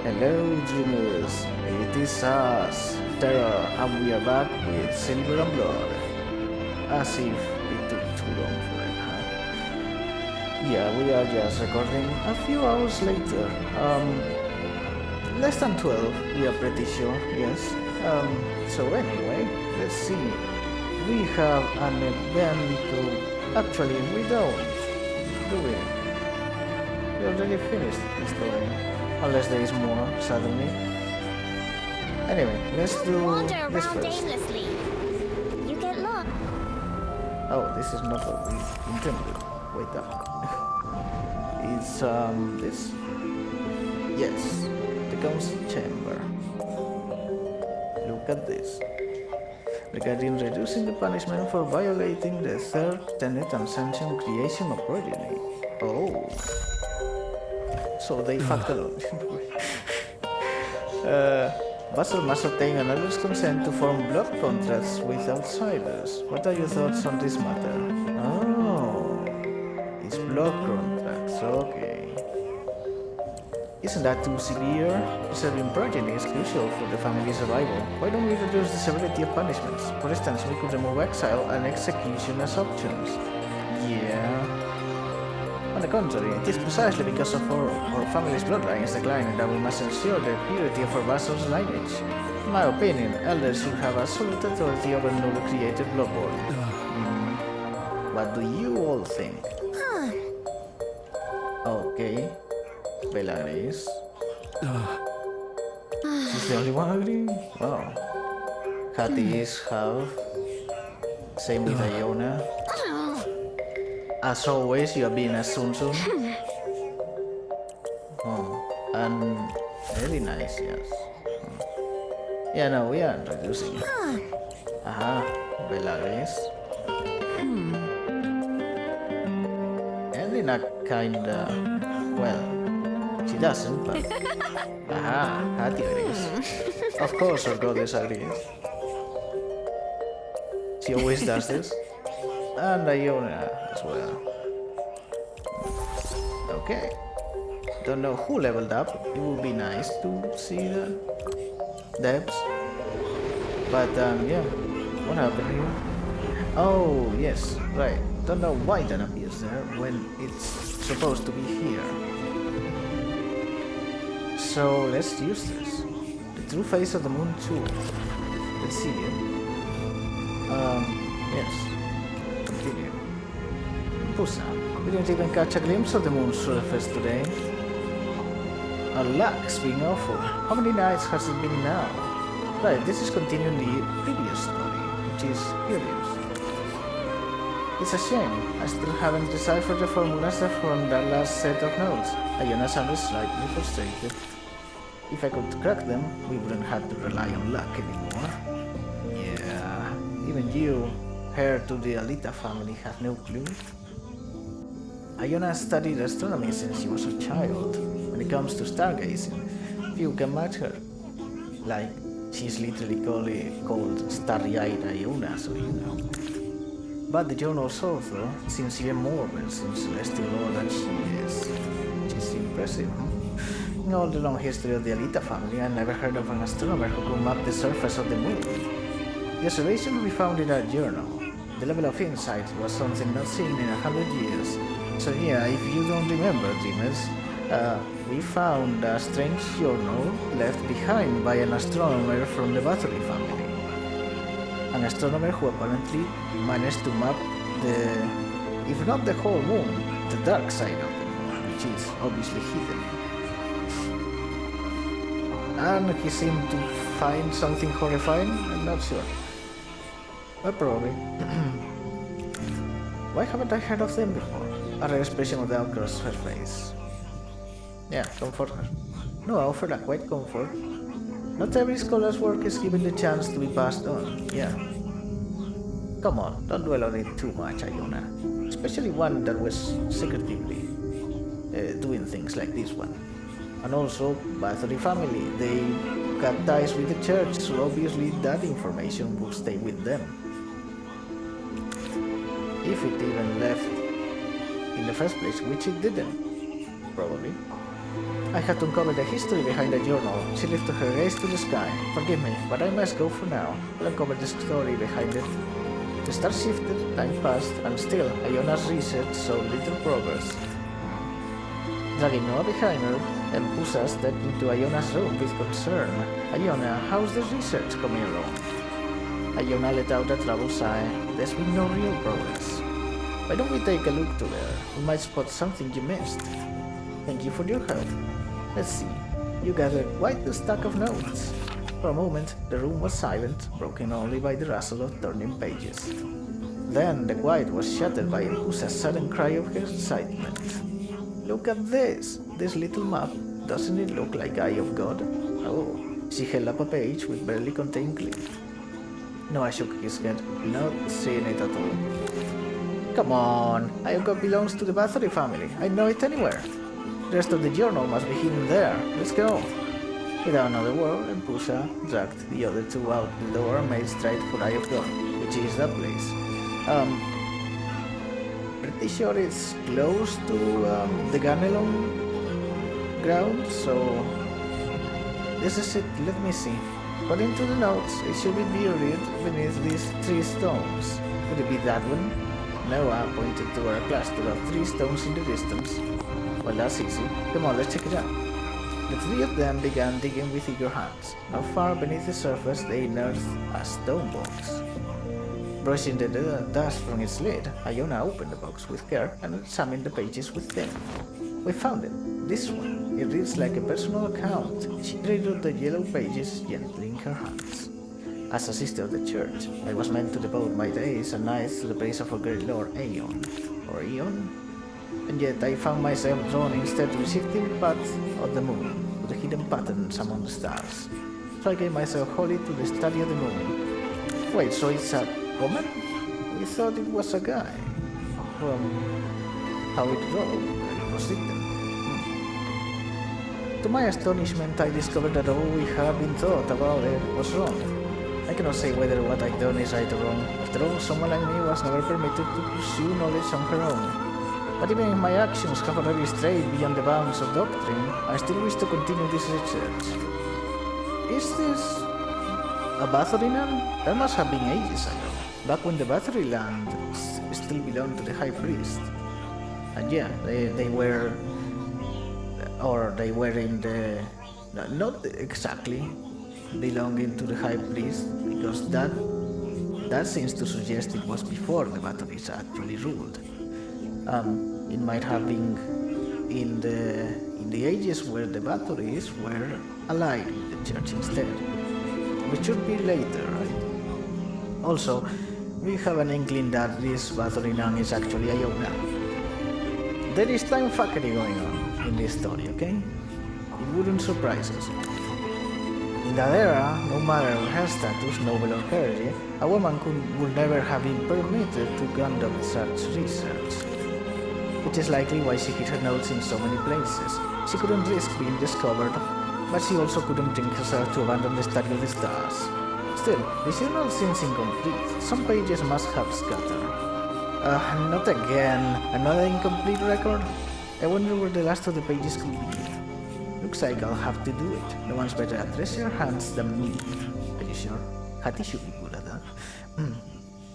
Hello dreamers, it is us, Terror, and we are back with Silver and Blood. As if it took too long for it, huh? Yeah, we are just recording a few hours later. Less than 12, we are pretty sure, yes. So anyway, let's see. We have an event to... Actually, we don't, do we? We already finished the story. Unless there is more, suddenly. Anyway, let's do this first. Aimlessly. You get lost. Oh, this is not what we intended. Wait up. It's, this? Yes, the council chamber. Look at this. Regarding reducing the punishment for violating the third tenet and sanction creation of progeny. Oh. So they fucked along. Vassal must obtain another's consent to form blood contracts with outsiders. What are your thoughts on this matter? Oh, it's blood contracts, okay. Isn't that too severe? Preserving progeny is crucial for the family's survival. Why don't we reduce the severity of punishments? For instance, we could remove exile and execution as options. Yeah. On the contrary, it is precisely because of our family's bloodline's decline that we must ensure the purity of our vassals' lineage. In my opinion, elders should have absolute authority over newly created bloodborne. What do you all think? Okay. Bella agrees. She's the only one agreeing? Wow. Hati is half. Same with Iona. As always, you are being a Sun Sun. Oh, and very nice, yes. Yeah, no, we aren't reducing it. Aha, Belarus. Elena kinda, well, she doesn't, but... Aha, Hati agrees. Of course our goddess agrees. She always does this. And Iona as well. Okay. Don't know who leveled up. It would be nice to see the depths. But yeah. What happened here? Oh yes, right. Don't know why that appears there when it's supposed to be here. So let's use this. The true face of the moon too. Let's see it. Yes. Continue. Empousa, we didn't even catch a glimpse of the moon's surface today. Our luck's being awful. How many nights has it been now? Right, this is continuing the previous story, which is curious. It's a shame. I still haven't deciphered the formulas from that last set of notes. Iona sounded slightly frustrated. If I could crack them, we wouldn't have to rely on luck anymore. Yeah, even you, heir to the Alita family, have no clue. Iona studied astronomy since she was a child. When it comes to stargazing, few can match her. Like, she's literally called Starry-Eyed Iona, so you know. But the journal's author seems even more versed in celestial law than she is, which is impressive. In all the long history of the Alita family, I never heard of an astronomer who could map the surface of the moon. The observation we found in our journal, the level of insight was something not seen in 100 years. So yeah, if you don't remember, dreamers, we found a strange journal left behind by an astronomer from the Battery family. An astronomer who apparently managed to map the, if not the whole moon, the dark side of the moon, which is obviously hidden. And he seemed to find something horrifying, I'm not sure. But probably. Why haven't I heard of them before? A rare expression of doubt crossed her face. Yeah, comfort her. No, I offered a quiet comfort. Not every scholar's work is given the chance to be passed on, yeah. Come on, don't dwell on it too much, Iona. Especially one that was secretively doing things like this one. And also, Battery family, they got ties with the church, so obviously that information will stay with them. If it even left in the first place, which it didn't, probably. I had to uncover the history behind the journal. She lifted her gaze to the sky. Forgive me, but I must go for now. I'll uncover the story behind it. The stars shifted, time passed, and still, Iona's research showed little progress. Dragging Noah behind her, Empousa stepped into Iona's room with concern. Iona, how's the research coming along? Iona let out a troubled sigh. There's been no real progress. Why don't we take a look to there? We might spot something you missed. Thank you for your help. Let's see. You gathered quite a stack of notes. For a moment, the room was silent, broken only by the rustle of turning pages. Then the quiet was shattered by Empousa's sudden cry of excitement. Look at this! This little map. Doesn't it look like Eye of God? Oh, she held up a page with barely contained clip. Noah shook his head, not seeing it at all. Come on! Eye of God belongs to the Bathory family. I know it anywhere. The rest of the journal must be hidden there. Let's go. Without another word, Empousa dragged the other two out the door and made straight for Eye of God, which is that place. Pretty sure it's close to the Ganelon ground, so this is it. Let me see. According to the notes, it should be buried beneath these 3 stones. Would it be that one? Noah pointed to our cluster of 3 stones in the distance. Well, that's easy. Come on, let's check it out. The 3 of them began digging with eager hands. Not far beneath the surface, they unearthed a stone box. Brushing the dust from its lid, Iona opened the box with care and examined the pages within. We found it. This one. It reads like a personal account. She cradled the yellow pages gently in her hands. As a sister of the church, I was meant to devote my days and nights to the praise of our great lord Aeon. Or Eon? And yet I found myself drawn instead to the shifting path of the moon, to the hidden patterns among the stars. So I gave myself wholly to the study of the moon. Wait, so it's a woman? We thought it was a guy. From how it wrote, it was written. To my astonishment, I discovered that all we had been taught about it was wrong. I cannot say whether what I've done is right or wrong. After all, someone like me was never permitted to pursue knowledge on her own. But even if my actions have already strayed beyond the bounds of doctrine, I still wish to continue this research. Is this a Bathory land? That must have been ages ago, back when the Bathory land still belonged to the High Priest. And yeah, they were in the... not exactly belonging to the High Priest, because that seems to suggest it was before the Bathories actually ruled. It might have been in the ages where the Bathories were allied with the church instead, which should be later, right? Also, we have an inkling that this Bathory nun is actually Iona. There is time fuckery going on in this story, okay? It wouldn't surprise us. In that era, no matter her status, noble or clergy, a woman would never have been permitted to conduct such research. Which is likely why she hid her notes in so many places. She couldn't risk being discovered, but she also couldn't bring herself to abandon the study of the stars. Still, the journal seems incomplete. Some pages must have scattered. Not again. Another incomplete record? I wonder where the last of the pages could be. Looks like I'll have to do it. No one's better at treasure hunts than me. Are you sure? Hati should be good at that.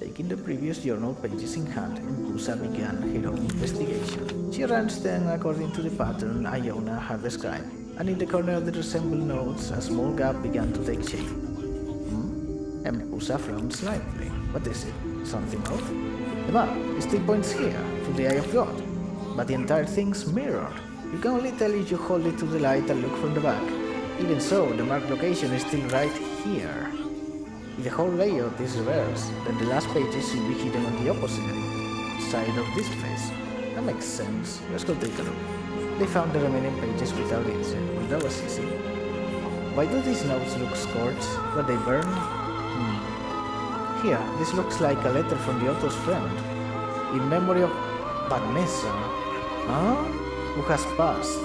Taking the previous journal pages in hand, Empousa began her own investigation. She arranged them according to the pattern Iona had described, and in the corner of the resembled notes, a small gap began to take shape. Empousa frowned slightly. What is it? Something off? The map still points here, to the Eye of God, but the entire thing's mirrored. You can only tell if you hold it to the light and look from the back. Even so, the marked location is still right here. If the whole layout is reversed, then the last pages should be hidden on the opposite side of this place. That makes sense. Let's go take a look. They found the remaining pages without incident. Well, that was easy. Why do these notes look scorched? Were they burned? Here, this looks like a letter from the author's friend. In memory of Vanessa. Who has passed.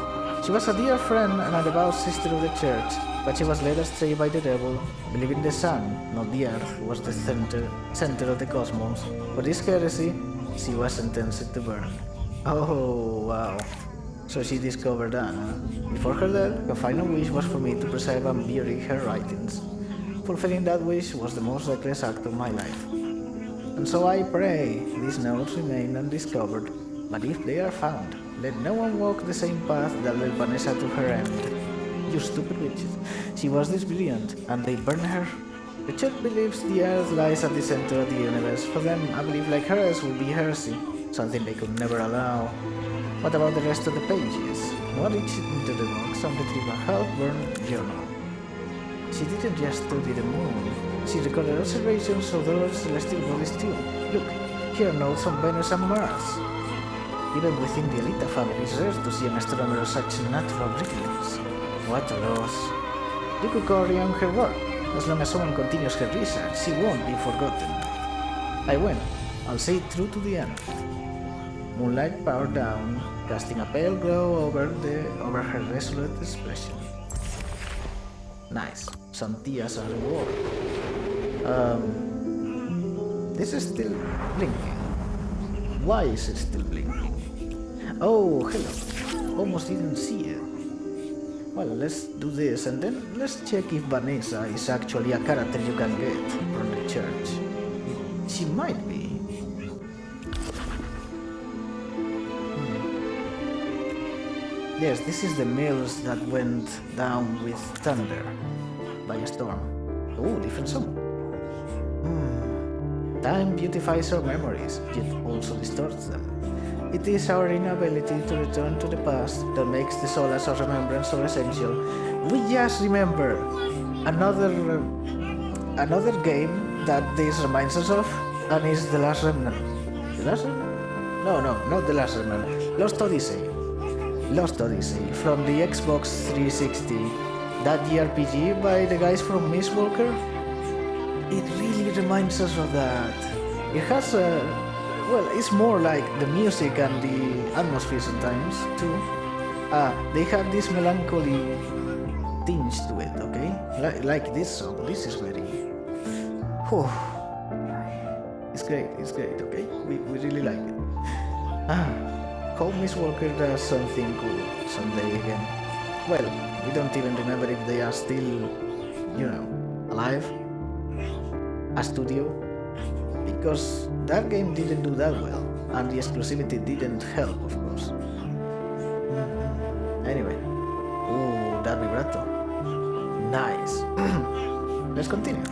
She was a dear friend and a devout sister of the church, but she was led astray by the devil, believing the sun, not the earth, was the center of the cosmos. For this heresy, she was sentenced to burn. Oh, wow. So she discovered that. Before her death, her final wish was for me to preserve and bury her writings. Fulfilling that wish was the most reckless act of my life. And so I pray these notes remain undiscovered, but if they are found, let no one walk the same path that led Vanessa to her end. You stupid witches. She was this brilliant, and they burned her. The church believes the earth lies at the center of the universe. For them, a belief like hers would be heresy, something they could never allow. What about the rest of the pages? Not reached into the box on the trip half-burned journal. She didn't just study the moon. She recorded observations of those celestial bodies too. Look, here are notes on Venus and Mars. Even within the elite family, it's rare to see an astronomer of such natural brilliance. What a loss. You could carry on her work. As long as someone continues her research, she won't be forgotten. I win. I'll see it through to the end. Moonlight powered down, casting a pale glow over her resolute expression. Nice. Some tea as a reward. This is still blinking. Why is it still blinking? Oh, hello. Almost didn't see it. Well, let's do this and then let's check if Vanessa is actually a character you can get from the church. She might be. Yes, this is the mills that went down with thunder by a storm. Oh, different song. Time beautifies our memories, yet also distorts them. It is our inability to return to the past that makes the solace of remembrance so essential. We just remember another game that this reminds us of, and is The Last Remnant. The Last Remnant? No, not The Last Remnant. Lost Odyssey. Lost Odyssey from the Xbox 360. That JRPG by the guys from Mistwalker. It really reminds us of that. It has well, it's more like the music and the atmosphere sometimes too. They have this melancholy tinge to it, okay? Like this song. This is very... Whew. It's great, okay? We really like it. Hope Miss Walker does something cool someday again. Well, we don't even remember if they are still, alive. A studio. Because that game didn't do that well, and the exclusivity didn't help, of course. Anyway. Ooh, that vibrato. Nice. Let's continue.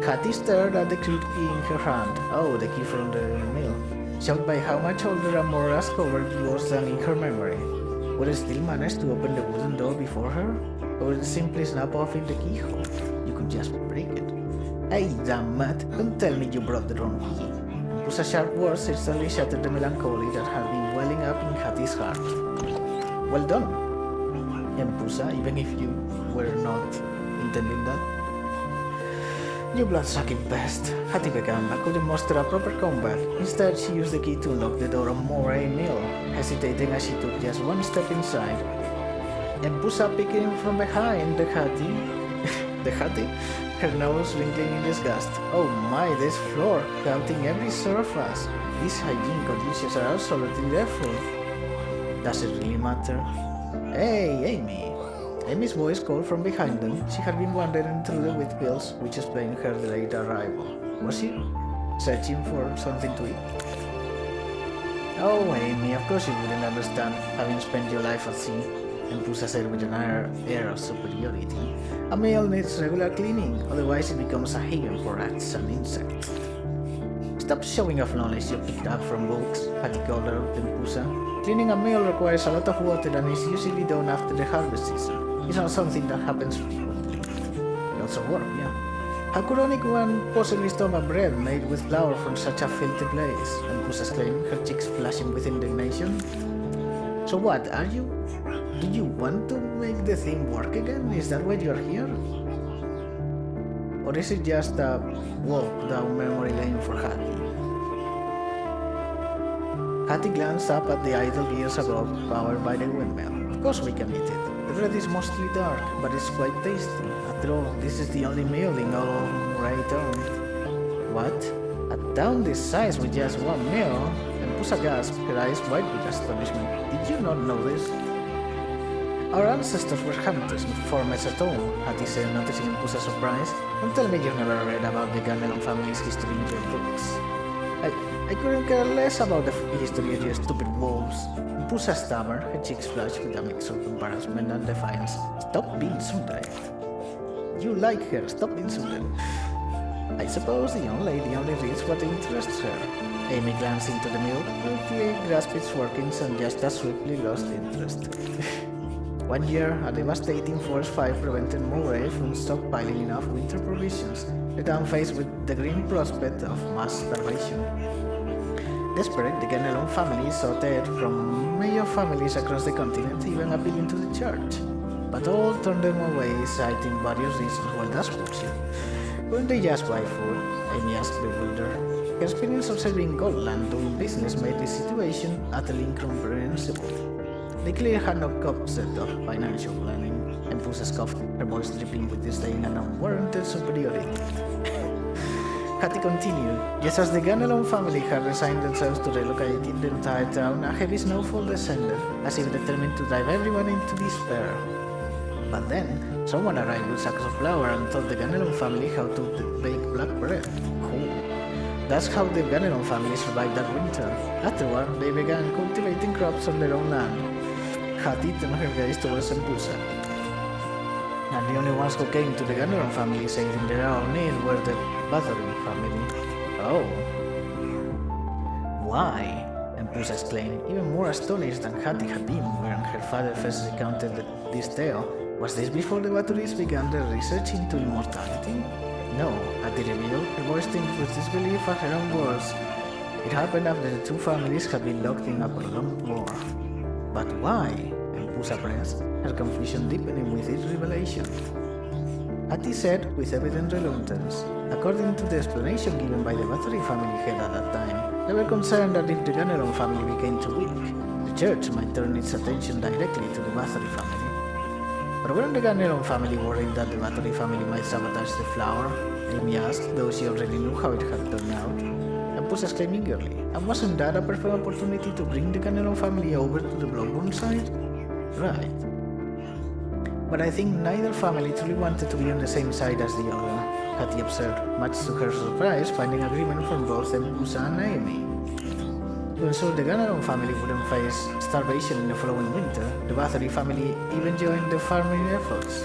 Hati stared at the crude key in her hand. Oh, the key from the mill. Shocked by how much older and more rust-covered it was than in her memory. Would it still manage to open the wooden door before her? Or would it simply snap off in the keyhole? You could just break it. Hey, damn Matt, don't tell me you brought the wrong key. Empousa's sharp words instantly shattered the melancholy that had been welling up in Hati's heart. Well done, Empousa, even if you were not intending that. You blood-sucking pest. Hati began, but couldn't muster a proper comeback. Instead, she used the key to unlock the door of Moray Mill, hesitating as she took just one step inside. Empousa peeking from behind the Hati. The Hati? Her nose wrinkling in disgust. Oh my, this floor, counting every surface. These hygiene conditions are absolutely dreadful. Does it really matter? Hey, Amy. Amy's voice called from behind them. She had been wandering through the wheat fields, which explained her delayed arrival. Was she searching for something to eat? Oh, Amy, of course you wouldn't understand, having spent your life at sea. Empousa said with an air of superiority. A mill needs regular cleaning, otherwise it becomes a haven for rats and insects. Stop showing off knowledge you picked up from books, Hati called her Empousa. Cleaning a mill requires a lot of water and is usually done after the harvest season. It's not something that happens frequently. Lots of work, yeah. How could anyone possibly stomach bread made with flour from such a filthy place? Empousa exclaimed, her cheeks flashing with indignation. So what, do you want to make the thing work again? Is that why you're here? Or is it just a walk down memory lane for Hati? Hati glanced up at the idle gears above, powered by the windmill. Of course we can eat it. The bread is mostly dark, but it's quite tasty. After all, this is the only meal in all of Moray Town. What? A town this size with just one meal? Empousa gasped, her eyes wide with astonishment. Did you not know this? Our ancestors were hunters, not farmers at all, Hati said, noticing Empousa's surprise. Don't tell me you've never read about the Ganelon family's history in your books. I couldn't care less about the history of your stupid wolves. Empousa stammered, her cheeks flushed with a mix of embarrassment and defiance. Stop being tsundere. You like her, stop being tsundere. I suppose the young lady only reads what interests her. Amy glanced into the mill, quickly grasped its workings, and just as swiftly lost interest. 1 year, a devastating forest fire prevented Murray from stockpiling enough winter provisions, the town faced with the grim prospect of mass starvation. Desperate, the Ganelon family sought aid from major families across the continent, even appealing to the church. But all turned them away, citing various reasons. Well, that's bullshit. Couldn't they just buy food? Amy asked, bewildered. Her experience of serving Goldland doing business made the situation utterly incomprehensible. They clearly had no concept of financial planning. Empousa scoffed, her voice dripping with disdain and unwarranted superiority. Hati continued. Just as the Ganelon family had resigned themselves to relocating the entire town, a heavy snowfall descended, as if determined to drive everyone into despair. But then, someone arrived with sacks of flour and taught the Ganelon family how to bake black bread. Cool. That's how the Ganelon family survived that winter. Afterward, they began cultivating crops on their own land. Hati turned her gaze towards Empousa. And the only ones who came to the Ganelon family saving their own need were the Bathory family. Oh. Why? Empousa exclaimed, even more astonished than Hati had been when her father first recounted this tale. Was this before the Bathories began their research into immortality? No, Hati revealed, her voice tinged with disbelief at her own words. It happened after the two families had been locked in a prolonged war. But why? Empousa pressed, her confusion deepening with each revelation. Hati said with evident reluctance. According to the explanation given by the Bathory family head at that time, they were concerned that if the Ganelon family became too weak, the church might turn its attention directly to the Bathory family. But weren't the Ganelon family worried that the Bathory family might sabotage the flower? Amy asked, though she already knew how it had turned out. Empousa exclaimed eagerly, and wasn't that a perfect opportunity to bring the Ganelon family over to the Bloodborne side? Right. But I think neither family truly wanted to be on the same side as the other, Hati observed, much to her surprise, finding agreement from both Empousa and Amy. To ensure the Ganelon family wouldn't face starvation in the following winter, the Bathory family even joined the farming efforts.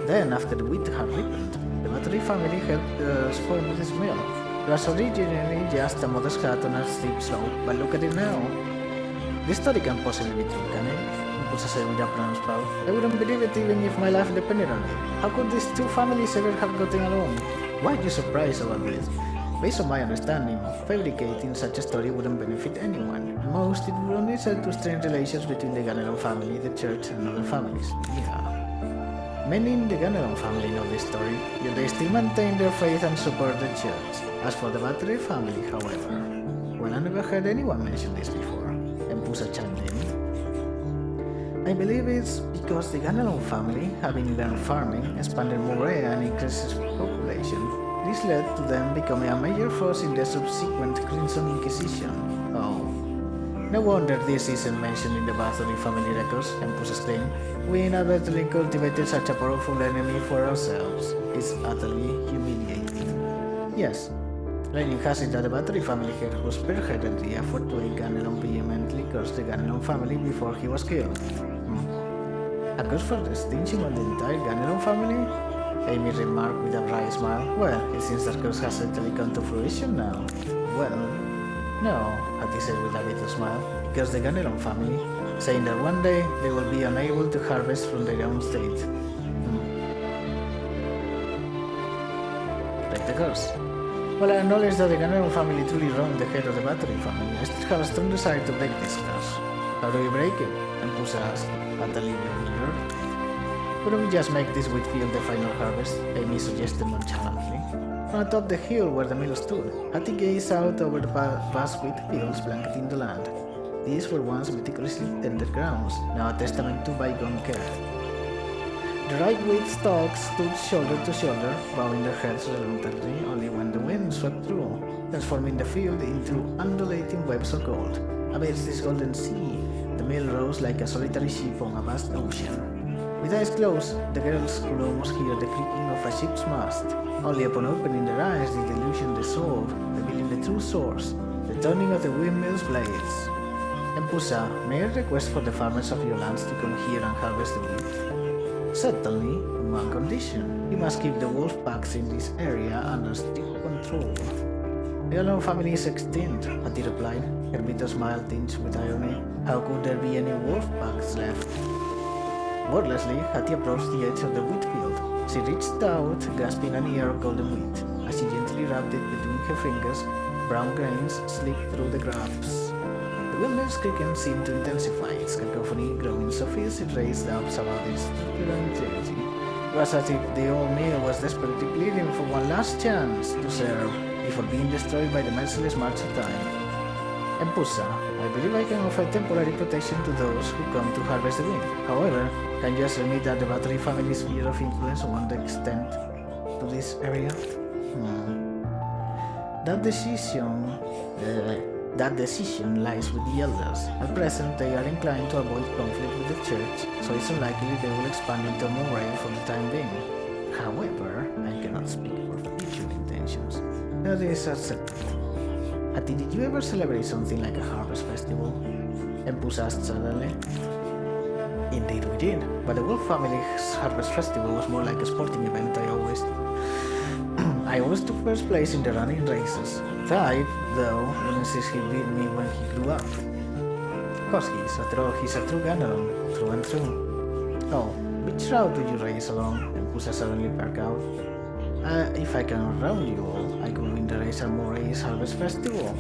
Then, after the wheat had ripened, the Bathory family helped spawn this mill. It was originally just a modest hut on a steep slope, but look at it now. This story can't possibly be true, can it? Empousa said with a pronounced pout. I wouldn't believe it even if my life depended on it. How could these two families ever have gotten along? Why are you surprised about this? Based on my understanding, fabricating such a story wouldn't benefit anyone. At most, it would only serve to strain relations between the Ganelon family, the church, and other families. Yeah. Many in the Ganelon family know this story, yet they still maintain their faith and support the church. As for the Bathory family, however, well, I never heard anyone mention this before. Empousa chimed in. I believe it's because the Ganelon family, having learned farming, expanded Morea and increased its population. This led to them becoming a major force in the subsequent Crimson Inquisition. Oh. No wonder this isn't mentioned in the Bathory family records, Empousa exclaimed. We inadvertently cultivated such a powerful enemy for ourselves. It's utterly humiliating. Yes. Legend has it that the Bathory family head who spearheaded the effort to aid Ganelon vehemently cursed the Ganelon family before he was killed. A curse for the extinction of the entire Ganelon family? Amy remarked with a wry smile. Well, it seems that curse has certainly come to fruition now. Well, no, Hati said with a bitter smile, because the Ganelon family, saying that one day they will be unable to harvest from their own state. Break the curse. Well, I acknowledge that the Ganelon family truly wronged the head of the Bathory family. I still have a strong desire to break this curse. How do we break it? Empousa asked, utterly bewildered. Couldn't we just make this wheat field the final harvest? Amy suggested nonchalantly. From atop the hill where the mill stood, Hati gazed out over the vast wheat fields blanketing the land. These were once meticulously tended grounds, now a testament to bygone care. The ripe wheat stalks stood shoulder to shoulder, bowing their heads reluctantly only when the wind swept through, transforming the field into undulating webs of gold. Amidst this golden sea, the mill rose like a solitary ship on a vast ocean. With eyes closed, the girls could almost hear the creaking of a ship's mast. Only upon opening their eyes did the illusion dissolve, revealing the true source, the turning of the windmill's blades. Empousa, may I request for the farmers of your lands to come here and harvest the wheat? Certainly, on one condition. You must keep the wolf packs in this area under strict control. The Alone family is extinct, Hati replied, her bitter smile tinged with irony. How could there be any wolf packs left? Wordlessly, Hati approached the edge of the wheat field. She reached out, grasping an ear of golden wheat. As she gently wrapped it between her fingers, brown grains slipped through the grafts. The windmill's creaking seemed to intensify, its cacophony growing so fierce it raised doubts about its structural integrity. It was as if the old mill was desperately pleading for one last chance to serve before being destroyed by the merciless march of time. Empousa, I believe I can offer temporary protection to those who come to harvest the wheat. However, can you assure me that the Battery family's sphere of influence won't extend to this area? That decision lies with the elders. At present, they are inclined to avoid conflict with the church, so it's unlikely they will expand into a moray for the time being. However, I cannot speak for future intentions. That is acceptable. Hati, did you ever celebrate something like a harvest festival? Empousa asked suddenly. Indeed we did, but the Wolf family's harvest festival was more like a sporting event. I always took first place in the running races. Thawpoint, though, would insist he beat me when he grew up. Of course he's a true Ganeron, through and through. Oh, which route do you race along? Empousa suddenly perked out. If I can outrun you all, I could win the race at Moray's Harvest Festival.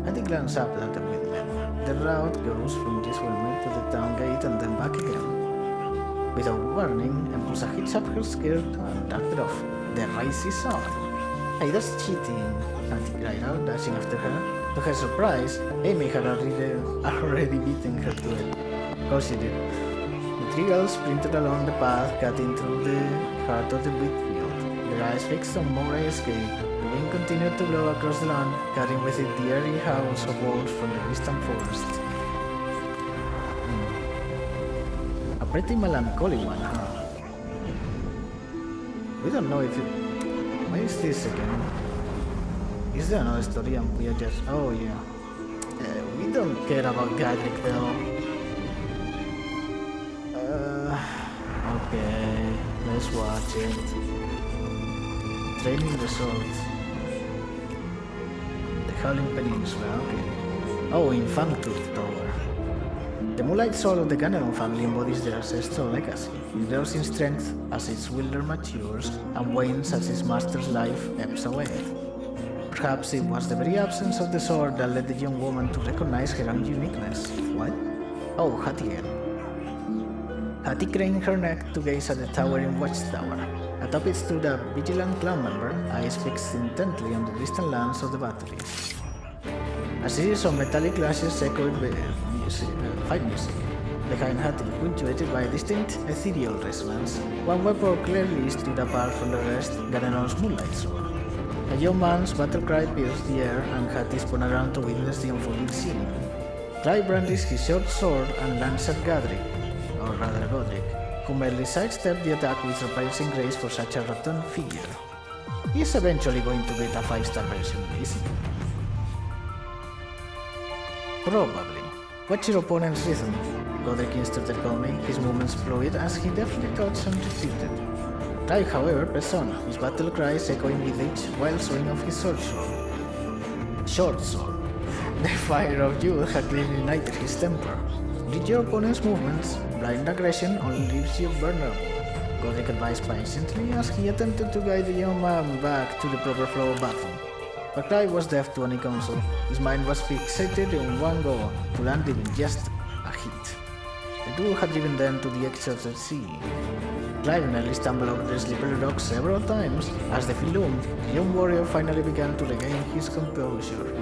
Hati glanced up at the windmill. The route goes from this windmill to the town gate and then back again. Without warning, Empousa hitched up her skirt and darted off. The race is on. Hey, that's cheating, Hati cried out, dashing after her. To her surprise, Amy had already beaten her to it. Of course she did. The three girls sprinted along the path, cutting through the heart of the wheat field. Their eyes fixed on Moray's gate. The wind continued to blow across the land, carrying with it the eerie howls of wolves from the distant forest. A pretty melancholy one, huh? We don't know if it... What is this again? Is there another story and we are just... Oh yeah. We don't care about Gadrick though. Okay, let's watch it. Training results. The Howling Peninsula, okay. Oh, Infantooth Tower. The Moonlight Soul of the Ganeron family embodies their ancestral legacy. It grows in strength as its wielder matures and wanes as its master's life ebbs away. Perhaps it was the very absence of the sword that led the young woman to recognize her own uniqueness. What? Oh, Hati again. Hati craned her neck to gaze at the towering watchtower. Atop it stood a vigilant clan member, eyes fixed intently on the distant lands of the battery. A series of metallic lashes echoed fight music. Behind Hati, punctuated by a distinct ethereal resonance, one weapon clearly stood apart from the rest, Ganeron's Moonlight Sword. A young man's battle cry pierced the air, and Hati spun around to witness the unfolding scene. Clive brandished his short sword and lunged at Godric, who merely sidestepped the attack with surprising grace for such a rotund figure. He's eventually going to get a 5-star version, isn't he? Probably. What's your opponent's rhythm? Godric instructed calmly, his movements fluid as he deftly dodged and retreated. Clive, however, pressed on, his battle cries echoing with each wild swing of his short sword. The fire of youth had clearly ignited his temper. Read your opponent's movements. Blind aggression only leaves you vulnerable. Godric advised patiently as he attempted to guide the young man back to the proper flow of battle. But Clive was deaf to any counsel. His mind was fixated in one goal, to land it in just a hit. The duel had driven them to the edge of the sea. Clive nearly stumbled over the slippery rocks several times. As the field loomed, the young warrior finally began to regain his composure.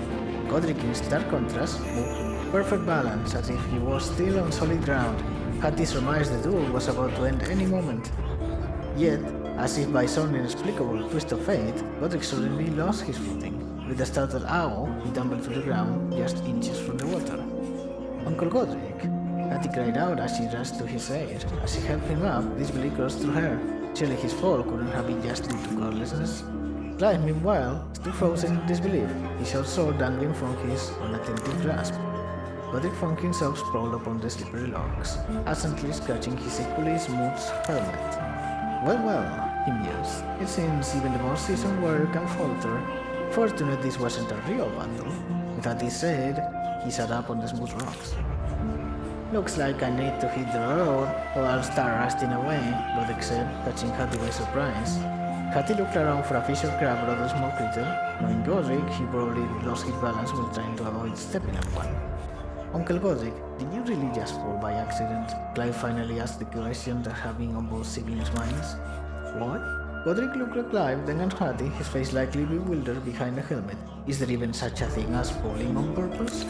Godric, in stark contrast, moved with perfect balance as if he was still on solid ground. Hati surmised the duel was about to end any moment. Yet, as if by some inexplicable twist of fate, Godric suddenly lost his footing. With a startled owl, he tumbled to the ground just inches from the water. Uncle Godric, Hati cried out as she rushed to his aid. As she helped him up, disbelief coursed through her. Surely his fall couldn't have been just due to carelessness. Clive, meanwhile, stood frozen in disbelief, his short sword dangling from his unattentive grasp. Godric found himself sprawled upon the slippery logs, absently scratching his equally smooth helmet. Well, he mused. It seems even the most seasoned warrior can falter. Fortunate this wasn't a real battle. With that said, he sat up on the smooth rocks. Looks like I need to hit the road, or I'll start rusting away, Godric said, catching Hati by surprise. Hati looked around for a fish or crab or other small creature. Knowing Godric, he probably lost his balance while trying to avoid stepping on one. Uncle Godric, did you really just fall by accident? Clive finally asked the question that had been on both siblings' minds. What? Godric looked at Clive, then at Hati, his face likely bewildered behind the helmet. Is there even such a thing as falling on purpose?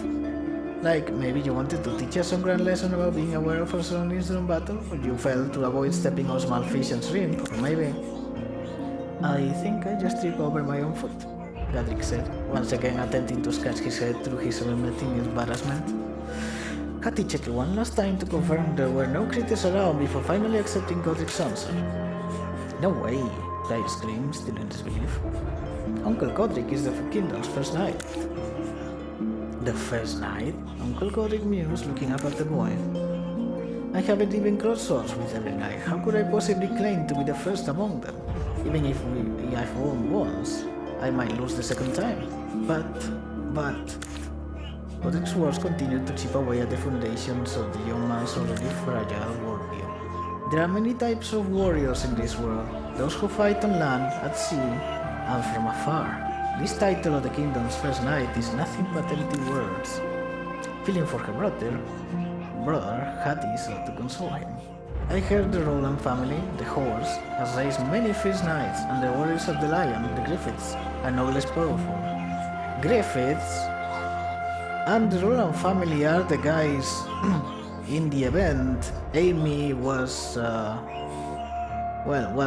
Like, maybe you wanted to teach us some grand lesson about being aware of our surroundings during battle, or you failed to avoid stepping on small fish and shrimp, or maybe... I think I just tripped over my own foot, Godric said, once again attempting to scratch his head through his remitting embarrassment. Hati checked one last time to confirm there were no creatures around before finally accepting Godric's answer. No way, Clive screamed, still in disbelief. Uncle Godric is the kingdom's first knight. The first knight? Uncle Godric mused, looking up at the boy. I haven't even crossed swords with every knight. How could I possibly claim to be the first among them? Even if I've won once, I might lose the second time. But... Godric's words continued to chip away at the foundations of the young man's already fragile worldview. There are many types of warriors in this world, those who fight on land, at sea, and from afar. This title of the kingdom's first knight is nothing but empty words. Feeling for her brother, Hati sought to console him. I heard the Roland family, the horse, has raised many fierce knights, and the warriors of the lion, the Griffiths, are no less powerful. Griffiths? And the Roland family are the guys in the event. Amy was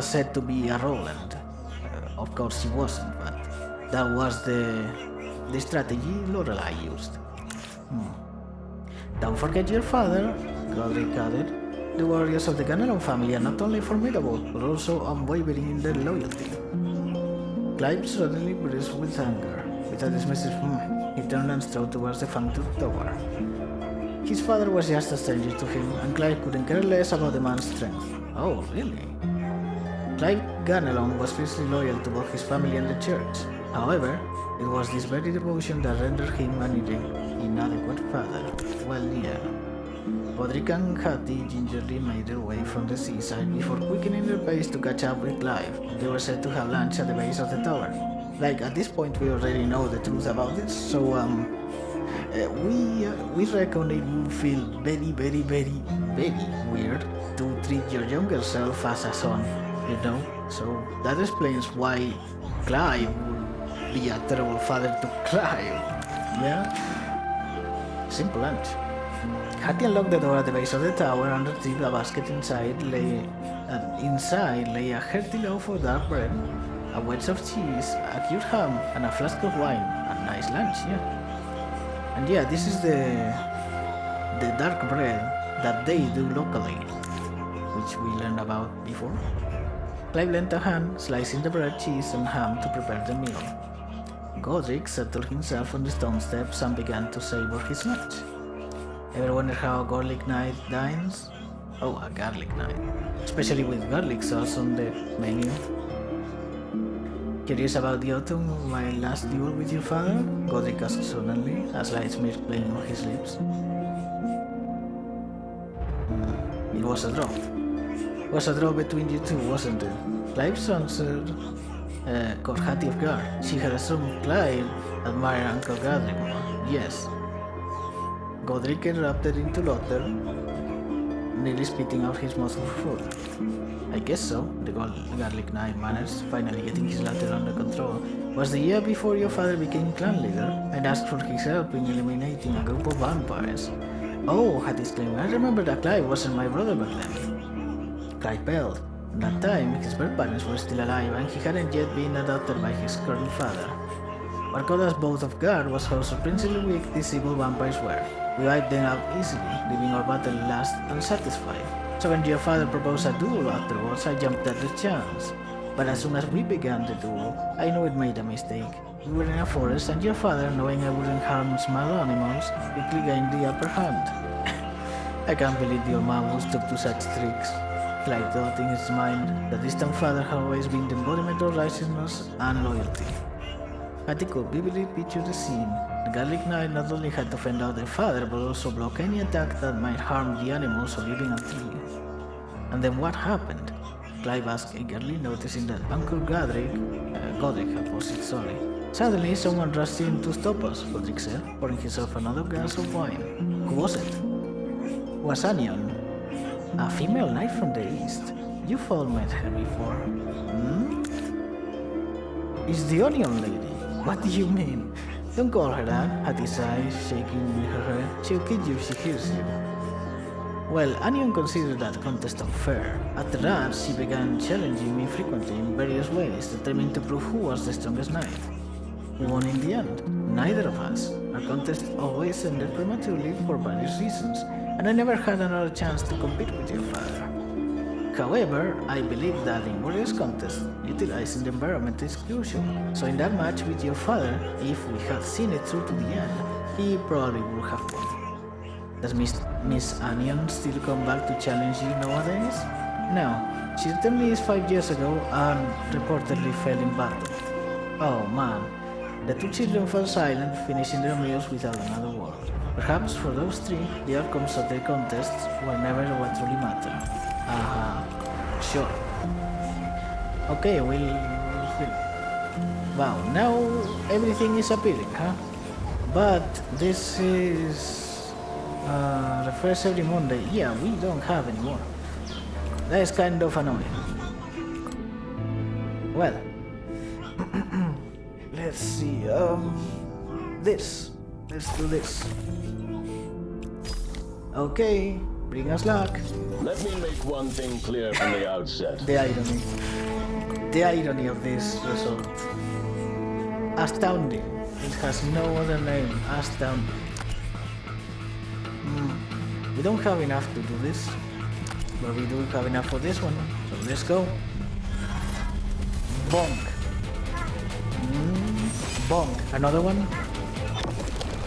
said to be a Roland. Of course she wasn't, but that was the strategy Lorelei used. Don't forget your father, Godric added. The warriors of the Ganelon family are not only formidable, but also unwavering in their loyalty. Clive suddenly breathed with anger. With a dismissive he turned and strode towards the fang-toothed tower. His father was just a stranger to him, and Clive couldn't care less about the man's strength. Oh, really? Clive Ganelon was fiercely loyal to both his family and the church. However, it was this very devotion that rendered him an inadequate father. Well, yeah. Godric and Hati gingerly made their way from the seaside before quickening their pace to catch up with Clive. They were said to have lunch at the base of the tower. Like, at this point we already know the truth about this, so we reckon it would feel very, very, very, very weird to treat your younger self as a son, you know? So that explains why Clive would be a terrible father to Clive, yeah? Simple lunch. Hati unlocked the door at the base of the tower and retrieved a basket. Inside lay a hearty loaf of dark bread, a wedge of cheese, a cured ham, and a flask of wine. A nice lunch, yeah. And yeah, this is the dark bread that they do locally, which we learned about before. Clive lent a hand, slicing the bread, cheese, and ham to prepare the meal. Godric settled himself on the stone steps and began to savor his lunch. Ever wonder how a garlic knight dines? Oh, a garlic knight. Especially with garlic sauce on the menu. Curious about the outcome of my last duel with your father? Godric asked suddenly, a slight smirk playing on his lips. It was a draw. It was a draw between you two, wasn't it? Clive's answer caught Hati off guard. She had assumed Clive admired Uncle Godric more. Yes. Godric erupted into laughter, nearly spitting out his mouthful of food. I guess so, the garlic knight managed, finally getting his laughter under control. Was the year before your father became clan leader and asked for his help in eliminating a group of vampires. Oh, Hati exclaimed, I remember that Clive wasn't my brother back then. Clive belled. At that time, his birth parents were still alive and he hadn't yet been adopted by his current father. What caught us both off guard was how surprisingly weak these evil vampires were. We wiped them out easily, leaving our battle last unsatisfied. So when your father proposed a duel afterwards, I jumped at the chance. But as soon as we began the duel, I knew it made a mistake. We were in a forest, and your father, knowing I wouldn't harm small animals, quickly gained the upper hand. I can't believe the lmao stooped to such tricks. Clive thought in his mind, the distant father had always been the embodiment of righteousness and loyalty. Hati could vividly picture the scene. The Garlic Knight not only had to fend out their father, but also block any attack that might harm the animals or even a tree. And then what happened? Clive asked eagerly, noticing that Uncle Godric, Suddenly someone rushed in to stop us, Godric said, pouring himself another glass of wine. Who was it? Was Anion, a female knight from the east. You've all met her before. It's the Onion Lady. What do you mean? Don't call her that, Hati sighed, shaking her head. She'll kill you if she hears you. Well, Anion considered that contest unfair. After that, she began challenging me frequently in various ways, determined to prove who was the strongest knight. Who won in the end? Neither of us. Our contest always ended prematurely for various reasons, and I never had another chance to compete with your father. However, I believe that in various contests, utilizing the environment is crucial. So in that match with your father, if we had seen it through to the end, he probably would have won. Does Miss Anion still come back to challenge you nowadays? No, she returned me 5 years ago and reportedly fell in battle. Oh man, the two children fell silent, finishing their meals without another word. Perhaps for those three, the outcomes of their contests were never what truly mattered. Sure. Okay, we'll... Wow, now everything is appealing, huh? But this is... refresh every Monday. Yeah, we don't have anymore. That is kind of annoying. Well... let's see, this. Let's do this. Okay, bring us luck. Let me make one thing clear from the outset. The irony. The irony of this result. Astounding. It has no other name. Astounding. We don't have enough to do this, but we do have enough for this one. So let's go. Bonk. Bonk. Another one.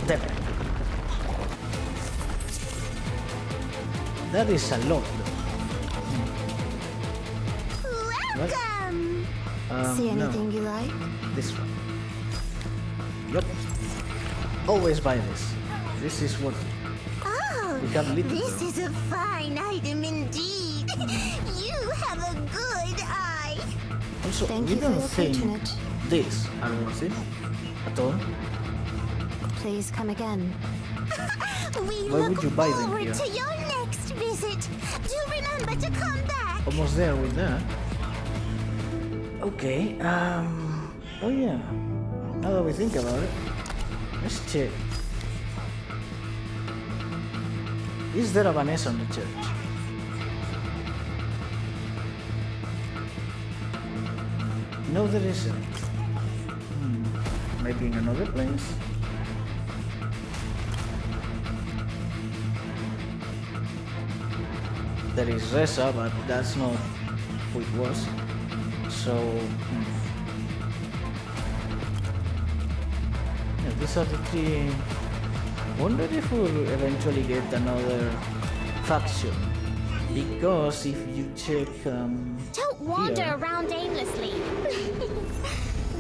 There. That is a lot, though. Welcome! See anything you like? This one. Yup. Always buy this. This is what... Oh, we have little. this is a fine item indeed. You have a good eye. Also, Thank we you for don't your think patronage. these are worth it at all. Please come again. We Why look would you buy them forward here? to your next visit. Do remember to come back. Almost there with that. Okay, oh yeah. Now that we think about it, let's check. Is there a Vanessa on the church? No, there isn't. Maybe in another place. There is Reza, but that's not who it was. So, yeah, these are the three. Wonder if we'll eventually get another faction. Because if you check, Don't wander here, around aimlessly.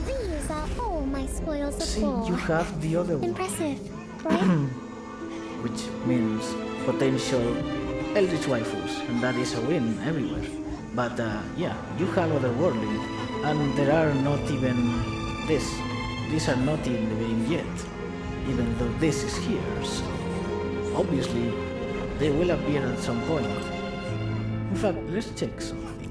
These are all my spoils of see, war. you have the other one, Impressive, right? which means potential Eldritch waifus, and that is a win everywhere. But yeah, you have otherworldly, and there are not even this. These are not in the game yet, even though this is here. So obviously, they will appear at some point. In fact, let's check something.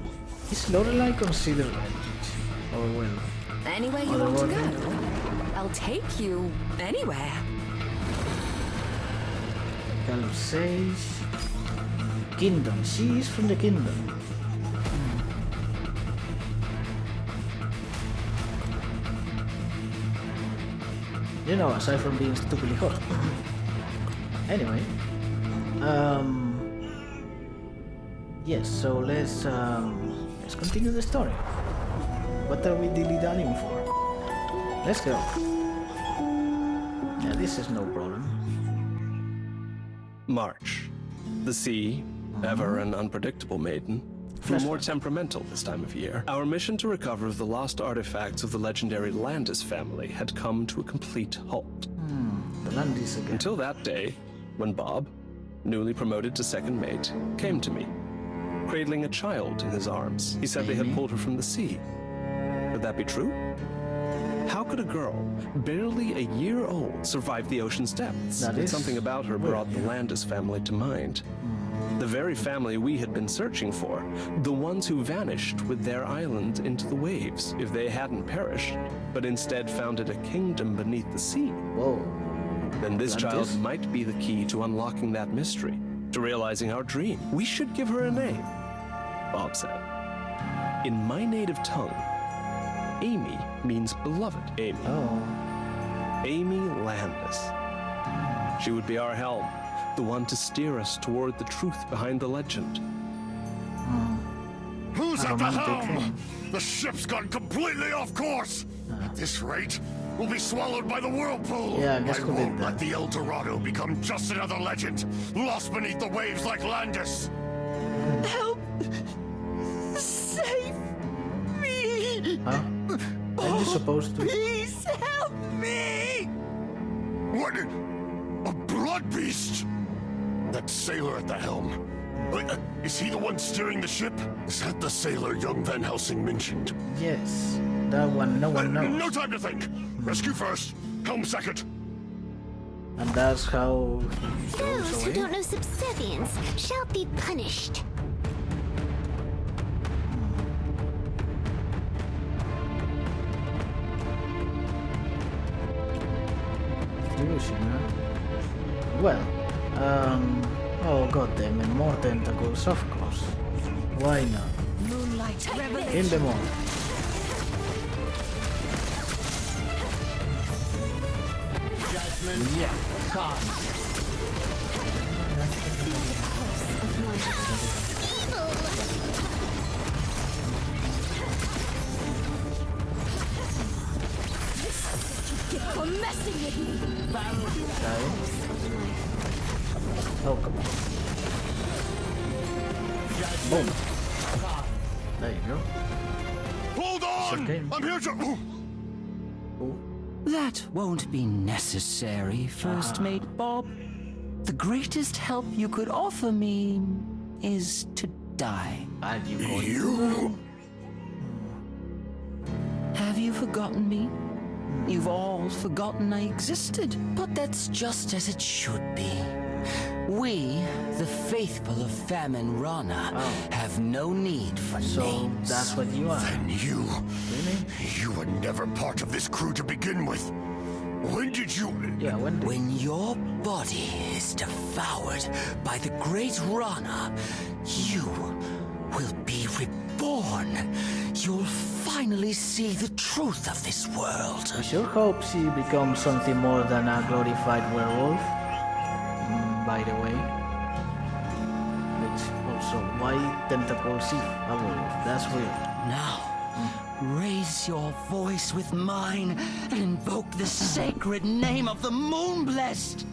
Is Lorelei considered Eldritch, or well, Anywhere you want to otherworldly? go, I'll take you anywhere. Calm Sage. Kingdom. She is from the kingdom. You know, aside from being stupidly hot. Anyway. Yes, so let's continue the story. What are we dilly-dallying for? Let's go. Yeah, this is no problem. March. The sea, ever an unpredictable maiden, grew more temperamental this time of year. Our mission to recover the lost artifacts of the legendary Landis family had come to a complete halt. The Landis again. Until that day, when Bob, newly promoted to second mate, came to me, cradling a child in his arms. He said they had pulled her from the sea. Could that be true? How could a girl, barely a year old, survive the ocean's depths? Something about her brought the Landis family to mind. The very family we had been searching for, the ones who vanished with their island into the waves. If they hadn't perished, but instead founded a kingdom beneath the sea, then this child might be the key to unlocking that mystery, to realizing our dream. We should give her a name, Bob said. In my native tongue, Amy means beloved Amy. Amy Landis. She would be our helm, the one to steer us toward the truth behind the legend. Who's at the helm? The ship's gone completely off course. At this rate, we'll be swallowed by the whirlpool. Yeah, I guess I won't let the El Dorado become just another legend, lost beneath the waves like Landis. Help! Save me! Huh? Are you supposed to? Please help me! What? A blood beast? That sailor at the helm. Is he the one steering the ship? Is that the sailor young Van Helsing mentioned? Yes, that one no one knows. No time to think. Rescue first, helm second. And that's how he goes Those who away. don't know subservience shall be punished. Illusion, huh? Well, oh god damn it, more tentacles, of course. Why not? Moonlight revelation. In the morning. Yeah, For messing with me. okay. Oh, come on. Boom. There you go. Hold on! okay. I'm here to... That won't be necessary, First Mate Bob. The greatest help you could offer me is to die. Are you going You? Have you forgotten me? You've all forgotten I existed, but that's just as it should be. We, the faithful of Famine Rana, have no need for So names. that's what you are. And you... Really? You were never part of this crew to begin with. When did you... Yeah, when did When your body is devoured by the great Rana, you will be reborn. You'll finally see the truth of this world. I sure hope she becomes something more than a glorified werewolf. By the way. Which also, why tentacles if a werewolf? That's weird. Now, raise your voice with mine and invoke the sacred name of the Moon-Blessed.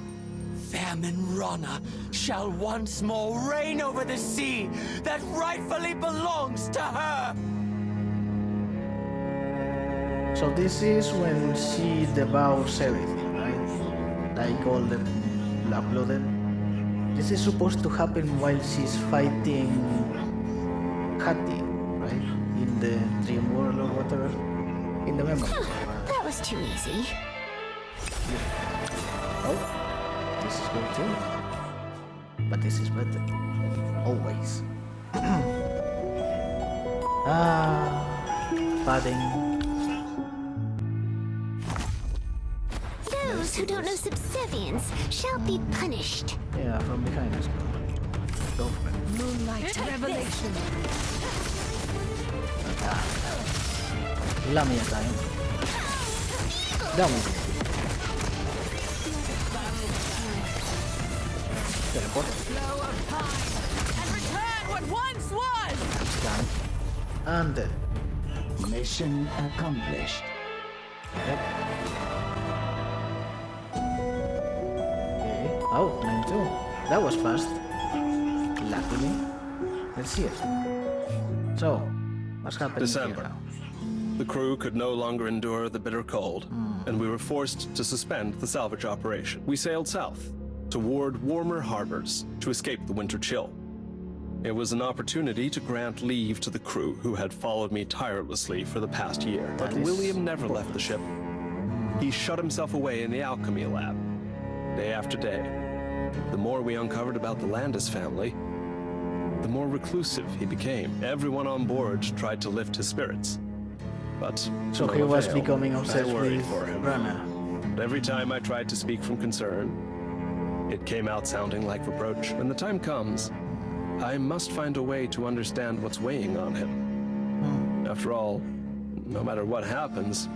Famine Rana shall once more reign over the sea that rightfully belongs to her. So this is when she devours everything, right? Like all the blood-blooded. This is supposed to happen while she's fighting Hati, right? In the dream world or whatever. In the memory. That was too easy. Oh, this is good too. But this is better. Always. Padding. Those who don't know subservience shall be punished. Yeah, from behind us. Go for it. Moonlight revelation. Lamia time. Down with it. Teleport. Flow of time and return what once was. Scan. And dead. Mission accomplished. Yep. Okay. Oh, 9-2. That was fast. Luckily. Let's see it. So, what's happening December. here now? The crew could no longer endure the bitter cold, and we were forced to suspend the salvage operation. We sailed south, toward warmer harbors, to escape the winter chill. It was an opportunity to grant leave to the crew who had followed me tirelessly for the past year. But That is William never left the ship. He shut himself away in the alchemy lab, day after day. The more we uncovered about the Landis family, the more reclusive he became. Everyone on board tried to lift his spirits. But So no he was avail. becoming I obsessed worried with for him. Rana. But every time I tried to speak from concern, it came out sounding like reproach. When the time comes, I must find a way to understand what's weighing on him. After all, no matter what happens,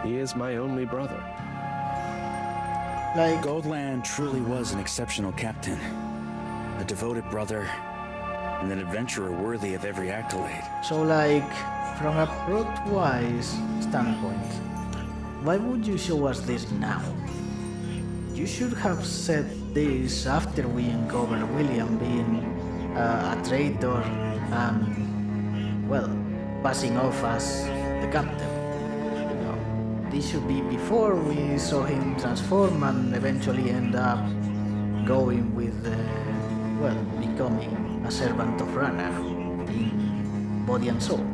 he is my only brother. Like, Goldland truly was an exceptional captain, a devoted brother, and an adventurer worthy of every accolade. so like, from a plot-wise standpoint, why would you show us this now? You should have said this after we uncovered William being a traitor and, well, passing off as the captain. You know, this should be before we saw him transform and eventually end up going with, well, becoming a servant of Rana in body and soul.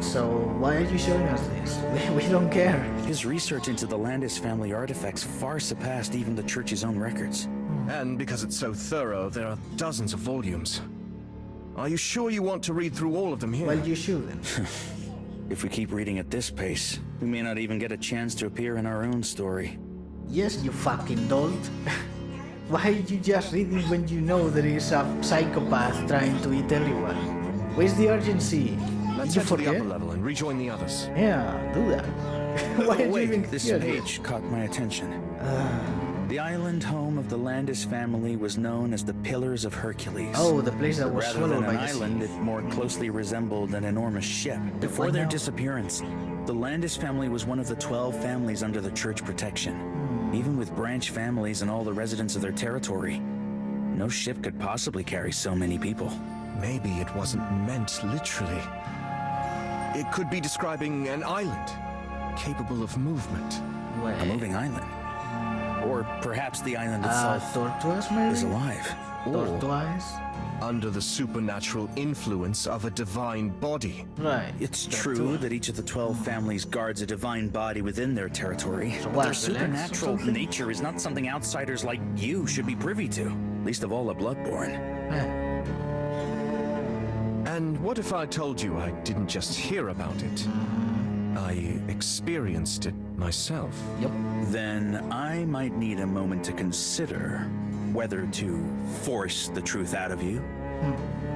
So why are you showing us this? We don't care. His research into the Landis family artifacts far surpassed even the church's own records. And because it's so thorough, there are dozens of volumes. Are you sure you want to read through all of them here? Well, you shouldn't. If we keep reading at this pace, we may not even get a chance to appear in our own story. Yes, you fucking dolt. Why are you just reading when you know there is a psychopath trying to eat everyone? Where's the urgency? Let's Did you head to the forget? upper level and rejoin the others. Yeah, do that. Why are you even Wait, this here? page caught my attention. The island home of the Landis family was known as the Pillars of Hercules. Oh, the place that was Rather swallowed than by an the island, sea. it more closely resembled an enormous ship. Before What their now? disappearance, the Landis family was one of the 12 families under the church protection. Even with branch families and all the residents of their territory, no ship could possibly carry so many people. Maybe it wasn't meant literally. It could be describing an island, capable of movement. Wait. A moving island. Or perhaps the island itself Tortoise, maybe? is alive. Tortoise? Under the supernatural influence of a divine body. Right. It's true that each of the 12 families guards a divine body within their territory, So but what, their the legs or supernatural something? nature is not something outsiders like you should be privy to, least of all a bloodborne. Eh. And what if I told you I didn't just hear about it? I experienced it myself. Yep. Then I might need a moment to consider whether to force the truth out of you,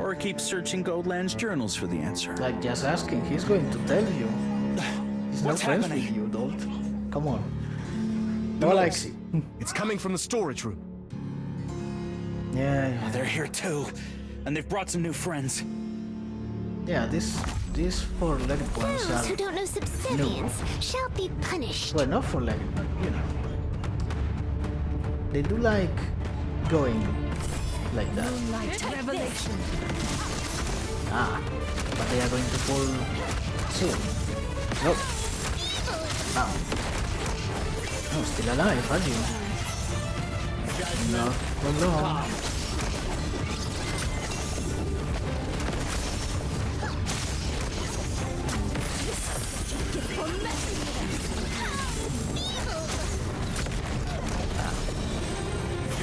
or keep searching Goldland's journals for the answer. Like, just asking, he's going to tell you. He's not What's friends happening? with you, dolt. Come on. No, Alexi. It's coming from the storage room. Yeah, They're here too, and they've brought some new friends. yeah. These four-legged ones Those who are, don't know subservience shall be punished. well, not four-legged, but you know, they do like going like that. Moonlight revelation. Ah, but they are going to fall soon. Nope. Ah. Oh, still alive, are you? Not for long.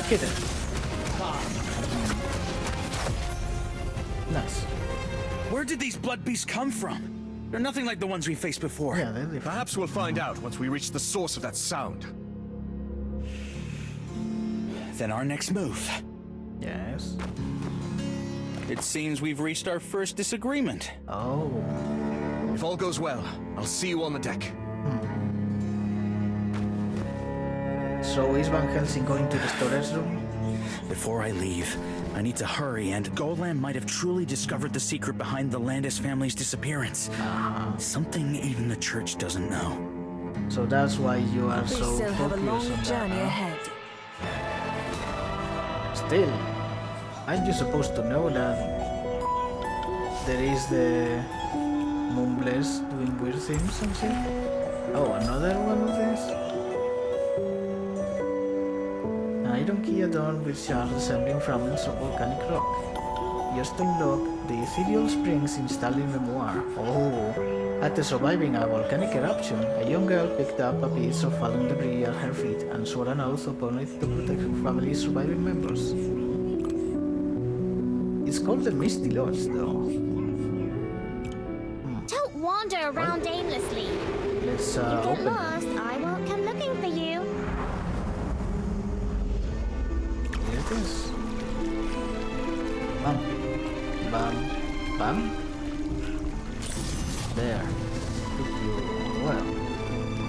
Hit it. Nice. Where did these blood beasts come from? They're nothing like the ones we faced before. Yeah, they're different. Perhaps we'll find out once we reach the source of that sound. Then our next move. Yes. It seems we've reached our first disagreement. Oh. If all goes well, I'll see you on the deck. So is Van Helsing going to the storage room? Before I leave, I need to hurry, and Golan might have truly discovered the secret behind the Landis family's disappearance. Something even the church doesn't know. So that's why you are We so still have a focused long on journey that. ahead. Still, aren't you supposed to know that there is the Moonbless doing weird things and shit? Oh, another one of these? Iron key adorned with shards resembling fragments of volcanic rock. Used to unlock the Ethereal springs installed in Memoir. Oh, after surviving a volcanic eruption, a young girl picked up a piece of fallen debris at her feet and swore an oath upon it to protect her family's surviving members. It's called the Misty Lodge, though. Don't wander around aimlessly. Let's Get open it. lost, I won't come looking for you. Here it is. Bam. Bam. Bam. There. Well.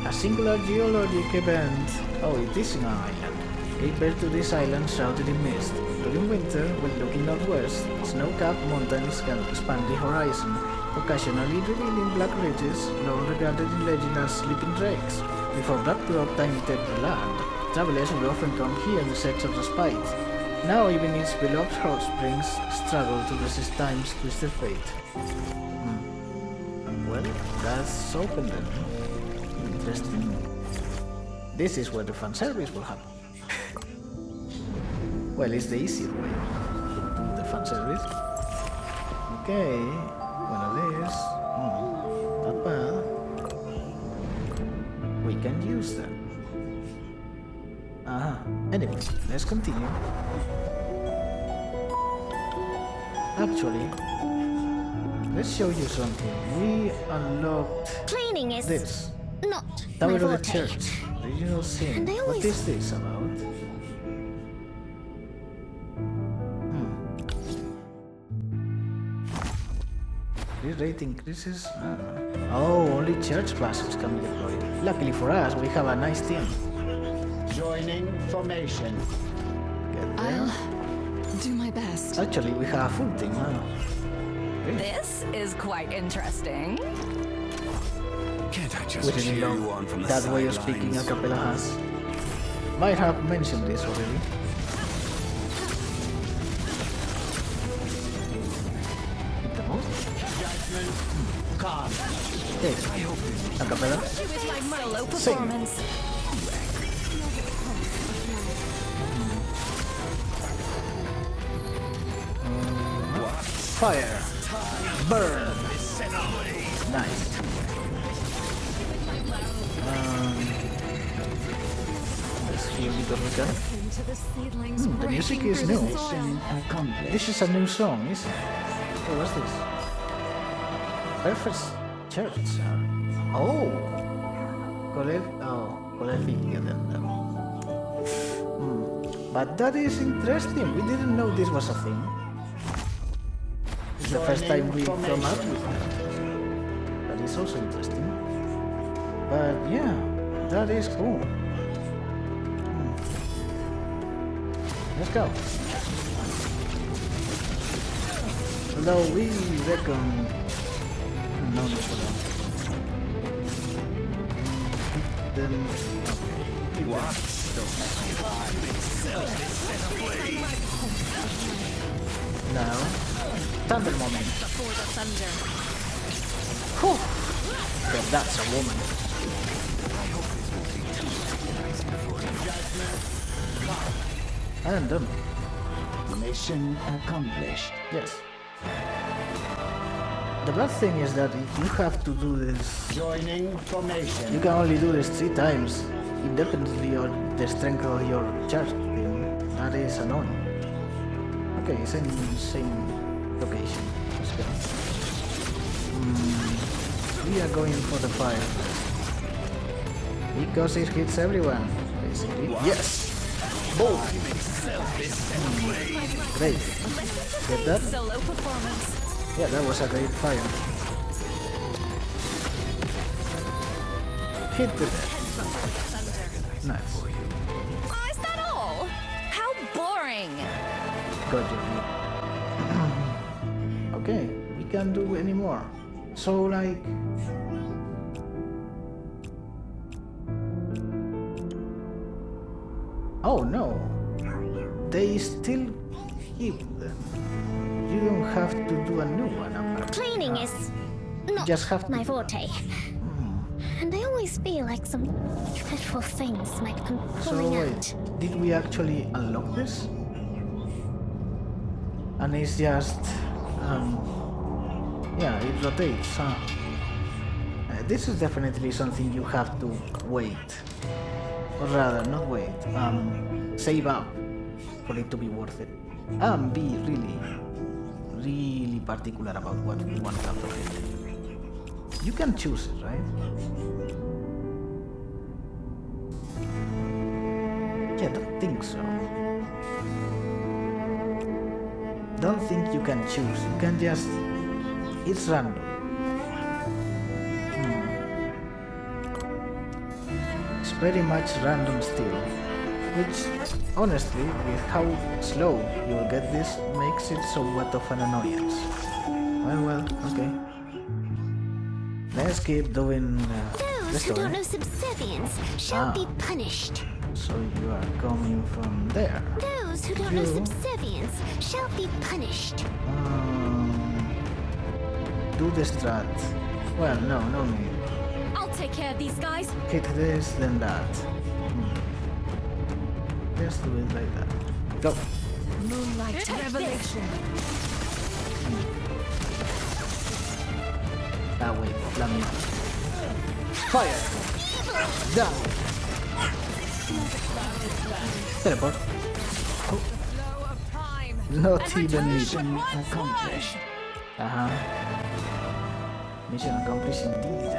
A singular geologic event. Oh, it is an island. Gave birth to this island shrouded in mist. During winter, when looking northwest, snow-capped mountains can span the horizon, occasionally revealing black ridges, long regarded in legend as sleeping drakes. Before backdrop tainted the land, travelers would often come here in search of respite. Now even its beloved hot springs struggle to resist time's twisted fate. Well, that's open then. Interesting. This is where the fan service will happen. Well, it's the easier way to do the fan service. Okay, one of these. Not bad. We can use them. Anyway, let's continue. Actually, let's show you something. We unlocked Cleaning is this. not Tower my of the forte. Church. Regional Sin. And I What always- is this about? This rate increases. Oh, only church bastards can be deployed. Luckily for us, we have a nice team. Joining formation. Get there. I'll do my best. Actually, we have a full team now. This is quite interesting. Can't I We just didn't cheer know you on from the that way of speaking a sidelines? cappella has. Might have mentioned this already. Hit the most? Okay, a cappella. With my solo Sing. performance. Fire! Burn! Nice. Let's heal because we can. Into the seedlings The music breaking is through the new. soil. This is a new song, isn't it? Oh, what's this? Perfect Church. Oh! Collect 50 of them. But that is interesting. We didn't know this was a thing. It's the first time we come up with that. That is also interesting. But yeah, that is cool. Let's go. Although we reckon... No need for that. Then... Okay. Now... Thunder moment. Before the thunder. Whew. But that's a woman. I am done. Mission accomplished. Yes. The bad thing is that if you have to do this, Joining formation. you can only do this 3 times, independently of the strength of your charge thing. That is annoying. Okay, same location. Let's go. We are going for the fire. Because it hits everyone, basically. Yes! Boom! Great. Get that? Solo performance. Yeah, that was a great fire. Hit the death. Nice. Oh, is that all? How boring. got you. Okay, we can't do any more. So like... Oh no, they still keep them. You don't have to do a new one apparently. Cleaning is not Just have to my do forte. And I always feel like some dreadful things might come So pouring wait, out. did we actually unlock this? And it's just... yeah, it rotates, huh? This is definitely something you have to wait. Or rather, not wait, save up for it to be worth it. And be really particular about what you want out of it. You can choose it, right? Yeah, don't think so. Don't think you can choose. You can just... It's random. It's very much random still. Which, honestly, with how slow you'll get this, makes it somewhat of an annoyance. Well, okay. Let's keep doing the Those who don't story. know subservience shall be punished. So you are coming from there. Those who don't know You- subservience shall be punished. Do the strat. Well, no need. I'll take care of these guys. Hit this, then that. Just do it like that. Go. Moonlight revelation. Ah, wait, let me. Fire! Down! Teleport. Oh, Flow of time. not And even return need. what once was. Mission accomplished indeed.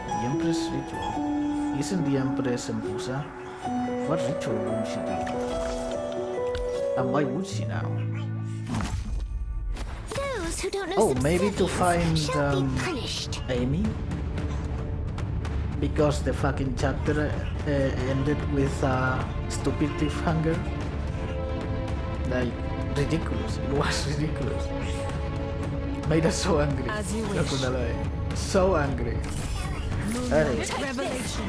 The Empress ritual. Isn't the Empress Empousa? What ritual would she do? And why would she now? Those who don't know Oh, maybe to find shall be punished. Amy? Because the fucking chapter ended with a stupid cliffhanger? Like, ridiculous. It was ridiculous. Made us so angry. As you Not wish. gonna lie. So angry. Anyway. Revelation.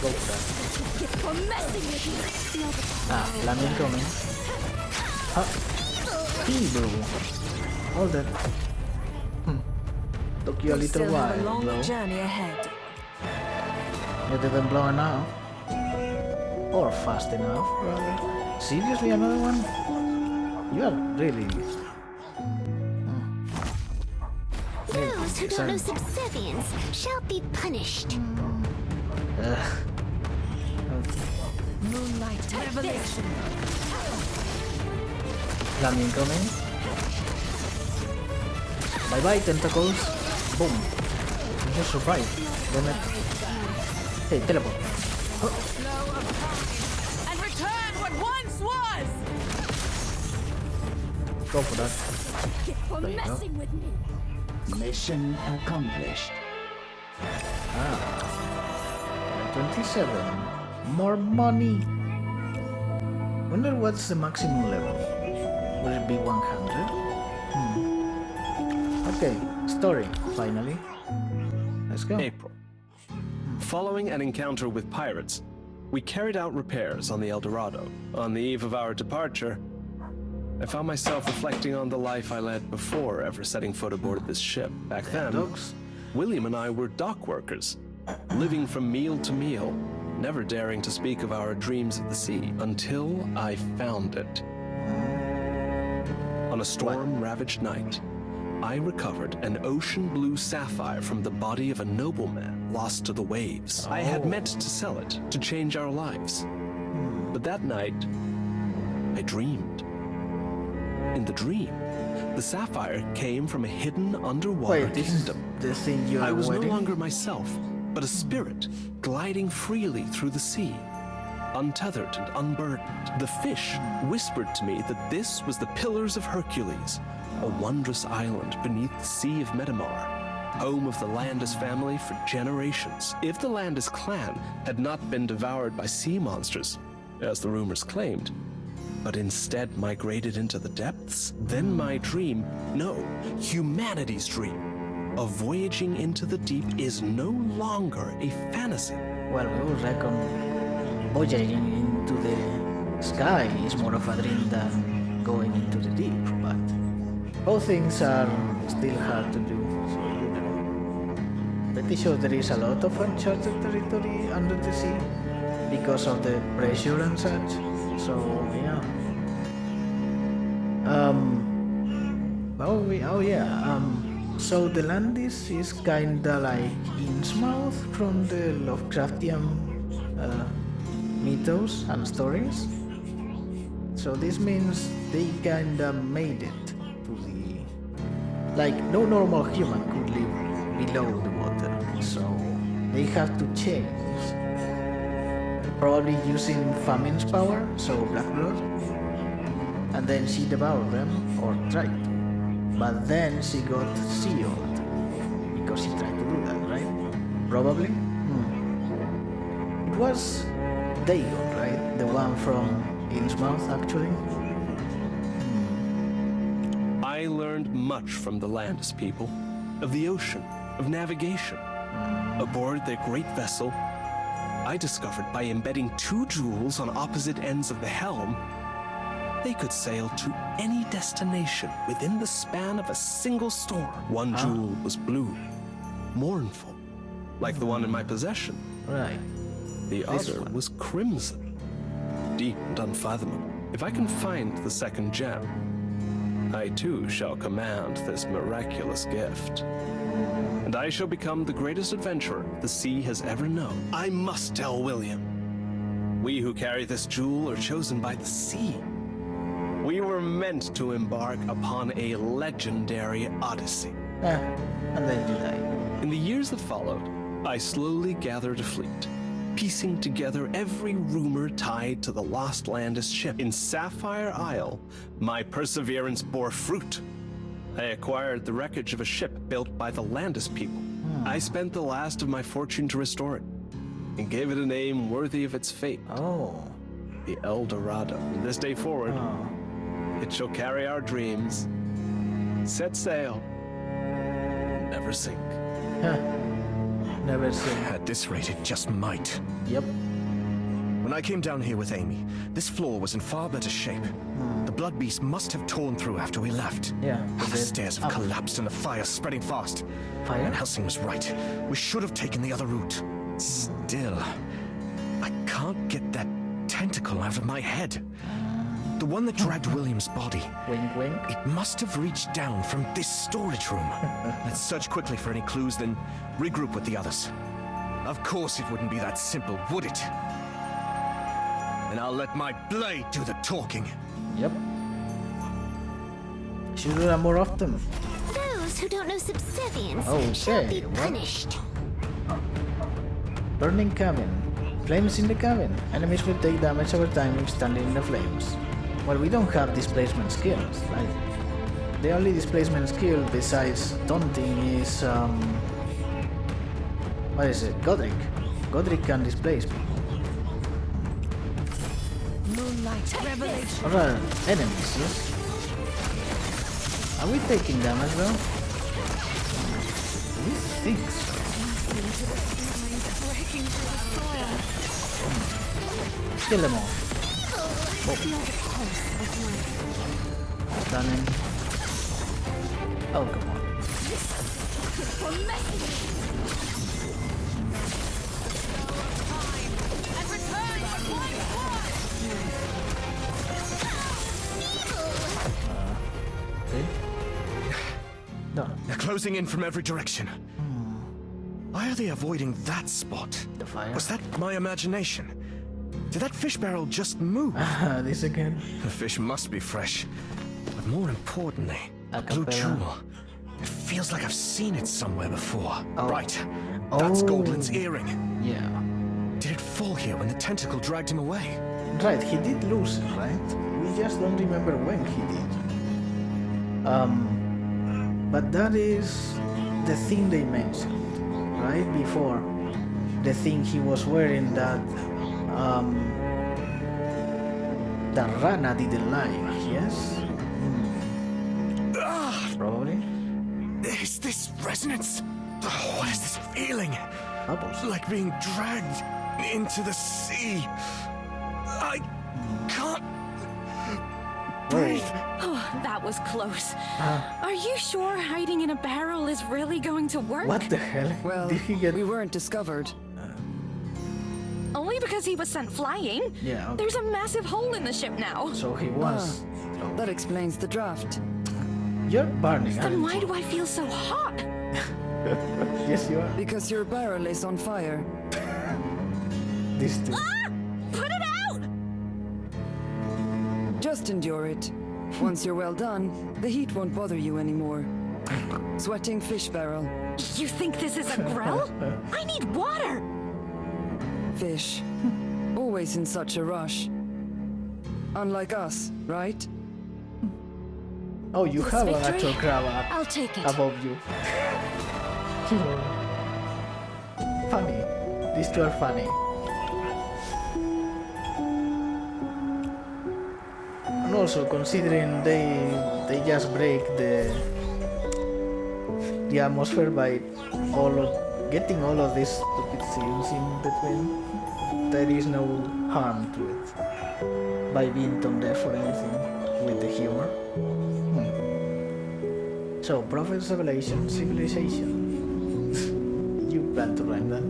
Go for that. For messing with me. Ah, Flaming coming. Ah, evil. All that. Took you a little Still have a while, long bro. journey ahead. You didn't blow enough. Or fast enough, rather. Seriously, another one? You are really... Those who don't know subservience shall be punished. Moonlight revelation. Flaming coming. Bye bye, tentacles. Boom. You just survived. Damn it. Hey, teleport. Oh, Flow of time. And return what once was. go for that. For There you go. messing with me. Mission accomplished. 27. More money. Wonder what's the maximum level. Will it be 100? Okay, story, finally. Let's go. April. Following an encounter with pirates, we carried out repairs on the El Dorado. On the eve of our departure, I found myself reflecting on the life I led before ever setting foot aboard this ship. Back then, Dogs. William and I were dock workers, living from meal to meal, never daring to speak of our dreams of the sea until I found it. On a storm-ravaged night, I recovered an ocean blue sapphire from the body of a nobleman lost to the waves. I had meant to sell it to change our lives. But that night, I dreamed. In the dream, the sapphire came from a hidden underwater Wait, this is kingdom. the thing you are I was no waiting? longer myself, but a spirit gliding freely through the sea. Untethered and unburdened, the fish whispered to me that this was the Pillars of Hercules, a wondrous island beneath the Sea of Metamar. home of the Landis family for generations. If the Landis clan had not been devoured by sea monsters, as the rumors claimed, but instead migrated into the depths, then my dream, no, humanity's dream, of voyaging into the deep is no longer a fantasy. Well, we would reckon voyaging into the sky is more of a dream than going into the deep, but both things are still hard to do, so you know. Pretty sure there is a lot of uncharted territory under the sea because of the pressure and such, so yeah. So the Landis is kinda like Innsmouth from the Lovecraftian mythos and stories. So this means they kinda made it to the... Like, no normal human could live below the water, so they have to change. Probably using Famine's power, so Black Blood. And then she devoured them, or tried to. But then she got sealed, because she tried to do that, right? Probably? It was Dagon, right? The one from Innsmouth, actually? I learned much from the Landis people, of the ocean, of navigation. Aboard their great vessel, I discovered by embedding 2 jewels on opposite ends of the helm, they could sail to any destination within the span of a single storm. One jewel was blue, mournful, like the one in my possession. Right. The other was crimson, deep and unfathomable. If I can find the second gem, I too shall command this miraculous gift. And I shall become the greatest adventurer the sea has ever known. I must tell William. We who carry this jewel are chosen by the sea. We were meant to embark upon a legendary odyssey. And then you died. In the years that followed, I slowly gathered a fleet, piecing together every rumor tied to the lost Landis ship. In Sapphire Isle, my perseverance bore fruit. I acquired the wreckage of a ship built by the Landis people. I spent the last of my fortune to restore it, and gave it a name worthy of its fate. Oh. The El Dorado. From this day forward, it shall carry our dreams, set sail, never sink. Never sink. At this rate, it just might. Yep. When I came down here with Amy, this floor was in far better shape. The blood beast must have torn through after we left. Yeah. The stairs have collapsed and the fire's spreading fast. Fire? And Helsing was right. We should have taken the other route. Still, I can't get that tentacle out of my head. The one that dragged William's body. Wink, wink. It must have reached down from this storage room. Let's search quickly for any clues, then regroup with the others. Of course it wouldn't be that simple, would it? And I'll let my blade do the talking. Yep. Should do that more often. Those who don't know subservience Okay, shall be what? punished. Burning cabin. Flames in the cabin. Enemies will take damage over time if standing in the flames. Well, we don't have displacement skills, right? The only displacement skill besides taunting is what is it? Godric. Godric can displace people. Moonlight revelation. Or rather, enemies, yes? Are we taking damage though? We think so. Breaking through the soil. Kill them all. Stunning. Oh, come on. For message. And return for Okay. No. They're closing in from every direction. Why are they avoiding that spot? The fire. Was that my imagination? Did that fish barrel just move? This again. The fish must be fresh. But more importantly, A the blue cappella. jewel. It feels like I've seen it somewhere before. Oh. Right. That's Oh. Goldland's earring. Yeah. Did it fall here when the tentacle dragged him away? Right, he did lose it, right? We just don't remember when he did. But that is the thing they mentioned, right before, the thing he was wearing that Rana didn't like, yes? Probably. Is this resonance? Oh, what is this feeling? Apples. Like being dragged into the sea. I can't breathe. Oh, that was close. Are you sure hiding in a barrel is really going to work? What the hell? Well, Did he get... we weren't discovered. Only because he was sent flying. Yeah, okay. There's a massive hole in the ship now. So he was... That explains the draft. You're burning, Then aren't why you? do I feel so hot? Yes, you are. Because your barrel is on fire. This too. Ah! Put it out! Just endure it. Once you're well done, the heat won't bother you anymore. Sweating fish barrel. You think this is a grill? I need water! Fish. Always in such a rush. Unlike us, right? Oh, you This have an victory? actual crab I'll take it. above you. Funny. These two are funny. And also, considering they just break the atmosphere by getting all of these stupid scenes in between, there is no harm to it by being tone deaf or anything with the humor. So, Prophet's Revelation, Civilization. You plan to rhyme that.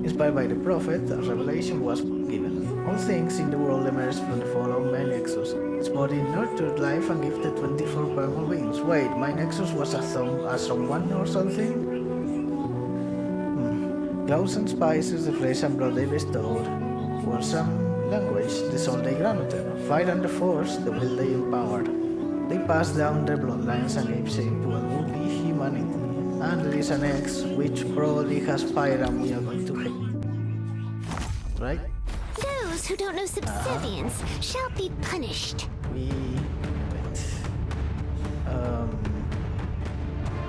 Inspired by the Prophet, a revelation was given. All things in the world emerged from the fall of my Nexus. Its body nurtured life and gifted 24 purple wings. Wait, my Nexus was a someone or something? Clothes and spices, the flesh and blood they bestowed. For some language, the soul they granted. Fire and the force, the will they empowered. They passed down their bloodlines and gave shape to what would be humanity. And there is an X which probably has fire and we are going to hate. Right? Those who don't know subservience shall be punished.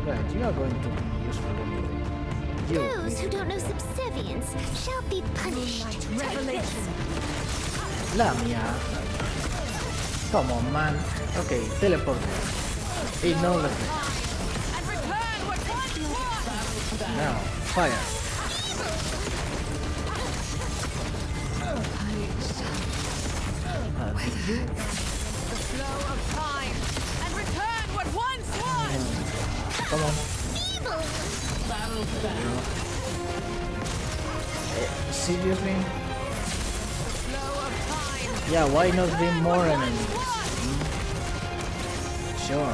Right, you are going to be useful anyway. Those who don't know subservience shall be punished. Revelation. La mía. Come on, man. Okay, teleport. Ignore the threat. And return what once was! Now, fire. The flow of time. And return what once was! Come on. Seriously? Flow of time. Yeah, why not bring more enemies? Sure.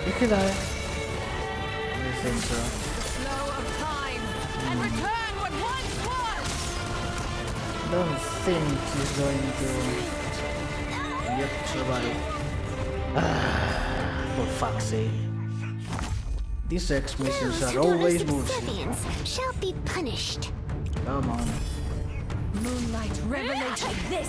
You could die. I think so. Flow of time. And return what once was! Don't think he's going to survive. For fuck's sake. These X missions Those are who don't know always bullshit. subservience shall be punished. Come on. Moonlight revelation. This!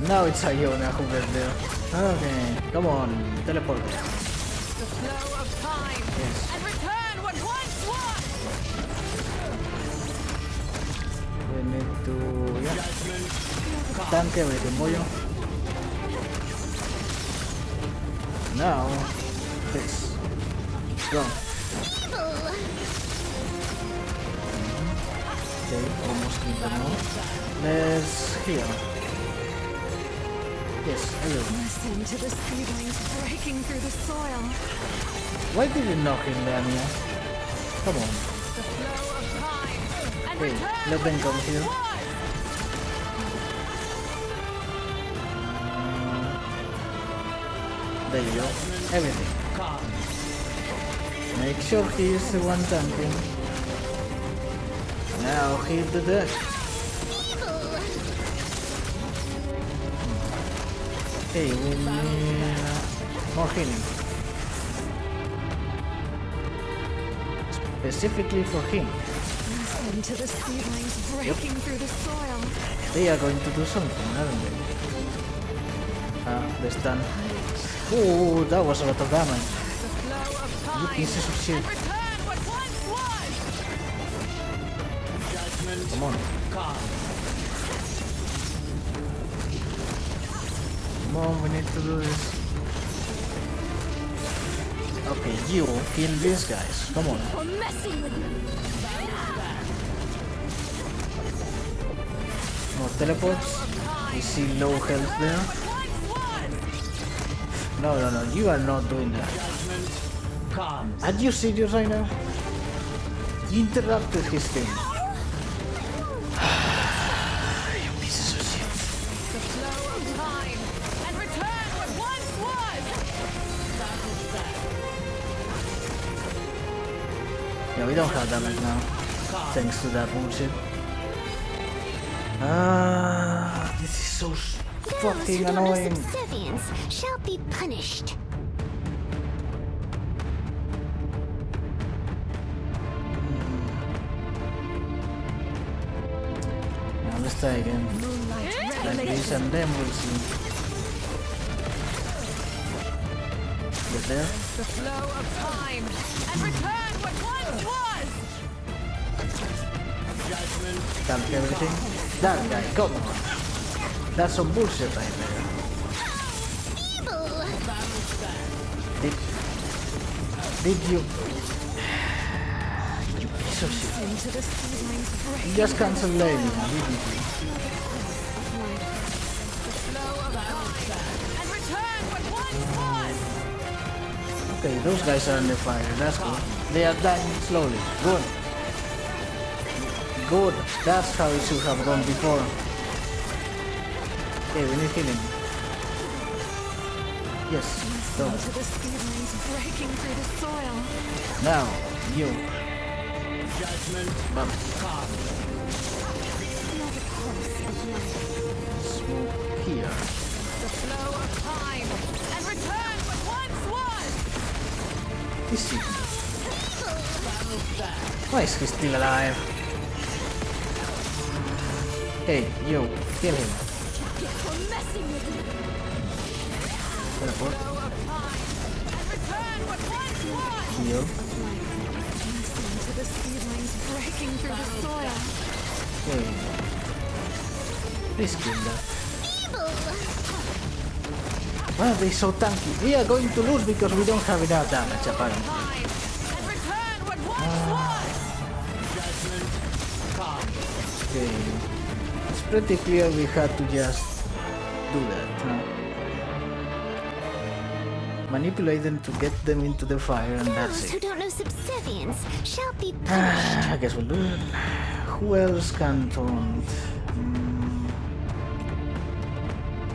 Now it's Iona who gets there. Okay, come on, teleport. The flow of time. Yes. And return what once was! We need to... yeah. Tank everything, boyo. Now, this. Go. Okay, almost need them all. Let's heal. Yes, hello. Listen to the seedlings breaking through the soil. Why did you knock him, Dania? Come on. The flow of time. And Okay, return let them what come once here. was! There you go. Everything. Make sure he is the one tanking. Now hit the deck. Okay, we need more healing. Specifically for him. Listen to the seedlings breaking through the soil. They are going to do something, aren't they? They're stunned. Oh, that was a lot of damage. You pieces of shit. Come on. Come on, we need to do this. Okay, you kill these guys. Come on. More teleports. We see low health there. No, you are not doing that. Are you serious right now? You interrupted his thing. You pieces of shit. Yeah, we don't have damage now. Thanks to that bullshit. This is so fucking annoying. Those who don't know subservience shall be punished. Now let's try again. Like this and then we'll see. Get there. The flow of time and return what once was. Damage everything. That guy, come on. That's some bullshit right there. Did you? You piece of shit. You just cancel lady, didn't you? Okay, those guys are under fire. That's good. They are dying slowly. Good. Good. That's how it should have gone before. Okay, we need healing. Yes. So. Now, you. Bam. Smoke here. The flow of time and return what once was. Is he? Why is he still alive? Hey, you, kill him. Teleport. Heal. Okay. Please kill that. Why are they so tanky? We are going to lose because we don't have enough damage apparently. Okay. It's pretty clear we had to just do that, huh? Manipulate them to get them into the fire and that's Those who it. don't know subservience shall be punished. I guess we'll do it. Who else can taunt?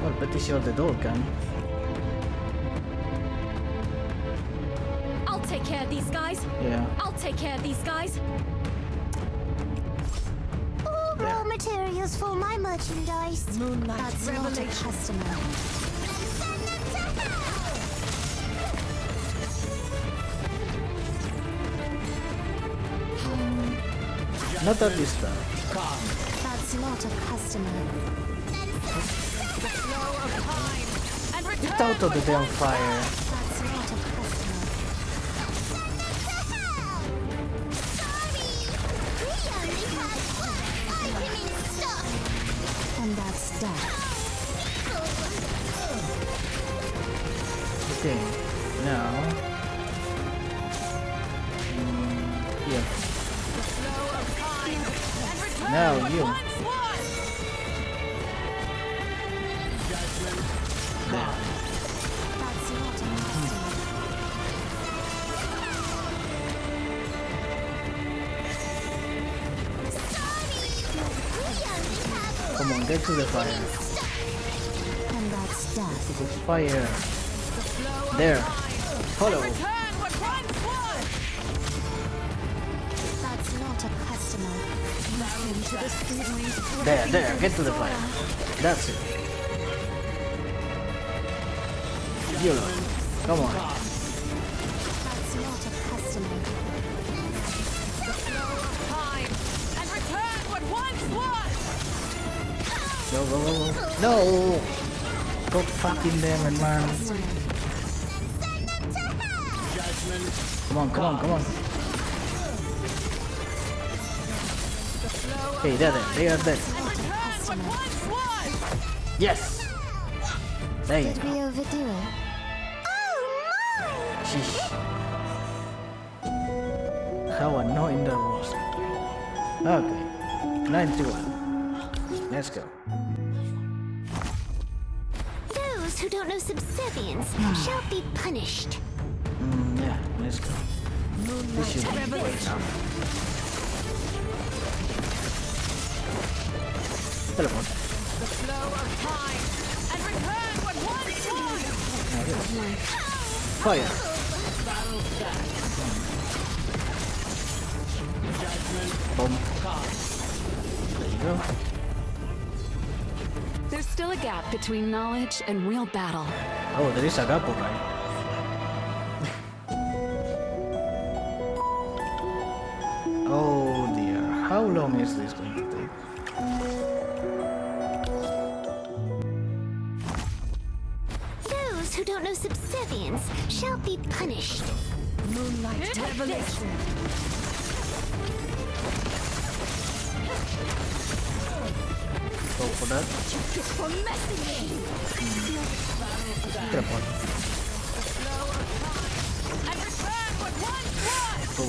Well, pretty sure the door can. I'll take care of these guys. Yeah. I'll take care of these guys. All raw materials for my merchandise. That's not a customer. Not at this time. That's not a customer. Get out of the damn fire. That's not a customer. Sorry, we only have one item in stock. And that's that. Okay. Now. Here. Now you. There. That's not a customer. Come on, get to the fire. And that's death. To the fire. There. Follow. That's not a customer. There, get to the fire. That's it. Yolo. Come on. That's not a customer. Go. No! God fucking damn it, man. Come on, come on, come on. Okay, they're there. They are dead. Yes! There you Did go. we overdo it? Sheesh. How annoying that was. Okay. 9-1. Let's go. Those who don't know subservience shall be punished. Yeah, let's go. This should be right now. Teleport. The flow of time and return what once was. Fire. Boom. There you go. There's still a gap between knowledge and real battle. Oh, there is a gap, right? Oh dear. How long is this going to take? Those who don't know subservience shall be punished. Moonlight revelation. Go for that. For messing me. Teleport. And return what once was. Go,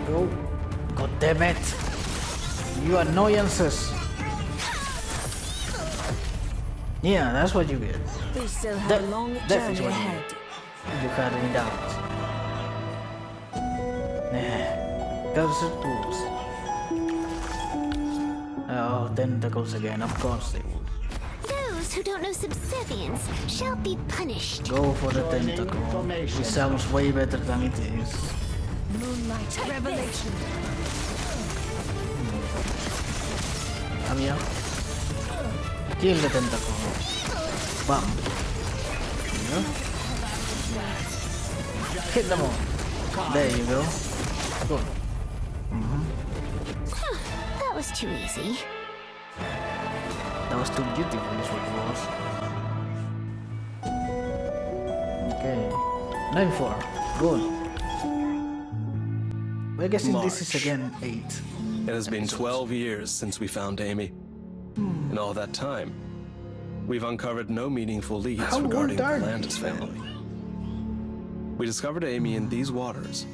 go, go. God damn it. You annoyances. Yeah, that's what you get. We still have That- a long that is journey what you ahead. You had any doubts? Nah. Cursed tools. Oh, tentacles again. Of course they would. Those who don't know subservience shall be punished. Go for the tentacle. It sounds way better than it is. Moonlight revelation. Amia. Kill the tentacle. Bam. There you go. Hit them all. There you go. Good. That was too easy. That was too beautiful, is what it was. Okay. 9-4. Good. We're guessing this is March. again 8. It has been 12 years since we found Amy. In all that time, we've uncovered no meaningful leads How regarding old are the they, Landis family. We discovered Amy in these waters,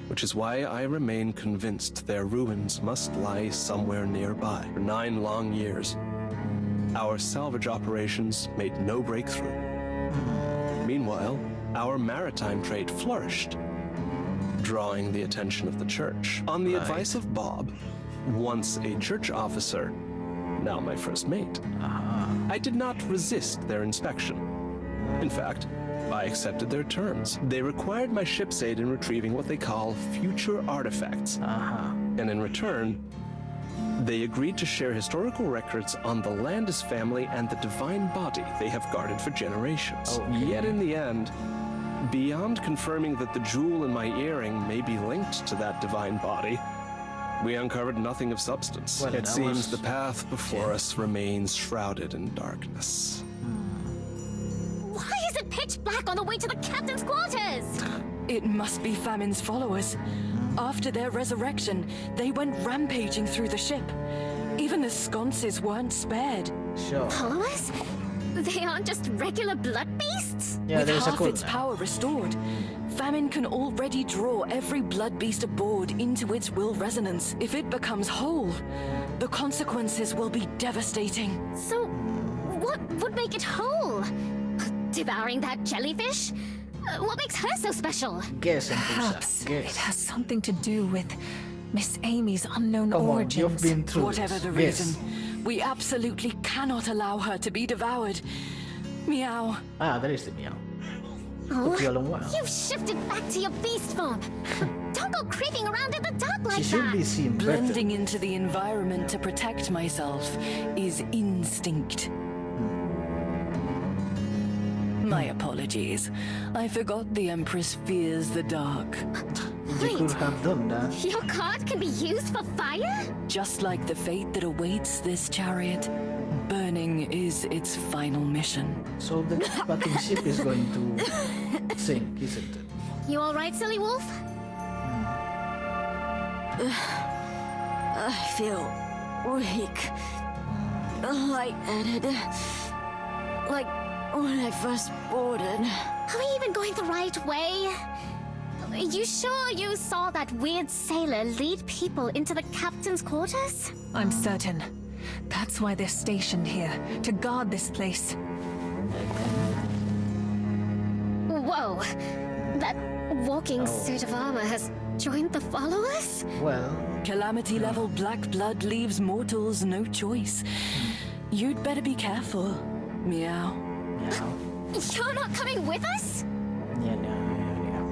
which is why I remain convinced their ruins must lie somewhere nearby. For 9 long years, our salvage operations made no breakthrough. Meanwhile, our maritime trade flourished, drawing the attention of the church. On the advice of Bob, once a church officer, now my first mate, I did not resist their inspection. In fact, I accepted their terms. They required my ship's aid in retrieving what they call future artifacts. And in return, they agreed to share historical records on the Landis family and the divine body they have guarded for generations. Yet in the end, beyond confirming that the jewel in my earring may be linked to that divine body, we uncovered nothing of substance. Well, it that seems was- the path before us remains shrouded in darkness. Why is it pitch black on the way to the captain's quarters? It must be Famine's followers. After their resurrection, they went rampaging through the ship. Even the sconces weren't spared. Sure. Followers? They aren't just regular blood beasts? Yeah, With there's a half code its now. power restored, Famine can already draw every blood beast aboard into its will resonance. If it becomes whole, the consequences will be devastating. So, what would make it whole? Devouring that jellyfish? What makes her so special? Guess, Empousa. Perhaps it Guess. has something to do with Miss Amy's unknown Come on, origins. you've been through Whatever this. the Guess. reason, we absolutely cannot allow her to be devoured. Meow. Ah, there is the meow. Oh, Took you a long while. you've shifted back to your beast form. Don't go creeping around in the dark like She should that. be seen better. Blending into the environment to protect myself is instinct. My apologies. I forgot the Empress fears the dark. You could have done that. Your card can be used for fire? Just like the fate that awaits this chariot. burning is its final mission. So the fucking ship is going to sink, isn't it? You alright, silly wolf? I feel weak. Lightheaded. Like when I first boarded. Are we even going the right way? You sure you saw that weird sailor lead people into the captain's quarters? I'm certain. That's why they're stationed here, to guard this place. Whoa! That walking suit of armor has joined the followers? Well... Calamity level black blood leaves mortals no choice. You'd better be careful, meow. Meow. You're not coming with us? Yeah.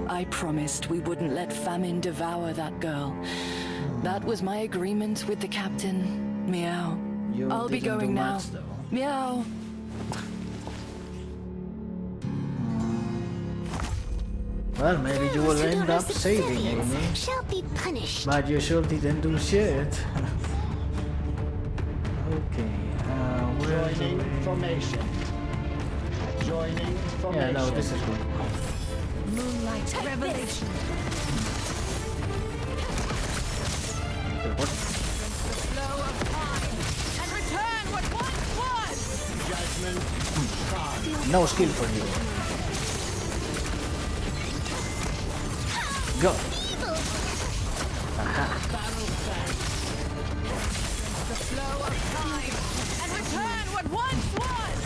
I promised we wouldn't let famine devour that girl. That was my agreement with the captain, meow. I'll be going now. Much, meow. Well, maybe you will end up saving Amy. Shall be punished. But you sure didn't do shit. Okay, where is Joining formation. Joining formation. Yeah, no, this is good. Moonlight revelation. What? Flow of time and return what once was. Judgment. No skill for you. Go. Aha. The flow of time and return what once was.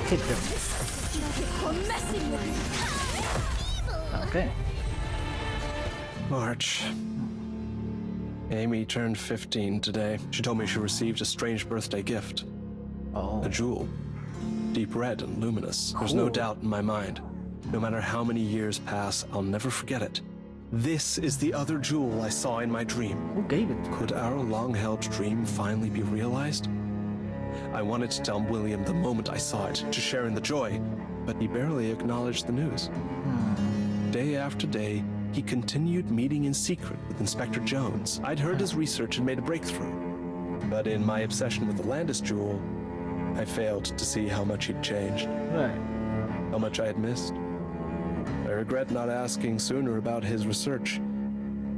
Hit them. We're messing with you. Okay. March. Amy turned 15 today. She told me she received a strange birthday gift. Oh. A jewel. Deep red and luminous. There's no doubt in my mind. No matter how many years pass, I'll never forget it. This is the other jewel I saw in my dream. Who gave it? Could our long-held dream finally be realized? I wanted to tell William the moment I saw it, to share in the joy, but he barely acknowledged the news. Day after day, he continued meeting in secret with Inspector Jones. I'd heard his research and made a breakthrough. But in my obsession with the Landis jewel, I failed to see how much he'd changed. Right. How much I had missed. I regret not asking sooner about his research,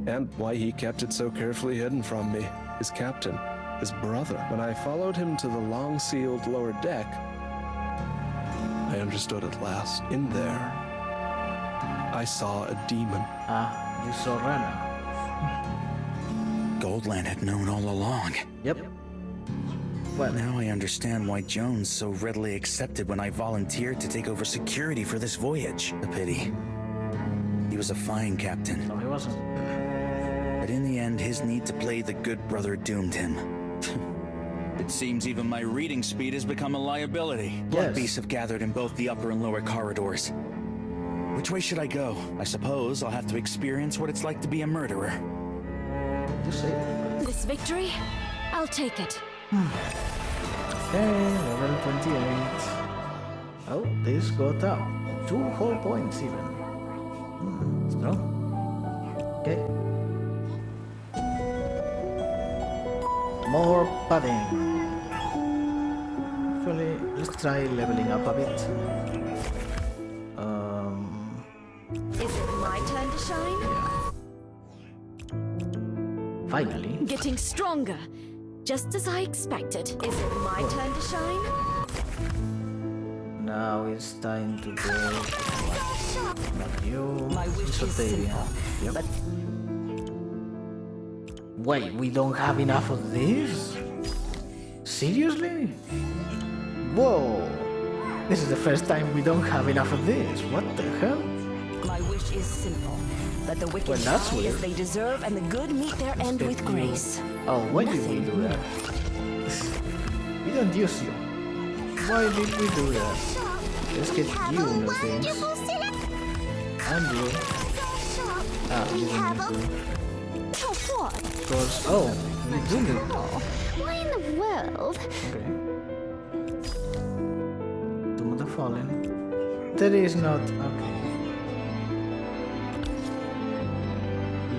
and why he kept it so carefully hidden from me. His captain, his brother. When I followed him to the long-sealed lower deck, I understood at last. In there, I saw a demon. Ah, you saw Rana. Goldland had known all along. Yep. Well, Now I understand why Jones so readily accepted when I volunteered to take over security for this voyage. A pity. He was a fine captain. no, he wasn't. But in the end, his need to play the good brother doomed him. It seems even my reading speed has become a liability. Blood beasts have gathered in both the upper and lower corridors. Which way should I go? I suppose I'll have to experience what it's like to be a murderer. You say it. This victory, I'll take it. Okay, level 28. Oh, this got up. 2 whole points even. Strong. Okay. More padding. Actually, let's try leveling up a bit. Is it my turn to shine? Yeah. Finally. Getting stronger. Just as I expected. Is it my turn to shine? Now it's time to go. Not you. My wish is simple, Yep. Wait, we don't have enough of this? Seriously? Whoa! This is the first time we don't have enough of this. What the hell? My wish is simple. That the wicked Well, that's die weird. as they deserve and the good meet their end with grace. Oh, why did we do that? We don't use you. Why did we do that? Let's get you new things. And you. Ah, you don't need to. What? Of course. Oh, you do need to. Why in the world? Okay. Tomb of the Fallen. That is not. Okay.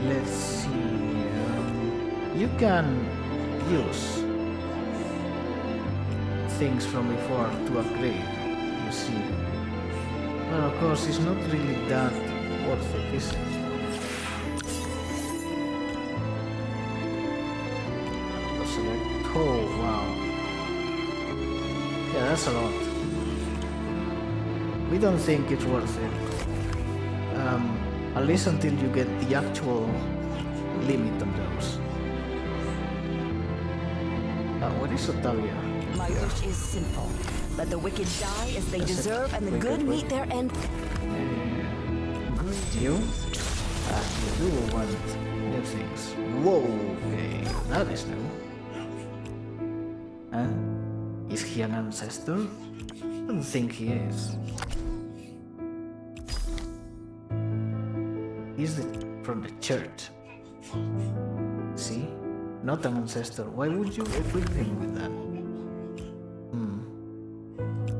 let's see. You can use things from before to upgrade, you see. But of course, it's not really that worth it, is it? Oh, wow. Yeah, that's a lot. We don't think it's worth it. At least until you get the actual limit on those. What is Otavia? My wish is simple. Let the wicked die as they deserve and the good meet their end. You? You do want new things. Whoa, okay. That is new. Is he an ancestor? I don't think he is. He's from the church. See? Not an ancestor. Why would you equip him with that?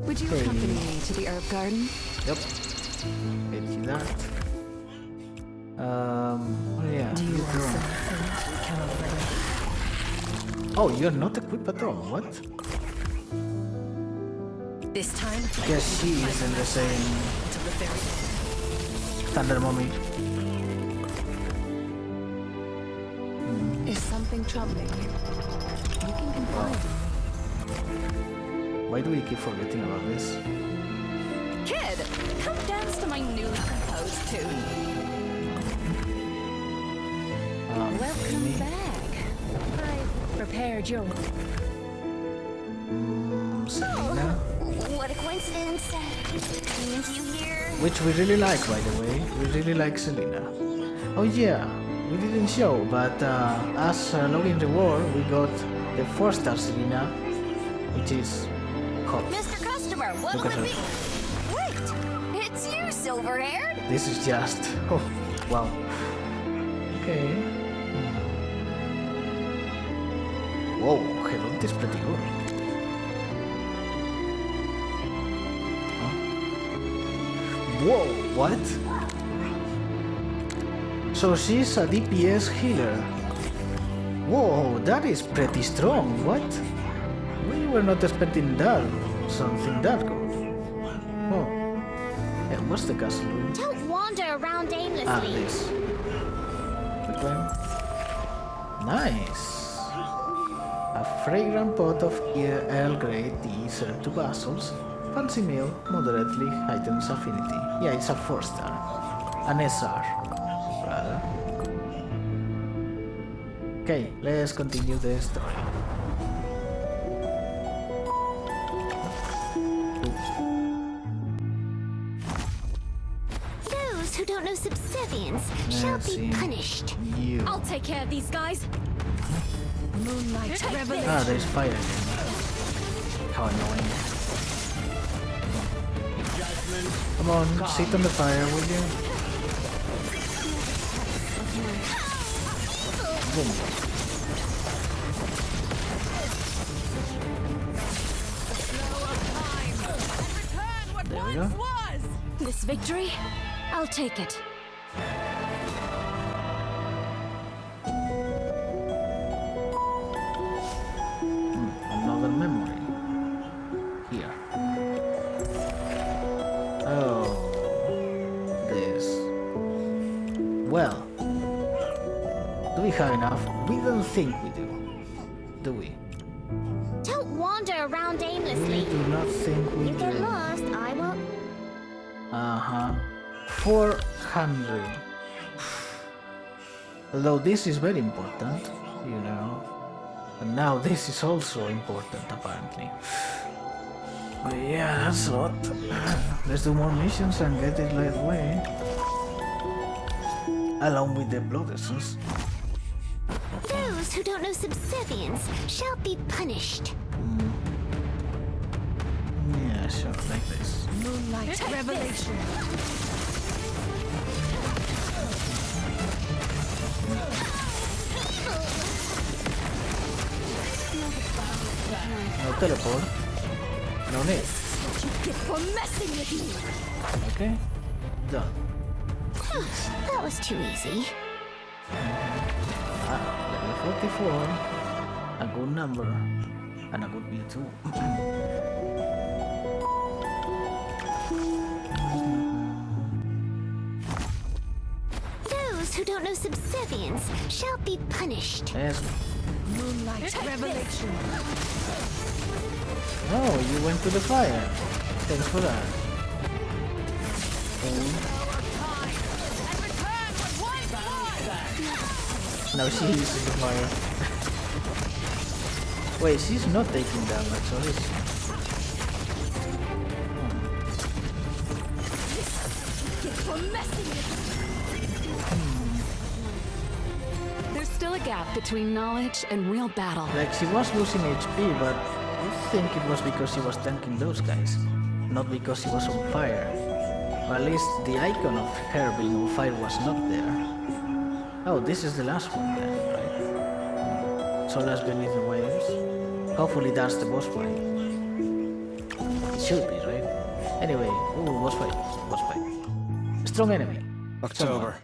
Would you accompany me to the herb garden? Yep. Get you that. Oh yeah. Do you want something we cannot let? Oh, you're not equipped at all. What? This time, Yes, she is in the same Thunder Mummy. Is something troubling you? You can confide in me. Why do we keep forgetting about this? kid, come dance to my newly composed tune. Welcome back. I've prepared your... Selena. What a coincidence. And you here? Which we really like, by the way. We really like Selena. Oh yeah, we didn't show, but as a login reward, we got the 4-star Selena, which is hot. Mr. Customer, what will it be? Wait, it's you, silver-haired. This is just... oh, wow. Okay. Whoa, Hedont is pretty good. Whoa, what? So she's a DPS healer. Whoa, that is pretty strong. What? We were not expecting that. Something that good. Oh. Yeah, what's the castle doing? Don't wander around aimlessly. Ah, this. Which one? Nice. A fragrant pot of Earl Grey tea served to vassals. Fancy meal, moderately heightens affinity. Yeah, it's a 4-star. An SR, rather. Okay, let's continue the story. Those who don't know subservience shall be punished. You. I'll take care of these guys. Moonlight revelation. Ah, there's fire again. How annoying. Come on, sit on the fire, will you? Boom. There we go. This victory, I'll take it. Another memory. Here. Oh. This. Well. Do we have enough? We don't think we do. Do we? Don't wander around aimlessly. We do not think we You do. get lost, I won't. 400. Although this is very important, you know. And now this is also important, apparently. But yeah, that's a lot. Let's do more missions and get it right away. Along with the blood essence. Those who don't know subservience shall be punished. Yeah, sure, like this. Moonlight revelation. No teleport. No need. What you get for messing with me? Okay. Done. That was too easy. 44, a good number, and a good view too. Those who don't know subservience shall be punished. Yes. Moonlight revelation. Oh, you went to the fire. Thanks for that. Now she is in the fire. Wait, she's not taking damage, or is she? There's still a gap between knowledge and real battle. Like, she was losing HP, but I think it was because she was tanking those guys, not because she was on fire. Or at least the icon of her being on fire was not there. Oh, this is the last one then, right? Solace beneath the waves. Hopefully that's the boss fight. It should be, right? Anyway, ooh, boss fight. Strong enemy. October.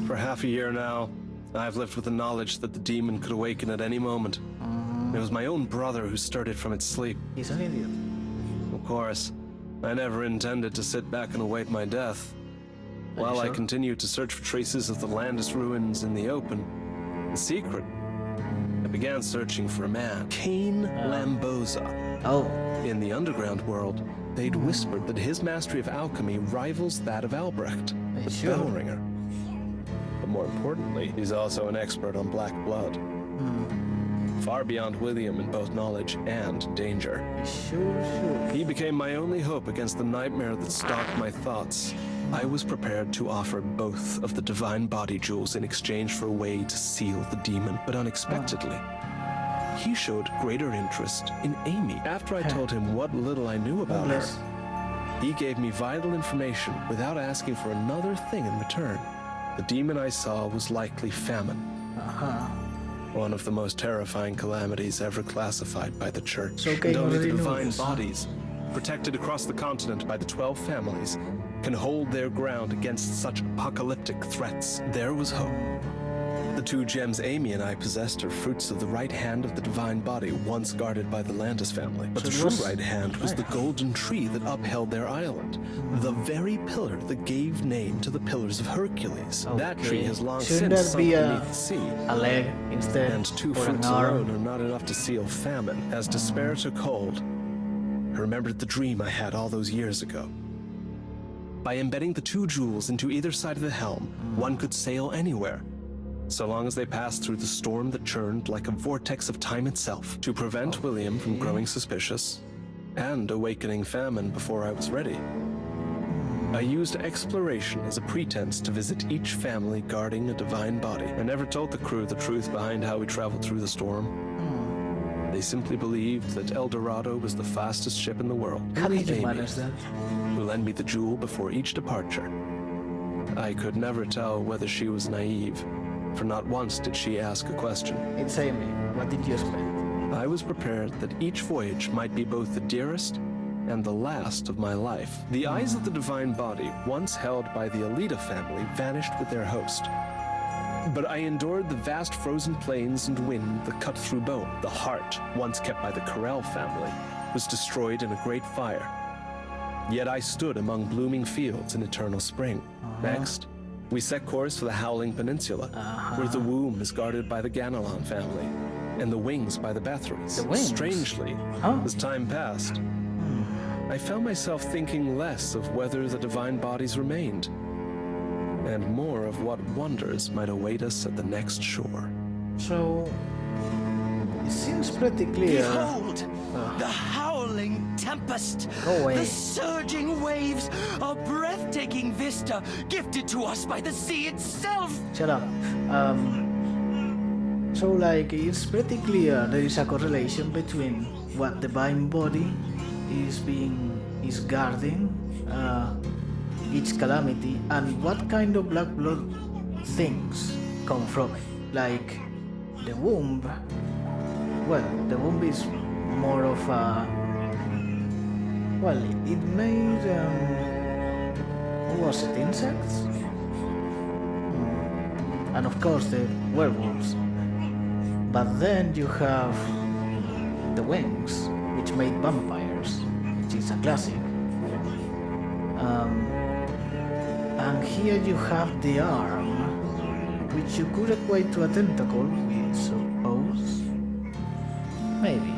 For half a year now, I've lived with the knowledge that the demon could awaken at any moment. It was my own brother who stirred it from its sleep. He's an idiot. Of course, I never intended to sit back and await my death. While I continued to search for traces of the Landis ruins in the open, in secret, I began searching for a man, Cain Lamboza. Oh. In the underground world, they'd whispered that his mastery of alchemy rivals that of Albrecht, the Bellringer. But more importantly, he's also an expert on black blood. Far beyond William in both knowledge and danger. Sure. He became my only hope against the nightmare that stalked my thoughts. I was prepared to offer both of the divine body jewels in exchange for a way to seal the demon, but unexpectedly, he showed greater interest in Amy. After I told him what little I knew about her, he gave me vital information without asking for another thing in return. The demon I saw was likely famine. One of the most terrifying calamities ever classified by the church. Okay, and only the divine bodies, protected across the continent by the 12 families, can hold their ground against such apocalyptic threats. There was hope. The two gems Amy and I possessed are fruits of the right hand of the divine body, once guarded by the Landis family. But the true right hand was the golden tree that upheld their island, the very pillar that gave name to the Pillars of Hercules. That tree has long since sunk beneath the sea. A leg instead, and two fruits alone are not enough to seal famine. As despair took hold, I remembered the dream I had all those years ago. By embedding the two jewels into either side of the helm, one could sail anywhere, so long as they passed through the storm that churned like a vortex of time itself, to prevent William from growing suspicious and awakening famine before I was ready. I used exploration as a pretense to visit each family guarding a divine body. I never told the crew the truth behind how we traveled through the storm. They simply believed that El Dorado was the fastest ship in the world. How did you manage that? Who lent me the jewel before each departure. I could never tell whether she was naive, for not once did she ask a question. It's Amy. What did you expect? I was prepared that each voyage might be both the dearest and the last of my life. The eyes of the divine body, once held by the Alita family, vanished with their host. But I endured the vast frozen plains and wind that cut through bone. The heart, once kept by the Corel family, was destroyed in a great fire. Yet I stood among blooming fields in eternal spring. Next, we set course for the Howling Peninsula, where the womb is guarded by the Ganelon family, and the wings by the Bathories. Strangely, as time passed, I found myself thinking less of whether the divine bodies remained, and more of what wonders might await us at the next shore. So, it seems pretty clear. Behold, the howling tempest, the surging waves, a breathtaking vista gifted to us by the sea itself. Shut up. So, like, it's pretty clear there is a correlation between what the divine body is guarding each calamity and what kind of black blood things come from it. Like the womb. Well, the womb is more of a. Well, it made. What was it? Insects? And of course the werewolves. But then you have the wings, which made vampires, which is a classic. And here you have the arm, which you could equate to a tentacle, we suppose. Maybe.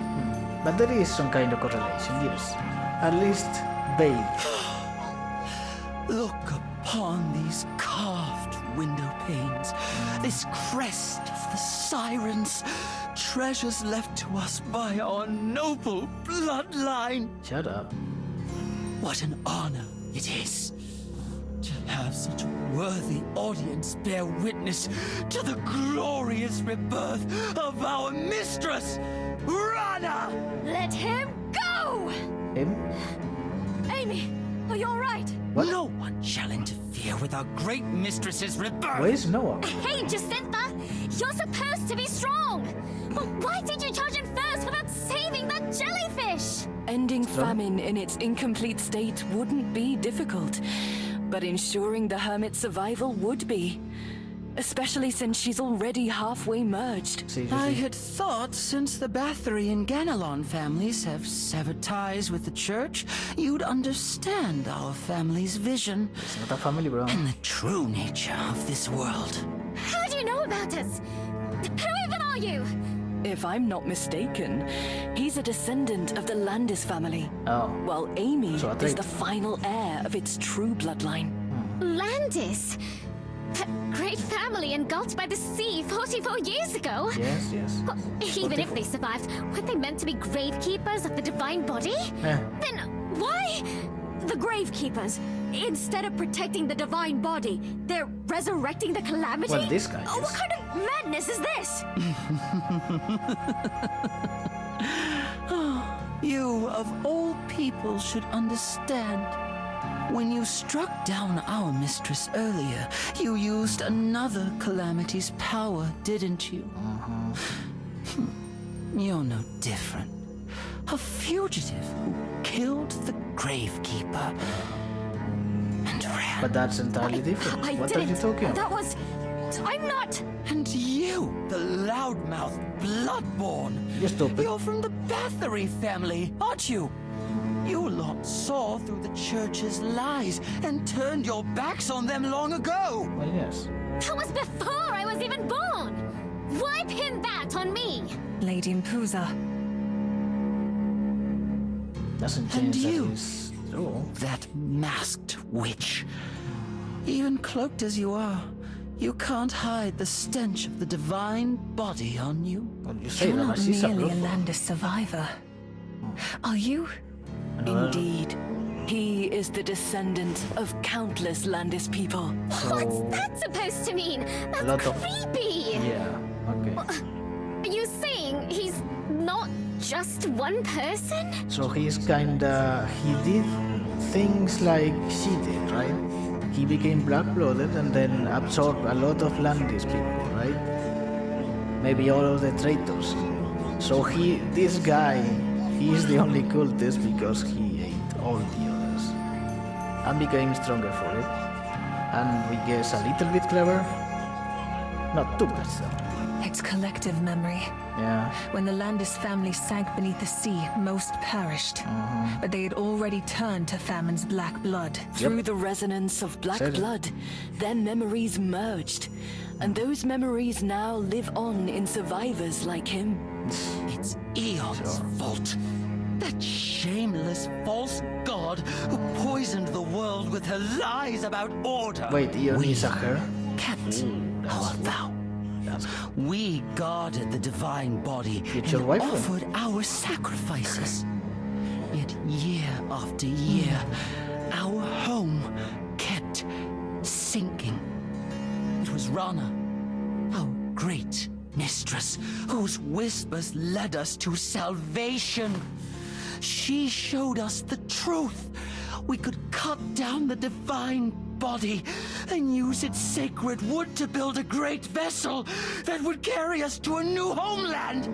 But there is some kind of correlation, yes. At least vague. Look upon these carved window panes, this crest of the sirens, treasures left to us by our noble bloodline. Shut up. What an honor it is to have such a worthy audience bear witness to the glorious rebirth of our mistress, Rana! Let him go! Him? Amy, are you alright? What? No one shall interfere with our great mistress's rebirth! Where's Noah? Hey, Jacinta! You're supposed to be strong! But why did you charge in first without saving that jellyfish? Ending famine in its incomplete state wouldn't be difficult, but ensuring the hermit's survival would be. Especially since she's already halfway merged. I had thought since the Bathory and Ganelon families have severed ties with the church, you'd understand our family's vision. It's not a family, bro. And the true nature of this world. How do you know about us? Who even are you? If I'm not mistaken, he's a descendant of the Landis family. Oh. While Amy So is the final heir of its true bloodline. Landis? That great family engulfed by the sea 44 years ago? Yes, yes. Well, even if they survived, weren't they meant to be gravekeepers of the divine body? Then why? The Gravekeepers. Instead of protecting the divine body, they're resurrecting the calamity? Well, this guy Oh, is. what kind of madness is this? You, of all people, should understand. When you struck down our mistress earlier, you used another calamity's power, didn't you? You're no different. A fugitive who killed the Gravekeeper and ran. But that's entirely different. I What didn't. are you talking about? That was... I'm not... And you, the loudmouth bloodborne. You're stupid. You're from the Bathory family, aren't you? You lot saw through the church's lies and turned your backs on them long ago. Well, yes. That was before I was even born! Why pin that on me? Lady Empousa. Doesn't And change that you, it's true. that masked witch. Even cloaked as you are, you can't hide the stench of the divine body on you. Well, you say You're that, not but she's a merely a bloodborne. Landis survivor. Are you? Indeed. He is the descendant of countless Landis people. What's that supposed to mean? That's lot of- creepy! Yeah, okay. Are you saying he's not just one person? So he's kinda... He did things like she did, right? He became black-blooded and then absorbed a lot of Landis people, right? Maybe all of the traitors. So this guy, he's the only cultist because he ate all the others. And became stronger for it. And we guess a little bit clever? Not too much though. It's collective memory. Yeah. When the Landis family sank beneath the sea, most perished. But they had already turned to Famine's black blood. Through the resonance of black Said it. blood, their memories merged. And those memories now live on in survivors like him. It's Eon's fault. That shameless false god who poisoned the world with her lies about order. Wait, Eon is a her? Kept our vow. That's We guarded the divine body Future and wife? offered our sacrifices. Yet year after year, our home kept sinking. It was Rana, our great mistress, whose whispers led us to salvation. She showed us the truth. We could cut down the divine body and use its sacred wood to build a great vessel that would carry us to a new homeland.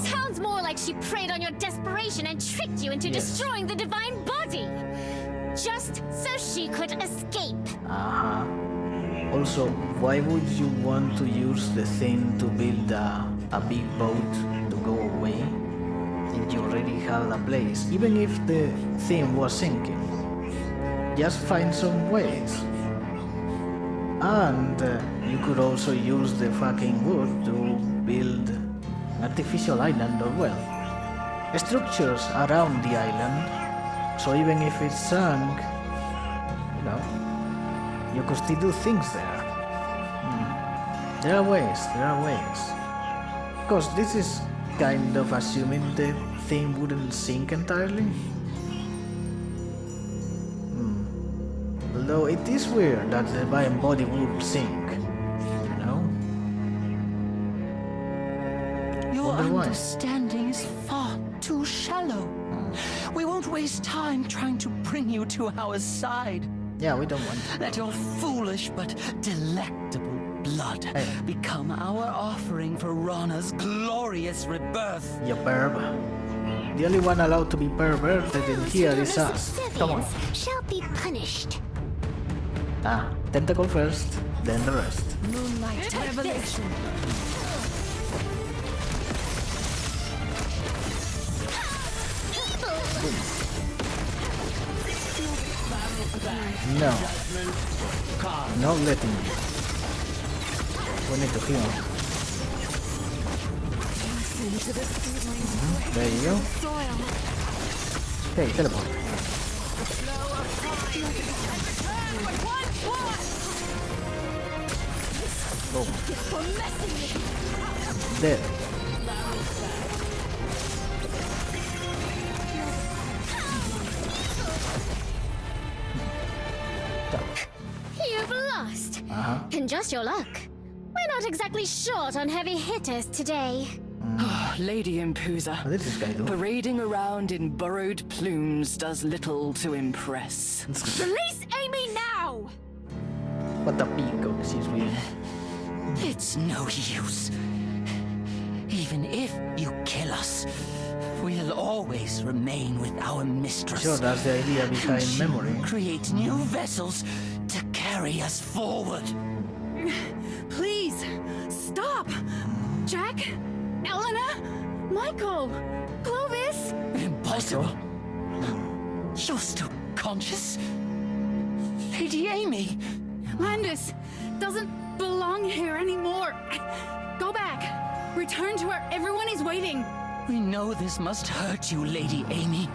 Sounds more like she preyed on your desperation and tricked you into Yes. destroying the divine body. Just so she could escape. Also, why would you want to use the thing to build a a big boat to go away, and you already have a place, even if the thing was sinking. Just find some ways. And you could also use the fucking wood to build an artificial island or, well, structures around the island. So even if it sank, you know, you could still do things there. There are ways. Of course, this is kind of assuming the thing wouldn't sink entirely. Although it is weird that the divine body would sink, you know? Your Wonder why. understanding is far too shallow. We won't waste time trying to bring you to our side. Yeah, we don't want to. Let your foolish but delectable blood become our offering for Rana's glorious rebirth. You perv. The only one allowed to be perverted in here is us. Come on. Shall be punished. Ah, tentacle first, then the rest. Moonlight revelation. No. Not letting me. We need to heal. There you go. Okay, teleport. Boom. Dead. You've lost. And just your luck. We're not exactly short on heavy hitters today. Lady Empousa, What did this guy do? parading around in borrowed plumes does little to impress. Release Amy now! What the peacock she's with. It's no use. Even if you kill us, we'll always remain with our mistress. Sure, that's the idea behind She memory. create new vessels to carry us forward. Please, stop! Jack? Eleanor? Michael? Clovis? Impossible. You're still conscious? Lady Amy? Landis doesn't belong here anymore. Go back. Return to where everyone is waiting. We know this must hurt you, Lady Amy.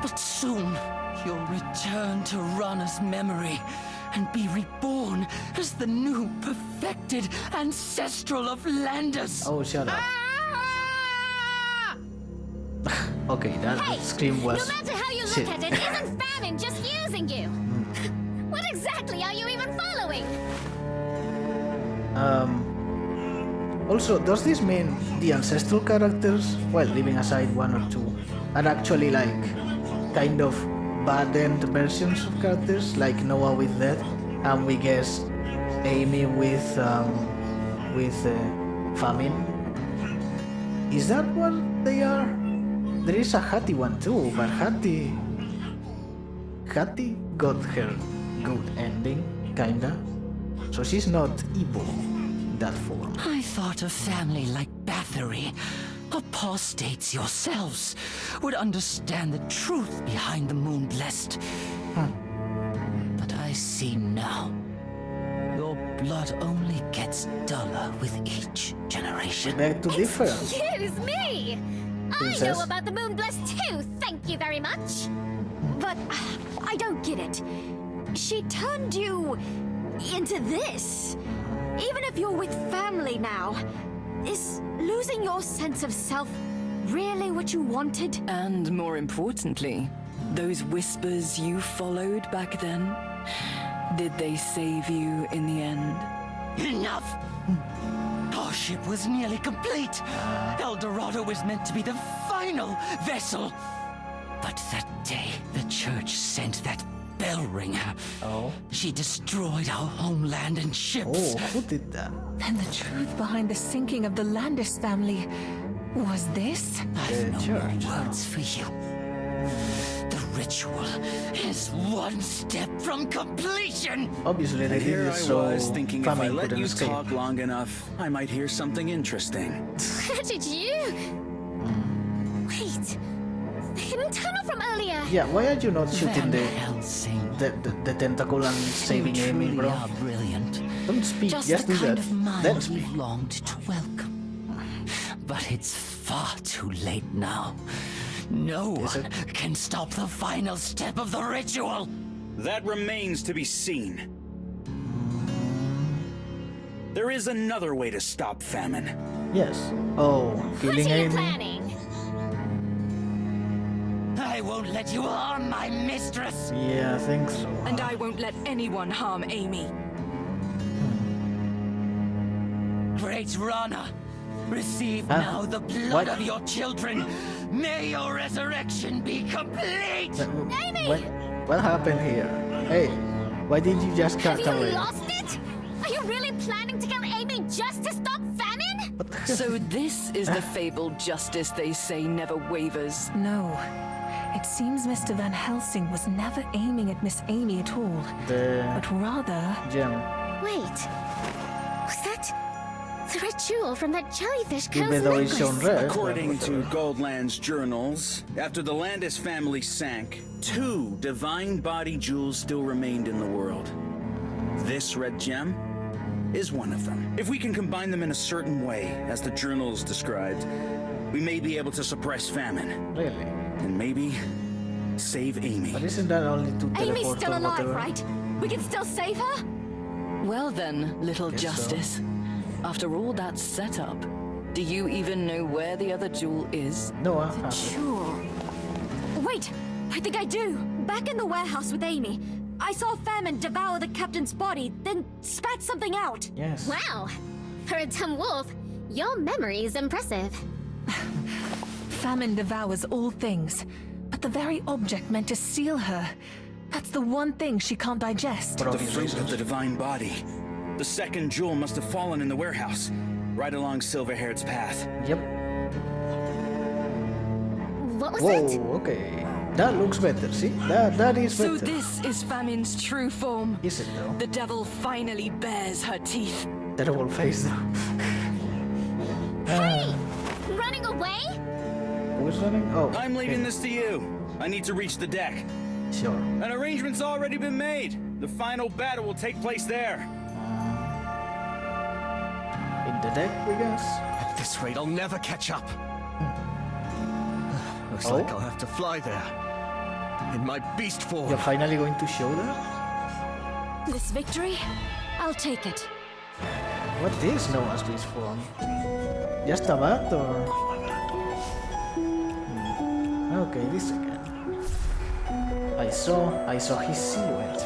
But soon, you'll return to Rana's memory and be reborn as the new perfected ancestral of Landis. Oh, shut up. Okay, that Hey, scream was no matter how you look shit. at it, isn't Famine just using you? What exactly are you even following? Also, does this mean the ancestral characters, well, leaving aside one or two, are actually like kind of bad-end versions of characters, like Noah with Death, and we guess Amy with Famine? Is that what they are? There is a Hati one too, but Hati got her good ending, kinda. So she's not evil in that form. I thought a family like Bathory, apostates yourselves, would understand the truth behind the Moonblessed. But I see now. Your blood only gets duller with each generation. Beg to differ. Excuse me! I Princess? know about the Moonblessed too, thank you very much. But I don't get it. She turned you into this. Even if you're with family now, is losing your sense of self really what you wanted? And more importantly, those whispers you followed back then, did they save you in the end? Enough! Our ship was nearly complete. El Dorado was meant to be the final vessel. But that day, the church sent that bell ringer. Oh. She destroyed our homeland and ships. Oh, who did that? Then the truth behind the sinking of the Landis family was this? I've no church. more words for you. The ritual is one step from completion. Obviously, they And did here it I so was thinking if I Famine let couldn't you escape. talk long enough, I might hear something interesting. How did you? Wait, the hidden tunnel from earlier. Yeah, why are you not shooting Van Helsing. the tentacle and saving You Amy, truly bro? are brilliant. Don't speak, Just just the do kind that. of mind Then speak. we've longed to welcome. But it's far too late now. No one can stop the final step of the ritual. That remains to be seen. There is another way to stop famine. Yes. Oh, What killing are you Amy. planning? I won't let you harm my mistress. Yeah, I think so. And I won't let anyone harm Amy. Great Rana, receive now the blood What? of your children. May your resurrection be complete. What happened here? Hey, why did you just cut Have you away? lost it? Are you really planning to kill Amy just to stop famine? What the hell? So this is the fabled justice they say never wavers. No. It seems Mr. Van Helsing was never aiming at Miss Amy at all, The but rather... gem. Wait, was that the red jewel from that jellyfish girl's Even though it's shown necklace? red. According but to whatever. Goldland's journals, after the Landis family sank, 2 divine body jewels still remained in the world. This red gem is one of them. If we can combine them in a certain way, as the journals described, we may be able to suppress famine. Really? And maybe save Amy. But isn't that only to Amy's teleport still or alive, whatever? right? We can still save her? Well then, little Guess so. justice. After all that setup, do you even know where the other jewel is? No, I haven't. Sure. Wait, I think I do. Back in the warehouse with Amy, I saw Famine devour the captain's body, then spat something out. Yes. Wow, for a dumb wolf, your memory is impressive. Famine devours all things, but the very object meant to seal her. That's the one thing she can't digest. For The obvious fruit reasons. of the divine body. The second jewel must have fallen in the warehouse, right along Silverhaired's path. Yep. What was Whoa, it? okay. That looks better, see? That is So better. this is Famine's true form. Is it though? The devil finally bares her teeth. Terrible face though. Hey! Running away? Who's running? Oh. I'm leaving okay. this to you. I need to reach the deck. Sure. An arrangement's already been made. The final battle will take place there. In the deck, we guess? At this rate, I'll never catch up. Looks Oh? like I'll have to fly there. In my beast form. You're finally going to show that? This victory, I'll take it. What is Noah's beast form? Just a bat or? Okay, this again. I saw his silhouette.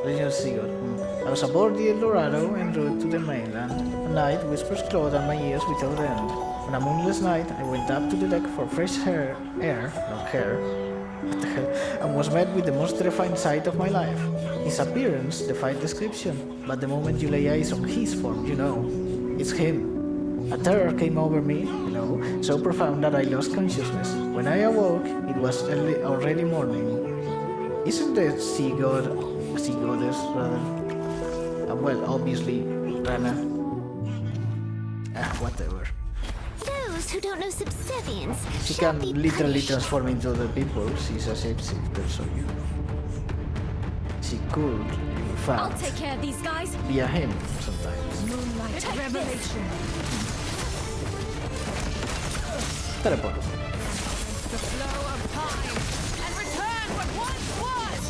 Legend Sigurd. I was aboard the El Dorado en route to the mainland. A night whispers clawed at my ears without end. On a moonless night, I went up to the deck for fresh air, not hair, what the hell, and was met with the most terrifying sight of my life. His appearance defied description, but the moment you lay eyes on his form, you know, it's him. A terror came over me, so profound that I lost consciousness. When I awoke, it was already morning. Isn't the sea goddess rather? Well, obviously, Rana. Whatever. Those who don't know subservience She shall can be literally punished. transform into other people. She's a shapeshifter, so you know. She could, in I'll fact, take care of these guys. be a him sometimes. Moonlight Take revelation. Teleport. The flow of time and return what once was!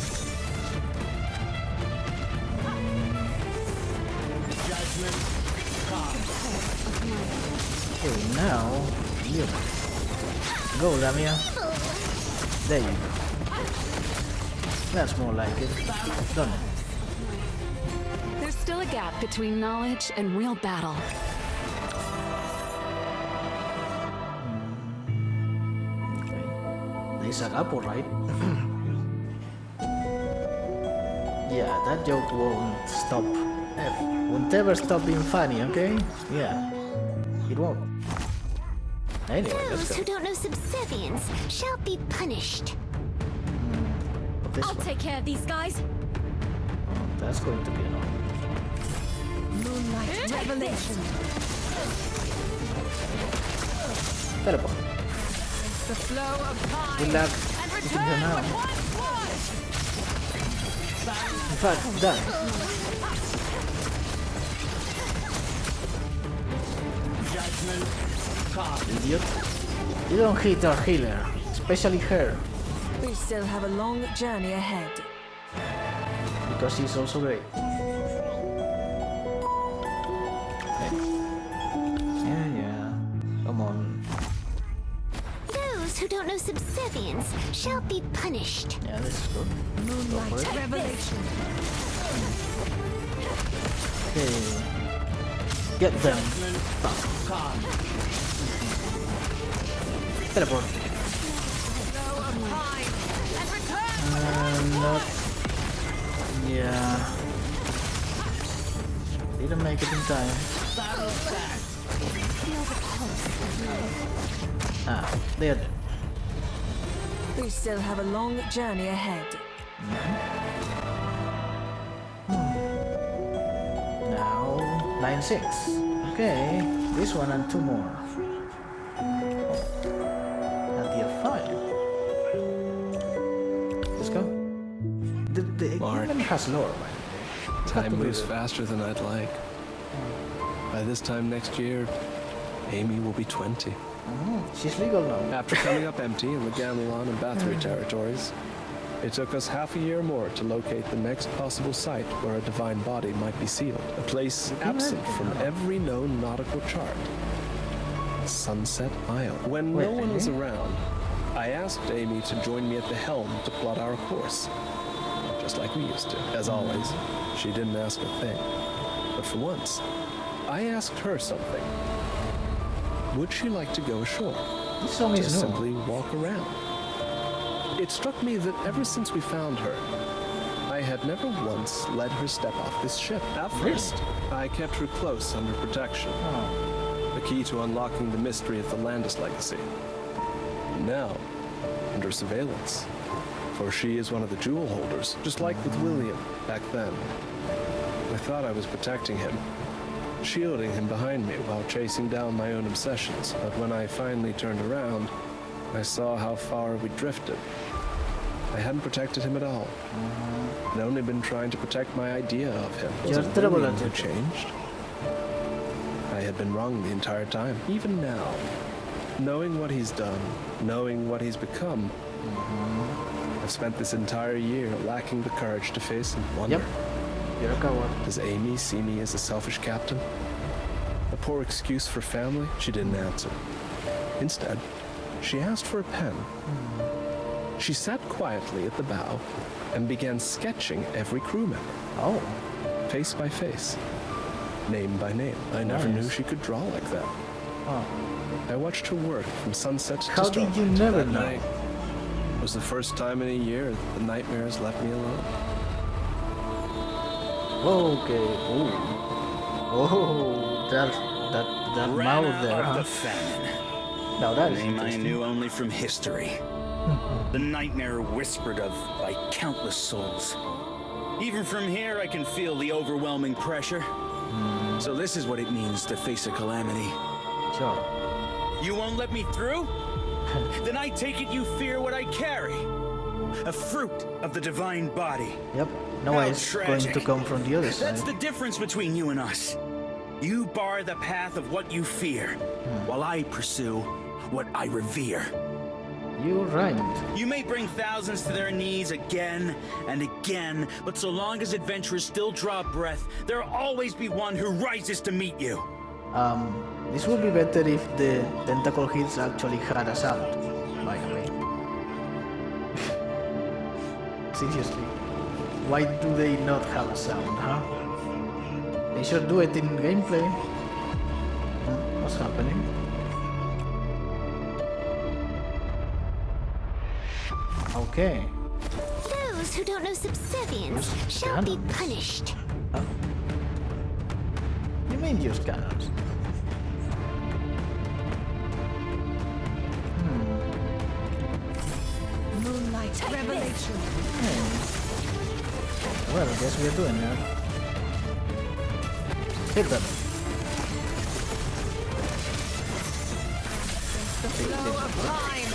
Judgment comes. Okay, now, you. Go, Lamia. There you go. That's more like it. Done it. There's still a gap between knowledge and real battle. Okay. There's a gap, alright. Yeah, that joke won't stop. Won't ever stop being funny, okay? Yeah. It won't. Anyway, let's Those go. who don't know subservience shall be punished. this I'll one. take care of these guys. Oh, that's going to be annoying. Moonlight revelation. Teleport. The flow of time. Good luck. And Keeping her return now. with one blood. In fact, done. Judgment. Cast. Idiot. You don't hit our healer, especially her, We still have a long journey ahead. because she's also great. Yeah. Come on. Those who don't know subservience shall be punished. Yeah, this is good. Go for it. Revelation. Okay. Get them. Cast. Teleport. Flow of time. And return. Not. Yeah. Didn't make it in time. Battle stack. Ah, they're dead. We still have a long journey ahead. Now, 9-6. Okay, this one and two more. And the F5. Let's go. The Mark. game has lore, by the way. It's got to Time be moves the- faster than I'd like. By this time next year, Amy will be 20. She's legal now. After coming up empty in the Gamelon and Bathory territories, it took us half a year more to locate the next possible site where a divine body might be sealed. A place absent from every known nautical chart. Sunset Isle. When Wait, no one was really? around, I asked Amy to join me at the helm to plot our course. Just like we used to. As always, she didn't ask a thing. But for once, I asked her something. Would she like to go ashore? This song is Just new. simply walk around. It struck me that ever since we found her, I had never once let her step off this ship. At first, I kept her close under protection. The key to unlocking the mystery of the Landis legacy. Now, under surveillance. For she is one of the jewel holders, just like with William back then. I thought I was protecting him, shielding him behind me while chasing down my own obsessions. But when I finally turned around, I saw how far we drifted. I hadn't protected him at all. I'd only been trying to protect my idea of him. Was You're it terrible William at who it. changed? I had been wrong the entire time. Even now, knowing what he's done, knowing what he's become, I've spent this entire year lacking the courage to face and wonder. Yep. You're a coward. Does Amy see me as a selfish captain? A poor excuse for family? She didn't answer. Instead, she asked for a pen. She sat quietly at the bow and began sketching every crew member. Oh. Face by face. Name by name. I never Nice. knew she could draw like that. Oh. I watched her work from sunset to How did starlight. you never That know? night was the first time in a year that the nightmares left me alone. Okay. Ooh. Oh, that mouth there, of huh? the famine. Now that is Name I interesting. knew only from history. The nightmare whispered of by countless souls. Even from here, I can feel the overwhelming pressure. So this is what it means to face a calamity. Sure. You won't let me through? Then I take it you fear what I carry. A fruit of the divine body. Yep. No How way it's going tragic. to come from the other side. That's the difference between you and us. You bar the path of what you fear, while I pursue what I revere. You rhymed. You may bring thousands to their knees again and again, but so long as adventurers still draw breath, there'll always be one who rises to meet you. This would be better if the tentacle hits actually had a sound, by the way. Seriously. Why do they not have a sound, huh? They should do it in gameplay. What's happening? Okay. Those who don't know subservience shall be punished. You mean use cannons? Moonlight Revelation. Well, I guess we're doing that. Hit them.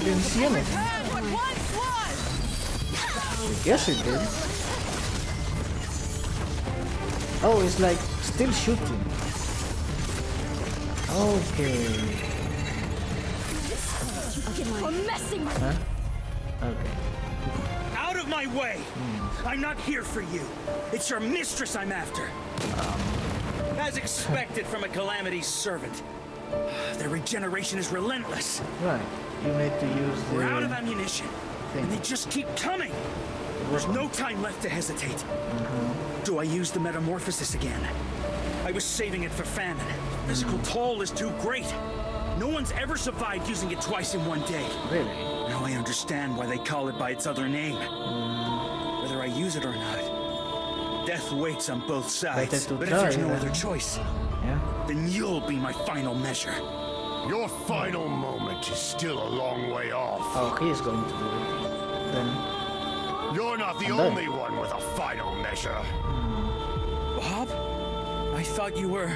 Didn't see anything. I guess it did. Oh, it's like still shooting. Okay. For messing with Huh? Okay. Out of my way! I'm not here for you. It's your mistress I'm after. As expected from a Calamity's servant. Their regeneration is relentless. Right. You need to use the... We're out of ammunition, thing. and they just keep coming. There's no time left to hesitate. Do I use the metamorphosis again? I was saving it for famine. Physical toll is too great. No one's ever survived using it twice in one day. Really? Now I understand why they call it by its other name. Whether I use it or not, death waits on both sides. But if there's no other choice, then you'll be my final measure. Your final moment is still a long way off. Oh, he is going to do it. Then... You're not the only one with a final measure. Bob? I thought you were...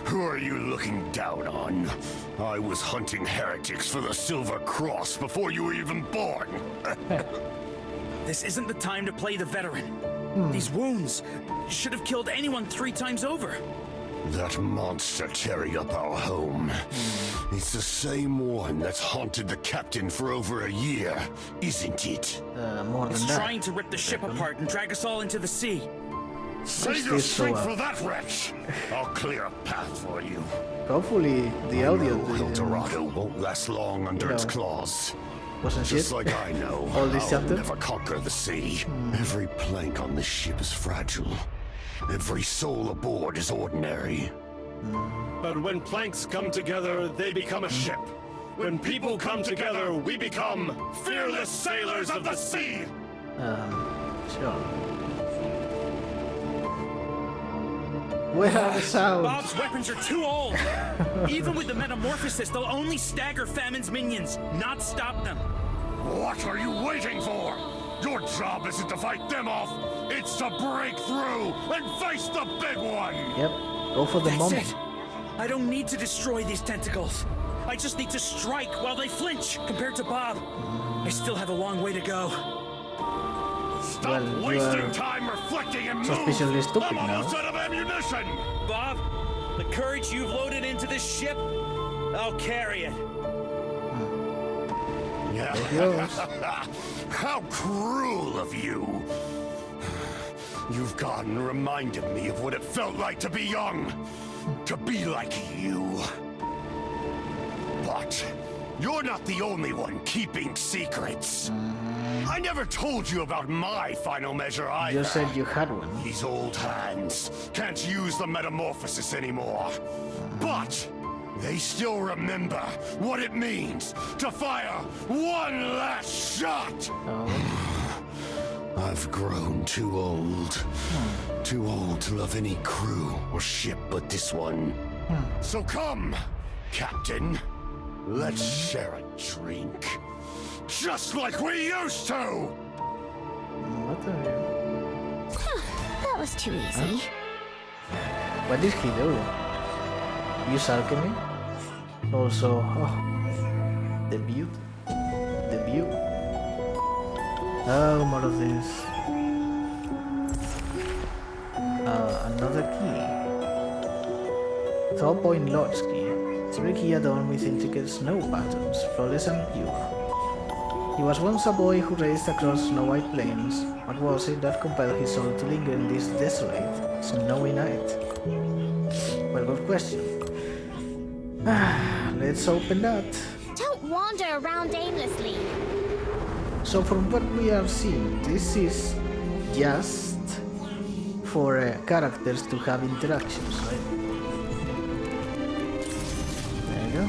Who are you looking down on? I was hunting heretics for the Silver Cross before you were even born. This isn't the time to play the veteran. These wounds should have killed anyone 3 times over. That monster tearing up our home. It's the same one that's haunted the captain for over a year, isn't it? More than it's that. trying to rip the ship apart and drag us all into the sea. Save your strength for that wretch! I'll clear a path for you. Hopefully the audio El Dorado won't last long under its claws. Wasn't Just shit. like I know, All this I'll chapter? never conquer the sea. Every plank on this ship is fragile. Every soul aboard is ordinary. But when planks come together, they become a ship. When people come together, we become fearless sailors of the sea! Sure. Where are the sounds? Bob's weapons are too old. Even with the metamorphosis, they'll only stagger Famine's minions, not stop them. What are you waiting for? Your job isn't to fight them off. It's to break through and face the big one. Yep. Go for the That's moment. it. I don't need to destroy these tentacles. I just need to strike while they flinch. Compared to Bob, I still have a long way to go. Stop wasting time reflecting and move. Suspiciously stupid I'm almost now. out of ammunition. Bob, the courage you've loaded into this ship, I'll carry it. How cruel of you. You've gone and reminded me of what it felt like to be young. To be like you. But you're not the only one keeping secrets. I never told you about my final measure either. You said you had one. These old hands can't use the metamorphosis anymore. But they still remember what it means to fire one last shot. I've grown too old. Too old to love any crew or ship but this one. So come, Captain. Let's share a drink. Just like we used to! What are you? That was too easy. What did he do? Use alchemy? Also, the view. The view. Oh, more of this. Another key. Thawpoint Lodge Key. It's a key adorned with intricate snow patterns, flawless and pure. He was once a boy who raced across snow-white plains. What was it that compelled his soul to linger in this desolate, snowy night? Well, good question. Let's open that. Don't wander around aimlessly. So from what we have seen, this is just for characters to have interactions, right? There you go.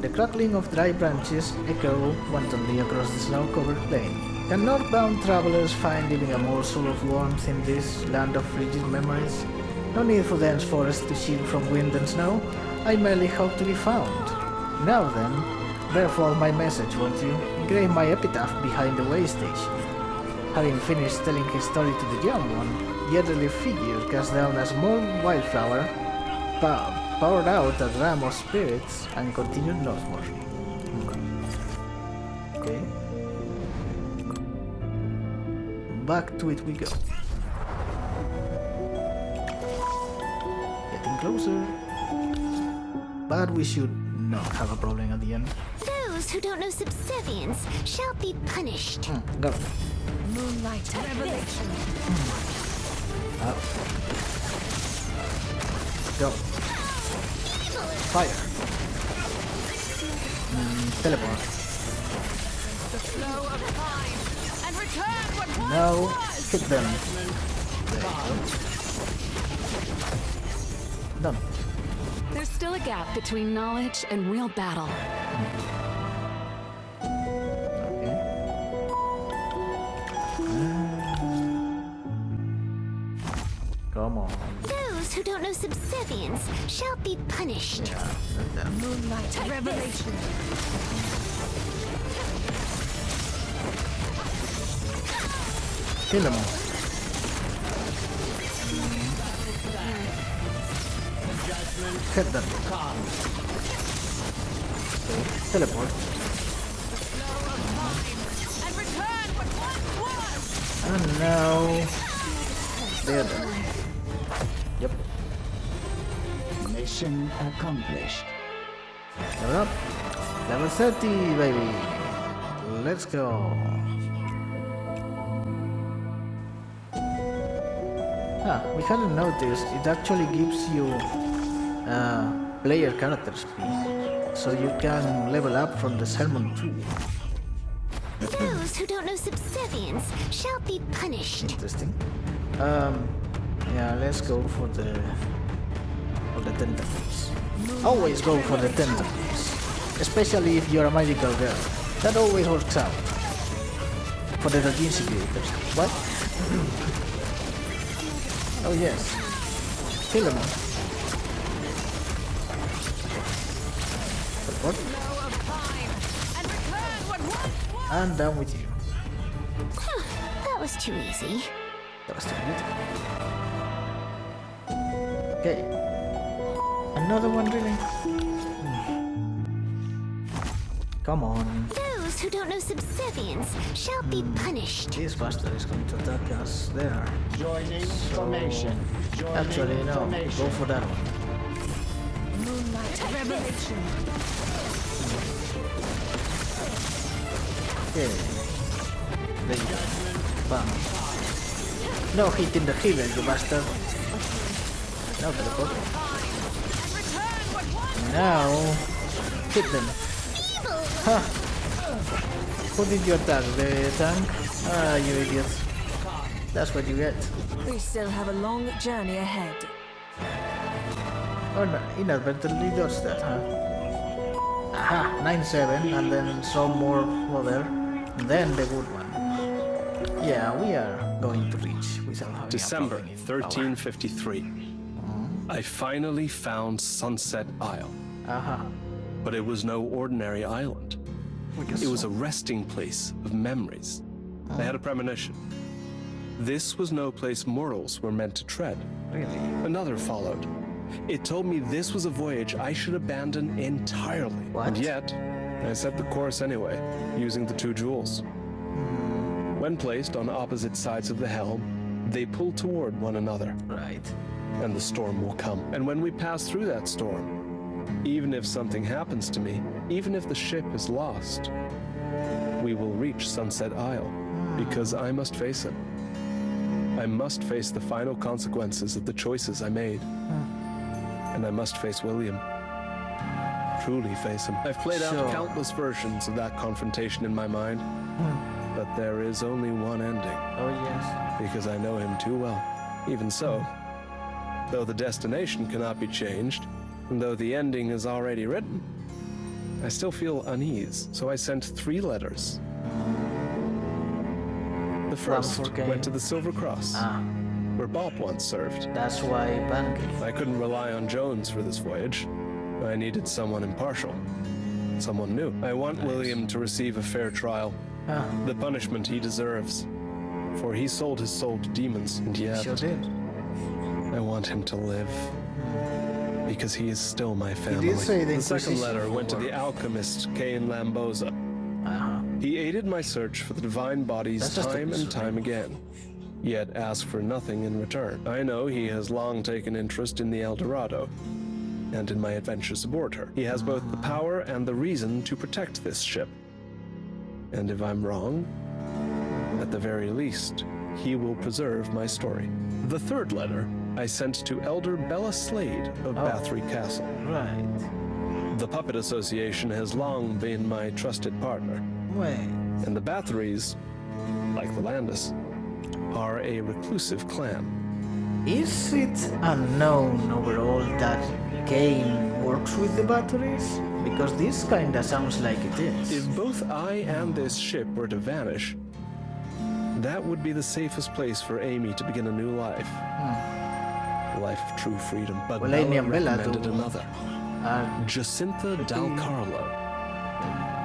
The crackling of dry branches echo wantonly across the snow-covered plain. Can northbound travelers find even a morsel of warmth in this land of frigid memories? No need for dense forest to shield from wind and snow. I merely hope to be found. Now then, Therefore, my message, won't you? Engrave my epitaph behind the way station. Having finished telling his story to the young one, the elderly figure cast down a small wildflower, poured out a dram of spirits, and continued northward. Okay. Back to it we go. Getting closer. But we should not have a problem at the end. Those who don't know subservience shall be punished. Go. Moonlight revelation. Go. Fire. Teleport. The flow of time and return what once Now was. hit them. There you go. Done. There's still a gap between knowledge and real battle. Okay. Come on. Those who don't know subservience shall be punished. Yeah, let them. Moonlight revelation. Kill them all. Hit them. Okay. Teleport. And return what once was. And now they're done. Yep. Mission accomplished. Level up. Level 30, baby. Let's go. We hadn't noticed. It actually gives you player character speed, so you can level up from the sermon too. Those who don't know subservience shall be punished. Interesting. Yeah, let's go for the tentacles. Always go for the tentacles, especially if you're a magical girl. That always works out. For the urgency creators. What? Oh yes. Kill them all. What? And down with you. That was too easy. That was too good. Okay. Another one, really? Come on. Those who don't know subservience shall be punished. This bastard is going to attack us there. Joining formation. Joining Actually, no. formation. Go for that one. Moonlight revelation. Okay. There you go. Bam. No hitting the healer, you bastard. Now teleport. Now hit them. Ha! Who did you attack? The tank? Ah, you idiots. That's what you get. We still have a long journey ahead. Oh no, inadvertently dodged that, huh? Aha, 9-7, and then some more other, then the good one. Yeah, we are going to reach without having December a problem in 1353. I finally found Sunset Isle. Aha. But it was no ordinary island. It was a resting place of memories. I had a premonition. This was no place mortals were meant to tread. Really? Another followed. It told me this was a voyage I should abandon entirely. What? And yet, I set the course anyway, using the 2 jewels. When placed on opposite sides of the helm, they pull toward one another. Right. And the storm will come. And when we pass through that storm, even if something happens to me, even if the ship is lost, we will reach Sunset Isle, because I must face it. I must face the final consequences of the choices I made. And I must face William. Truly face him. I've played out countless versions of that confrontation in my mind, but there is only one ending. Oh yes. Because I know him too well. Even so, though the destination cannot be changed, and though the ending is already written, I still feel unease, so I sent 3 letters. The first went to the Silver Cross, where Bob once served. That's why Pancake. I couldn't rely on Jones for this voyage. I needed someone impartial. someone new. I want William to receive a fair trial. The punishment he deserves. For he sold his soul to demons, and yet... Sure did. I want him to live. Because he is still my family. He did say the second letter went to the alchemist, Cain Lamboza. He aided my search for the divine bodies time and time again, yet asked for nothing in return. I know he has long taken interest in the El Dorado, and in my adventures aboard her. He has both the power and the reason to protect this ship. And if I'm wrong, at the very least, he will preserve my story. The third letter I sent to Elder Bella Slade of Bathory Castle. Right. The Puppet Association has long been my trusted partner. Wait. And the Bathories, like the Landis, are a reclusive clan. Is it unknown overall that Cain works with the Bathories? Because this kinda sounds like it is. If both I and this ship were to vanish, that would be the safest place for Amy to begin a new life. A life of true freedom. But Well, Bella Amy and Bella recommended another. Jacinta Del Carlo.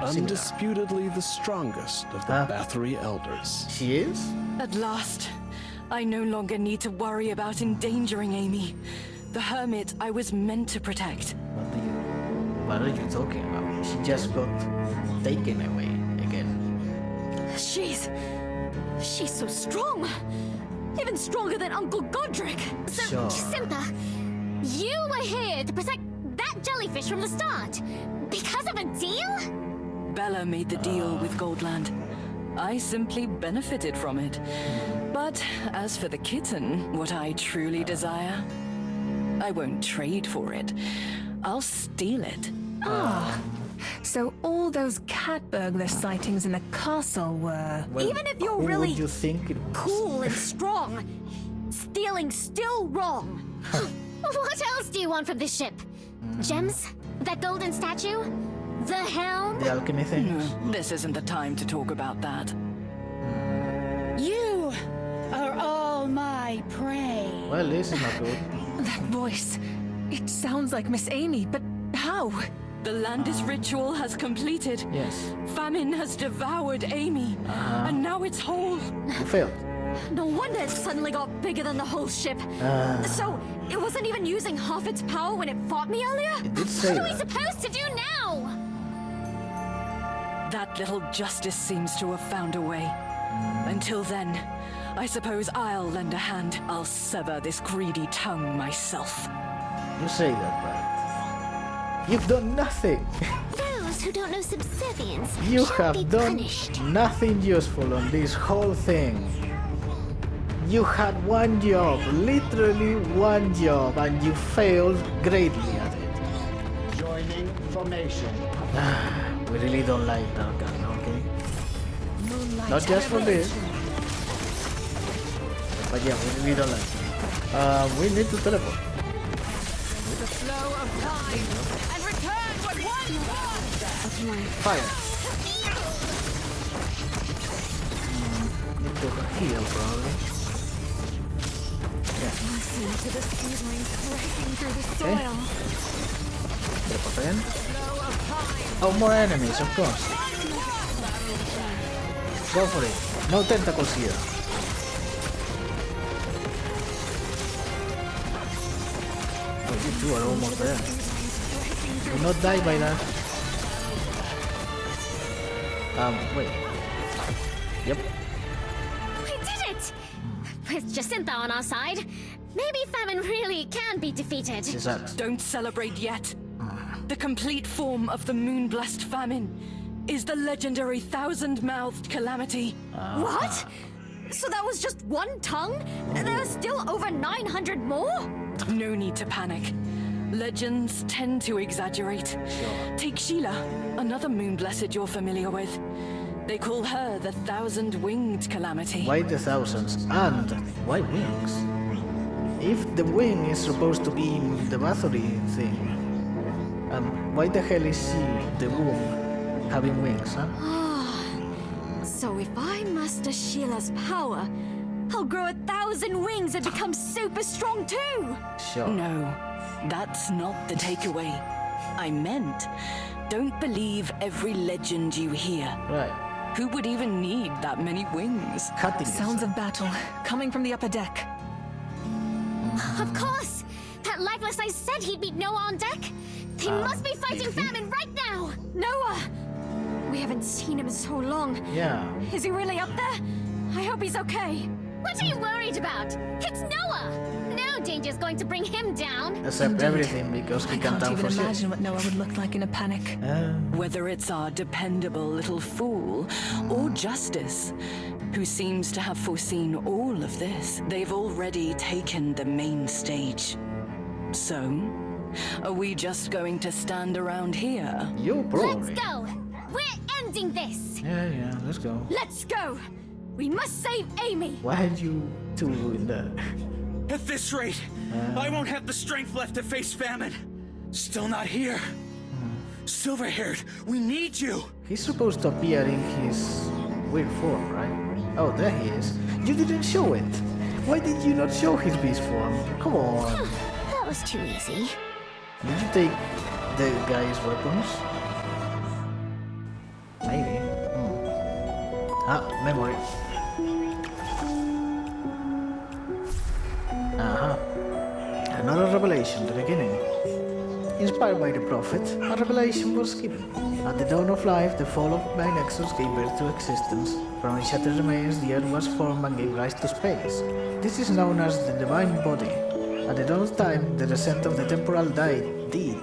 Undisputedly the strongest of the Bathory elders. She is? At last, I no longer need to worry about endangering Amy, the hermit I was meant to protect. What are you talking about? She just got taken away again. She's so strong. Even stronger than Uncle Godric. So, Jacinta, you were here to protect that jellyfish from the start. Because of a deal? Bella made the deal with Goldland. I simply benefited from it. But as for the kitten, what I truly desire, I won't trade for it. I'll steal it. So all those cat burglar sightings in the castle were... Well, even if you're who really would you think it was? cool and strong, stealing's still wrong. What else do you want from this ship? Gems? That golden statue? The helm? The alchemy things? This isn't the time to talk about that. You are all my prey. Well, this is not good. That voice. It sounds like Miss Amy, but how? The Landis ritual has completed. Yes. Famine has devoured Amy, and now it's whole. You failed. No wonder it suddenly got bigger than the whole ship. So, it wasn't even using half its power when it fought me earlier? It did say What are we that. supposed to do now? That little justice seems to have found a way. Until then, I suppose I'll lend a hand. I'll sever this greedy tongue myself. You say that, but you've done nothing. Those who don't know subservience You shall be have done punished. nothing useful on this whole thing. You had one job, literally one job, and you failed greatly at it. Joining formation. We really don't like that gun, okay? Not just for this. But yeah, we really don't like it. We need to teleport. The flow of time and return what once was. Fire. Need to heal, probably. Listen to the seedlings breaking through the Okay. soil. Teleport in. Oh, more enemies, of course. Go for it. No tentacles here. Oh, you two are almost there. Do not die by that. Wait. Yep. We did it! With Jacinta on our side, maybe Famine really can be defeated. She's out. Don't celebrate yet. The complete form of the moon-blessed famine is the legendary thousand-mouthed calamity. What? So that was just one tongue? And there are still over 900 more? No need to panic. Legends tend to exaggerate. Take Sheila, another moon-blessed you're familiar with. They call her the thousand-winged calamity. Why the thousands? And why wings? If the wing is supposed to be in the Bathory thing, why the hell is she, the womb, having wings, huh? So if I master Sheila's power, I'll grow 1,000 wings and become super strong too! Sure. No, that's not the takeaway. I meant don't believe every legend you hear. Right. Who would even need that many wings? Sounds of battle coming from the upper deck. Of course! That lifeless I said he'd be Noah on deck! They must be fighting Famine right now! Noah! We haven't seen him in so long. Yeah. Is he really up there? I hope he's okay. What are you worried about? It's Noah! No danger's going to bring him down! Except everything, because he can't Can't even foresee. imagine what Noah would look like in a panic. Whether it's our dependable little fool or Justice, who seems to have foreseen all of this, they've already taken the main stage. So, are we just going to stand around here? You probably. Let's go! We're ending this! Yeah, let's go. Let's go! We must save Amy! Why are you two doing that? At this rate, I won't have the strength left to face Famine. Still not here. Silver-haired, we need you! He's supposed to appear in his weird form, right? Oh, there he is. You didn't show it. Why did you not show his beast form? Come on. That was too easy. Did you take the guy's weapons? Maybe. Ah, memory. Another revelation, the beginning. Inspired by the prophet, a revelation was given. At the dawn of life, the fall of my nexus gave birth to existence. From its shattered remains, the earth was formed and gave rise to space. This is known as the divine body. At the dawn of time, the descent of the temporal deity,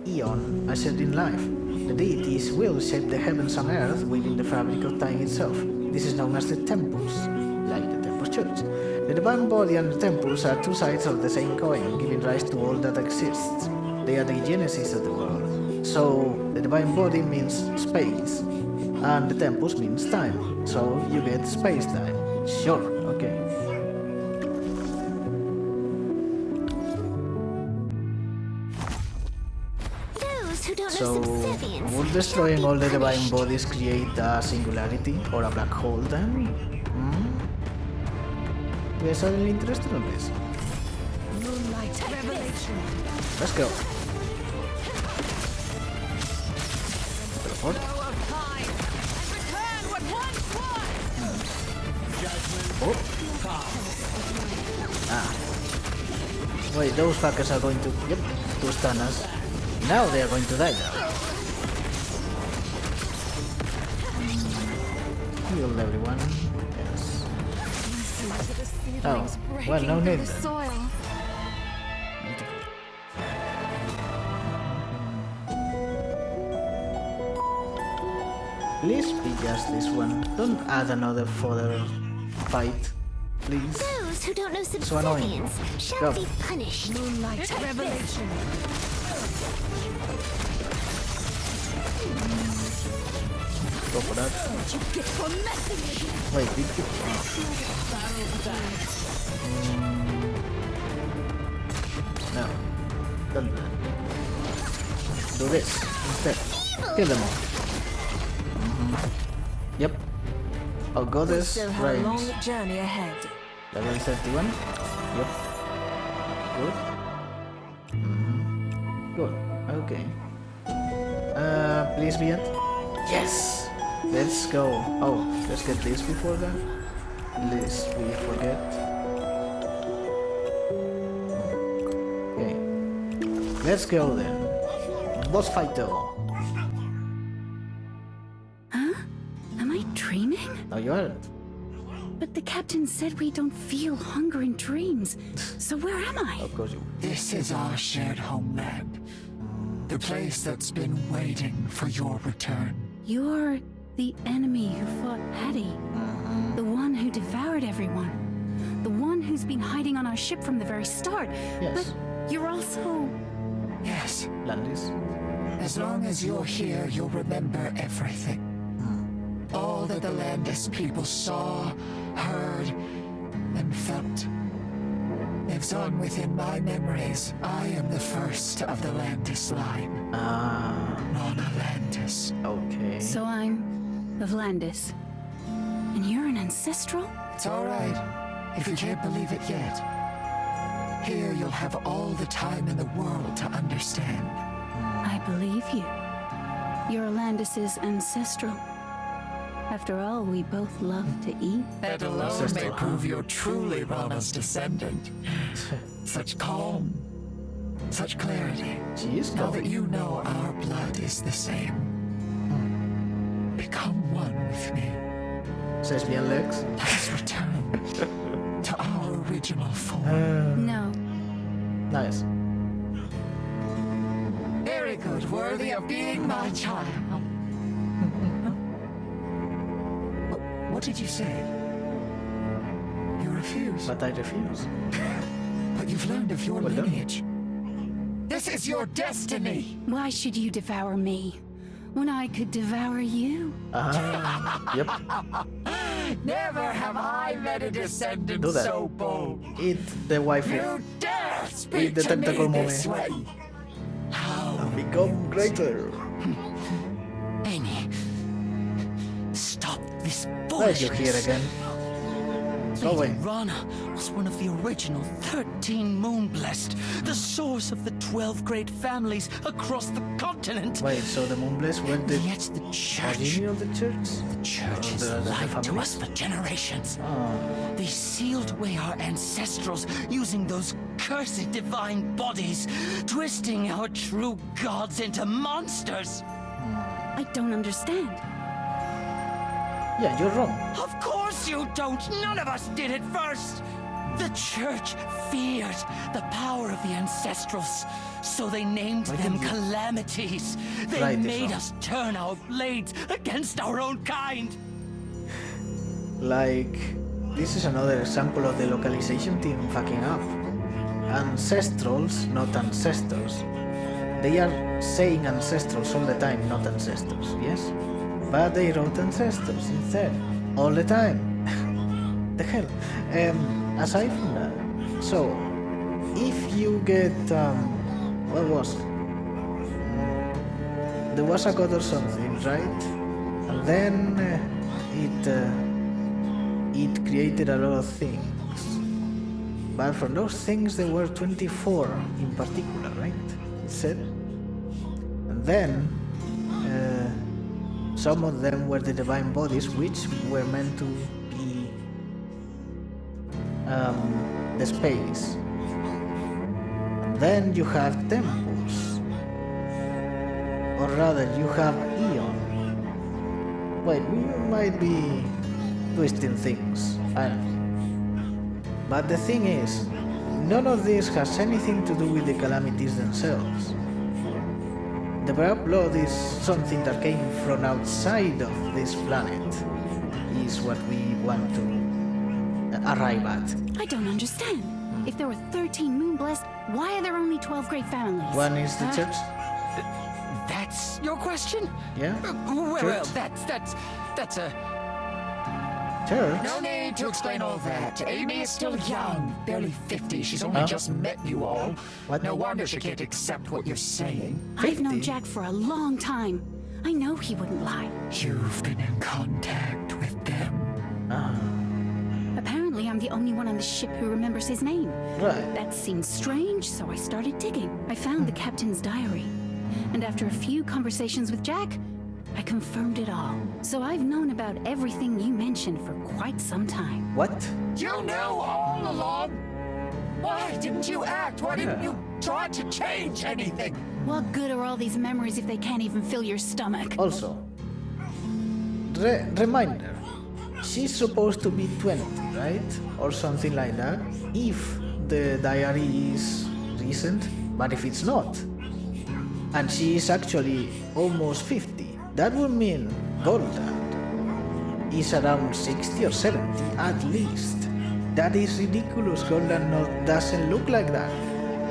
Eon, ushered in life. The deity's will shaped the heavens and earth within the fabric of time itself. This is known as the temples, like the Temples Church. The divine body and the temples are two sides of the same coin, giving rise to all that exists. They are the genesis of the world. So, the divine body means space, and the temples means time. So, you get space-time. Sure, okay. So, would destroying all the divine bodies create a singularity or a black hole then? We are suddenly interested in this. Moonlight revelation. Let's go. Teleport. Oh. Ah. Wait, those fuckers are going to... Yep, to stun us. Now they are going to die now. Heal everyone. Yes. Oh, well, no need then. Please be just this one. Don't add another further fight, please. Those who don't know So annoying. subservience shall Go. be punished. Moonlight revelation. Go for that. Wait, did you? No. Don't do that. Do this instead. Kill them all. Yep. Oh, goddess Still have a range. long journey ahead. Level 31. Yep. Good. Good. Okay. Please be it. Yes! Let's go. Oh, let's get this before that. Lest we forget. Okay. Let's go then. Boss fight though. Huh? Am I dreaming? No, you aren't. But the captain said we don't feel hunger in dreams. So where am I? Of course you. This is our shared homeland. The place that's been waiting for your return. You're the enemy who fought Hati. The one who devoured everyone. The one who's been hiding on our ship from the very start. Yes. But you're also... Yes. Landis. As long as you're here, you'll remember everything. All that the Landis people saw, heard, and felt lives on within my memories. I am the first of the Landis line. Nona Landis. Okay. So I'm of Landis. And you're an ancestral? It's all right, if you can't believe it yet. Here you'll have all the time in the world to understand. I believe you. You're Landis's ancestral. After all, we both love to eat. That alone may prove you're truly Rana's descendant. Such calm, such clarity. She is now that you know our blood is the same. Become one with me. Says bien Lex. Let us return to our original form. No. Nice. Very good, worthy of being my child. What did you say? You refuse. But I refuse. But you've learned of your lineage. This is your destiny! Why should you devour me when I could devour you? Yep. Never have I met a descendant so bold. Eat the waifu. You dare speak Eat the to me tentacle this mommy. way. How? Become greater. Amy, stop this Why foolishness. you here again? Lady Rana was one of the original 13 Moon-Blessed, the source of the 12 great families across the continent. Wait, so the Moonbless were the Yet the church, origin of the church? the church has lied to us for generations. They sealed away our ancestrals using those cursed divine bodies, twisting our true gods into monsters. I don't understand. Yeah, you're wrong. Of course you don't! None of us did it first! The church feared the power of the ancestrals, so they named them calamities. They made us turn our blades against our own kind. Like, this is another example of the localization team fucking up. Ancestrals, not ancestors. They are saying ancestrals all the time, not ancestors, yes? But they wrote ancestors instead, all the time. The hell. Aside from that, so if you get what was it? There was a god or something, right? And then it created a lot of things. But from those things there were 24 in particular, right? It said. And then some of them were the divine bodies, which were meant to be the space. And then you have temples, or rather, you have Eon. Wait, we might be twisting things. I don't know. But the thing is, none of this has anything to do with the calamities themselves. The Black Blood is something that came from outside of this planet, is what we want to arrive at. I don't understand. If there were 13 Moon-Blessed, why are there only 12 great families? One is the church. That's your question? Yeah. Well, that's a... Church? No need to explain all that. Amy is still young, barely 50. She's only just met you all. What? No wonder she can't accept what you're saying. I've known Jack for a long time. I know he wouldn't lie. You've been in contact with them. Apparently, I'm the only one on the ship who remembers his name. Right. That seemed strange, so I started digging. I found the captain's diary. And after a few conversations with Jack, I confirmed it all. So I've known about everything you mentioned for quite some time. What? You knew all along? Why didn't you act? Why didn't you try to change anything? What good are all these memories if they can't even fill your stomach? Also, reminder, she's supposed to be 20, right? Or something like that, if the diary is recent, but if it's not, and she is actually almost 50, that would mean Goldland is around 60 or 70 at least. That is ridiculous. Goldland doesn't look like that.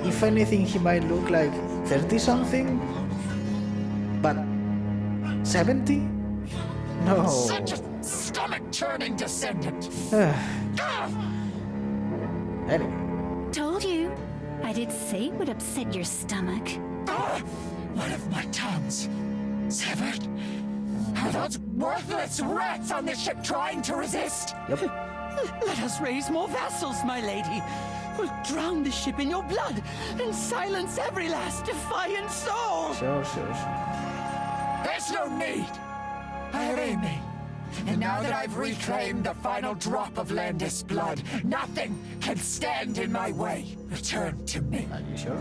If anything, he might look like 30 something, but 70? No. Such a stomach-churning descendant. Anyway. Told you. I did say it would upset your stomach. One of my tongues severed. Are those worthless rats on the ship trying to resist? Yep. Let us raise more vassals, my lady. We'll drown the ship in your blood and silence every last defiant soul. Sure. This There's no need. I have Amy. And now that I've reclaimed the final drop of Landis' blood, nothing can stand in my way. Return to me. Are you sure?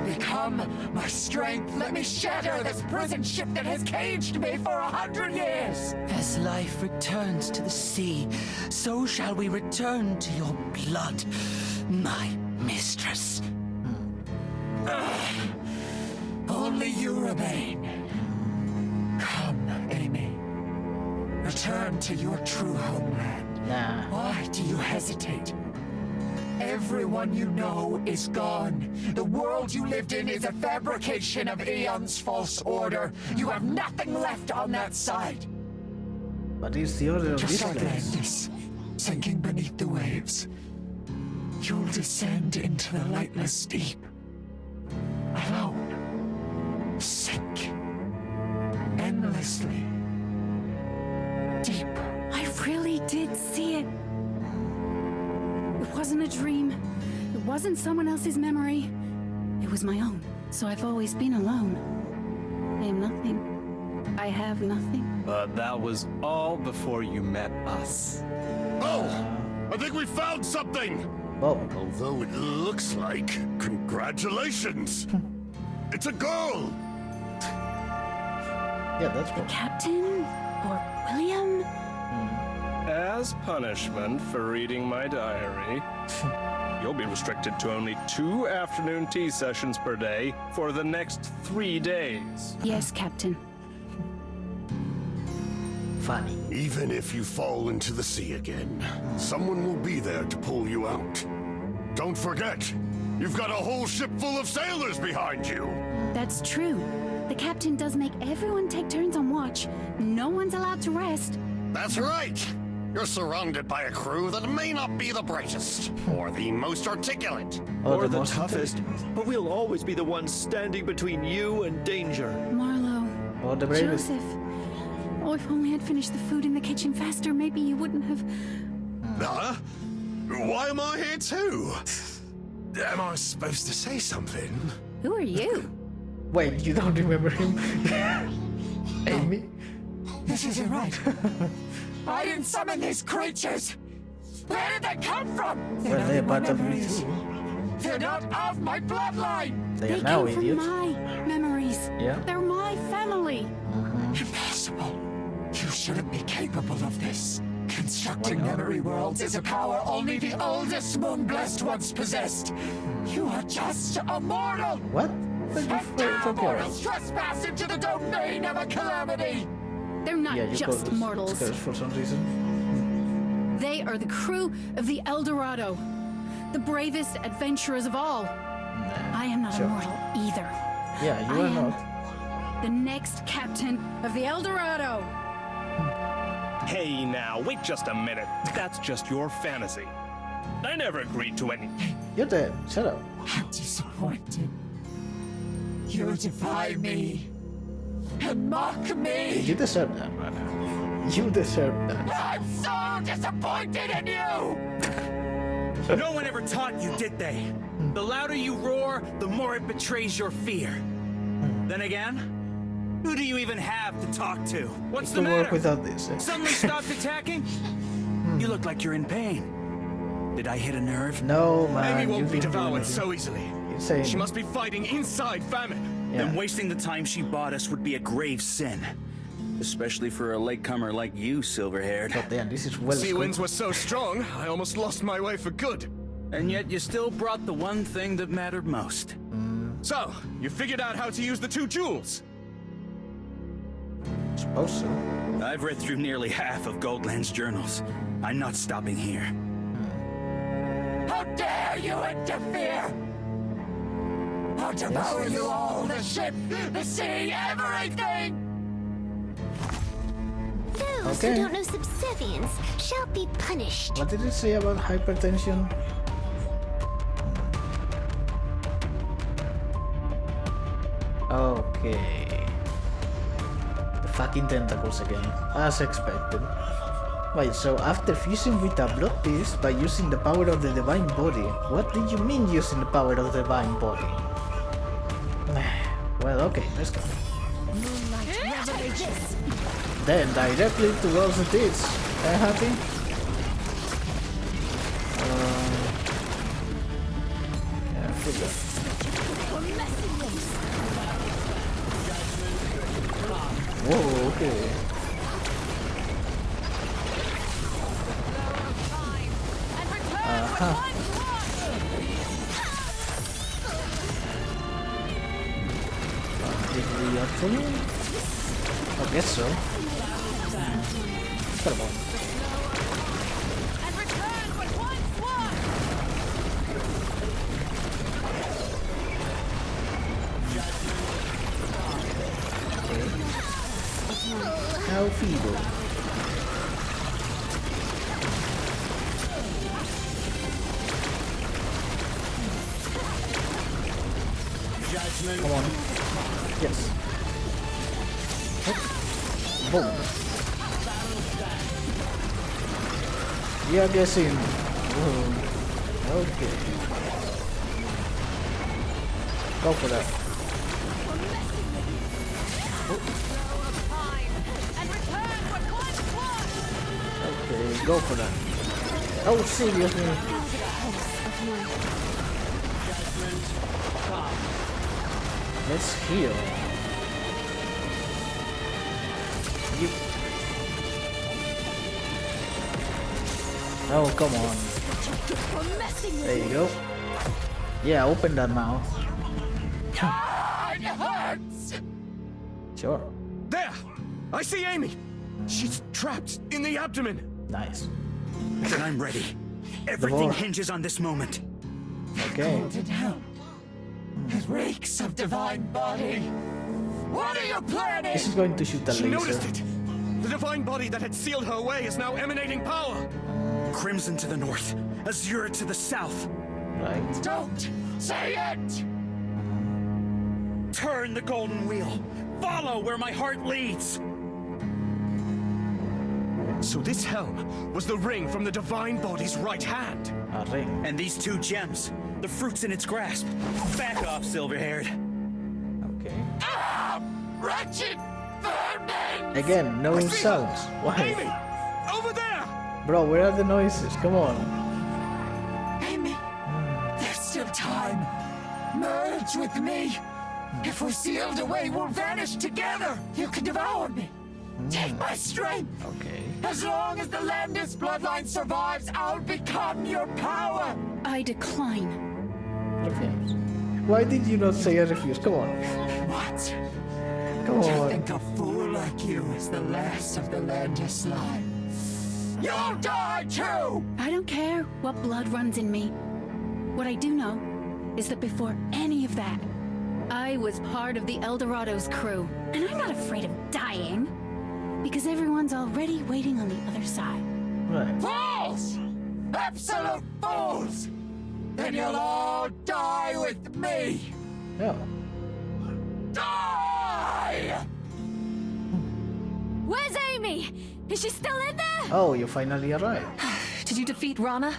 Become my strength. Let me shatter this prison ship that has caged me for 100 years. As life returns to the sea, so shall we return to your blood, my mistress. Only you remain. Come, Amy. Return to your true homeland. Nah. Why do you hesitate? Everyone you know is gone. The world you lived in is a fabrication of Aeon's false order. You have nothing left on that side. What is the order of this Just like place? Landis, sinking beneath the waves. You'll descend into the lightless deep. Alone. Sink. Endlessly. Deep. I really did see it. It wasn't a dream. It wasn't someone else's memory. It was my own. So I've always been alone. I am nothing. I have nothing. But that was all before you met us. Oh! I think we found something! Oh. Although it looks like... Congratulations! It's a girl! Yeah, that's The what. captain? Or William? As punishment for reading my diary, you'll be restricted to only 2 afternoon tea sessions per day for the next 3 days. Yes, Captain. Funny. Even if you fall into the sea again, someone will be there to pull you out. Don't forget, you've got a whole ship full of sailors behind you! That's true. The captain does make everyone take turns on watch. No one's allowed to rest. That's right! You're surrounded by a crew that may not be the brightest, or the most articulate. Or the most toughest, but we'll always be the ones standing between you and danger. Marlo. Or the bravest. Joseph. Oh, if only I'd finished the food in the kitchen faster, maybe you wouldn't have... Huh? Why am I here too? Am I supposed to say something? Who are you? Wait, you don't remember him? Amy? This isn't right. I didn't summon these creatures. Where did they come from? Well, they're part of me memories. too. They're not of my bloodline. They They are now came from idiots. my memories. Yeah. They're my family. Impossible. You shouldn't be capable of this. Constructing memory worlds is a power only the oldest Moonblessed once possessed. You are just a mortal. What? And now mortals trespass into the domain of a calamity. They're not Yeah, you just call this mortals. curse for some reason. They are the crew of the El Dorado, the bravest adventurers of all. I am not sure. a mortal either. Yeah, you I are am not. the next captain of the El Dorado. Hey now, wait just a minute. That's just your fantasy. I never agreed to any... You're dead. Shut up. I'm disappointed. You defy me and mock me. You deserve that, man. You deserve that. I'm so disappointed in you. No one ever taught you, did they? The louder you roar, the more it betrays your fear. Then again, who do you even have to talk to? What's the To work matter? without this. Suddenly stopped attacking? You look like you're in pain. Did I hit a nerve? No, man. Amy you won't be didn't do devoured anything. so easily. Insane. She must be fighting inside Famine. Then wasting the time she bought us would be a grave sin. Especially for a latecomer like you, silver-haired. God damn, this is well Sea scripted. winds were so strong, I almost lost my way for good. And yet you still brought the one thing that mattered most. So, you figured out how to use the 2 jewels? Suppose so. I've read through nearly half of Goldland's journals. I'm not stopping here. How dare you interfere? I'll devour you all, the ship, the sea, everything! Those Okay. who don't know subservience shall be punished. What did it say about hypertension? Okay. The fucking tentacles again, as expected. Wait, so after fusing with a blood beast by using the power of the divine body, what do you mean using the power of the divine body? Well, okay, let's go. Moonlight revelation. then directly towards the tits. Hati? Yeah, good job. Whoa, okay. Did we actually? I guess so. Come on. How feeble. Come on. Yes. Boom. Yeah, guessing. Okay. Go for that. Okay, go for that. Oh, seriously. Let's heal. Oh, come on. There you go. Yeah, open that mouth. It hurts! Sure. There! I see Amy! She's trapped in the abdomen! Nice. Then I'm ready. Everything hinges on this moment. Okay. Golden helm. It reeks of divine body. What are you planning? This is going to shoot the laser. She noticed it! The divine body that had sealed her away is now emanating power! Crimson to the north, azure to the south. Right. Don't say it! Turn the golden wheel. Follow where my heart leads. So this helm was the ring from the divine body's right hand. A ring. And these two gems, the fruits in its grasp. Back off, silver-haired. Okay. Ah! Wretched vermin! Again, no sounds. Why? Amy! Over there! Bro, where are the noises? Come on. Amy, there's still time. Merge with me. If we're sealed away, we'll vanish together. You can devour me. Take my strength. Okay. As long as the Landis bloodline survives, I'll become your power. I decline. Refuse. Why did you not say I refuse? Come on. What? Come Do you on. think a fool like you is the last of the Landis line? You'll die too! I don't care what blood runs in me. What I do know is that before any of that, I was part of the Eldorado's crew. And I'm not afraid of dying, because everyone's already waiting on the other side. Right. Fools! Absolute fools! Then you'll all die with me! Yeah. Die! Where's Amy? Is she still in there? Oh, you finally arrived. Did you defeat Rana?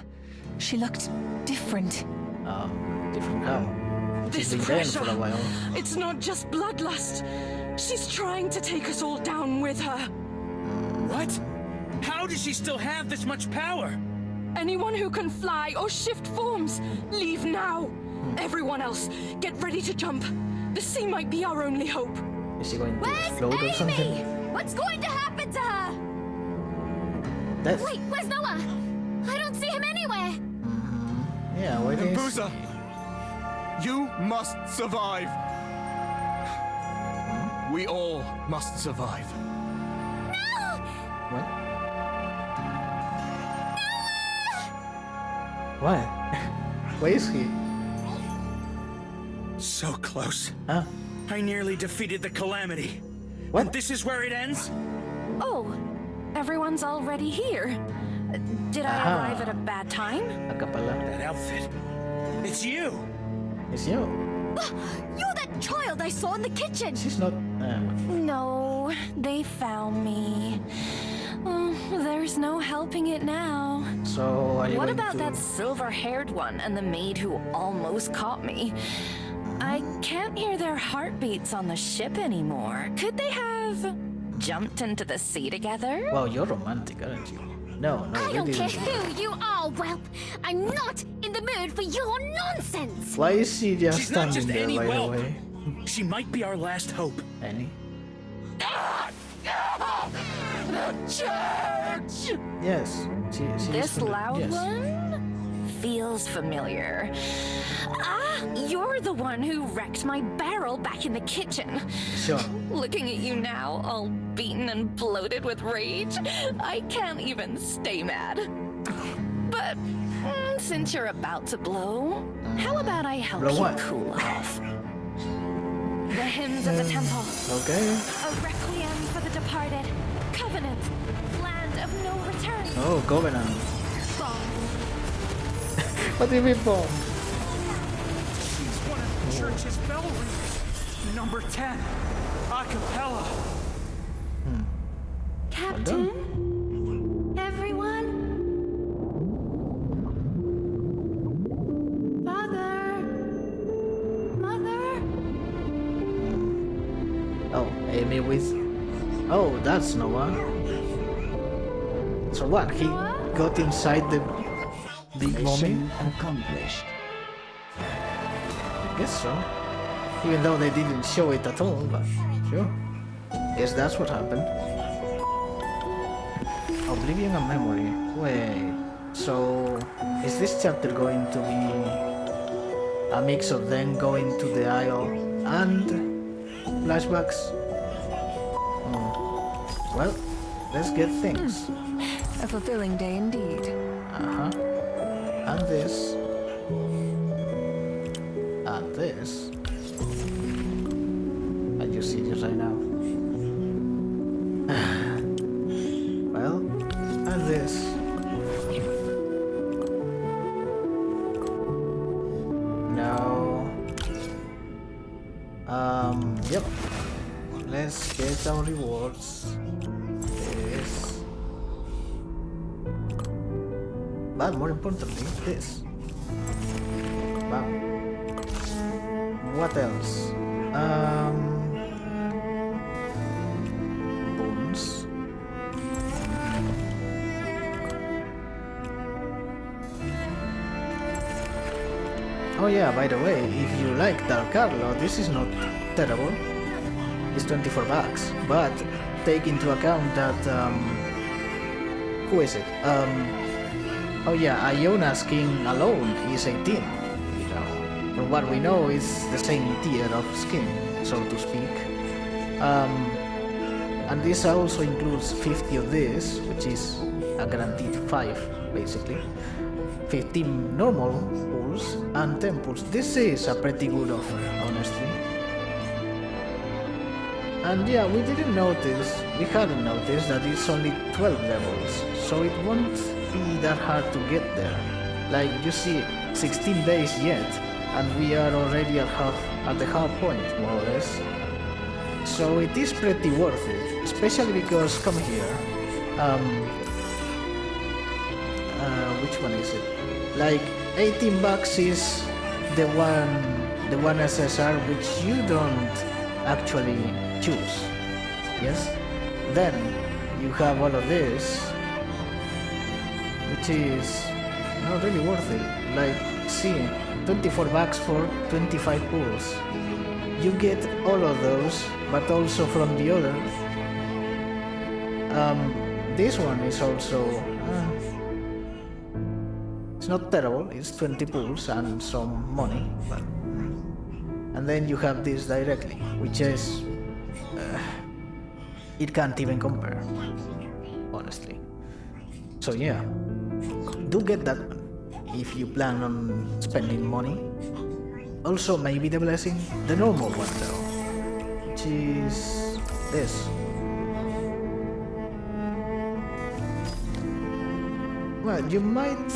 She looked different. Different how? She's This been dead for a pressure. while. It's not just bloodlust. She's trying to take us all down with her. What? How does she still have this much power? Anyone who can fly or shift forms, leave now. Everyone else, get ready to jump. The sea might be our only hope. Is she going to Where's explode or Amy? something? What's going to happen to her? Death. Wait, where's Noah? I don't see him anywhere. Yeah, where is Empousa! You must survive! We all must survive. No! What? What? Where is he? So close. Huh? I nearly defeated the Calamity. What? And this is where it ends? Oh, everyone's already here. Did I Aha. arrive at a bad time? Acapella. That outfit. It's you! It's you. You're that child I saw in the kitchen. She's not. No, they found me. Oh, there's no helping it now. So are you What going about to... that silver-haired one and the maid who almost caught me? I can't hear their heartbeats on the ship anymore. Could they have jumped into the sea together? Wow, you're romantic, aren't you? No, I we don't didn't. care who you are, whelp. I'm not in the mood for your nonsense. Why is she just She's not standing just there, any by the whelp. way? She might be our last hope. Any? The church! Yes. She This is loud yes. one? Feels familiar. Ah, you're the one who wrecked my barrel back in the kitchen. Sure. Looking at you now, all beaten and bloated with rage, I can't even stay mad. But since you're about to blow, how about I help Blow you what? cool off? The hymns of the temple. Okay. A requiem for the departed. Covenant. Land of no return. Oh, Covenant. Bomb. What do you mean, bomb? She's one of the church's bell ringers. Number 10. A cappella. Captain? Everyone? Father? Mother? Oh, Amy with... Oh, that's Noah. So what? He got inside the big mommy? Mission accomplished. I guess so. Even though they didn't show it at all, but sure. Guess that's what happened. Oblivion and memory. Wait, so is this chapter going to be a mix of them going to the Isle and flashbacks? Well, let's get things. A fulfilling day indeed. Uh-huh. And this. And this. Are you serious right now? Well, and this. No. Yep. Let's get our rewards. This. But more importantly, this. Bam. What else? Bones. Oh yeah, by the way, if you like Dark Carlo, this is not terrible. It's 24 bucks, but take into account that, who is it? Oh yeah, Iona's skin alone is 18. You know, from what we know, it's the same tier of skin, so to speak. And this also includes 50 of this, which is a guaranteed 5, basically. 15 normal pulls and 10 pulls. This is a pretty good offer, honestly. And yeah, we hadn't noticed that it's only 12 levels, so it won't be that hard to get there. Like, you see, 16 days yet, and we are already at the half point, more or less. So it is pretty worth it, especially because, come here, which one is it? Like, 18 bucks is the one SSR which you don't actually choose, yes? Then you have all of this, which is not really worth it. Like, see, 24 bucks for 25 pulls. You get all of those, but also from the other. This one is also... it's not terrible, it's 20 pulls and some money, but... And then you have this directly, which is... it can't even compare, honestly. So yeah, do get that one, if you plan on spending money. Also, maybe the blessing, the normal one though, which is this. Well, you might...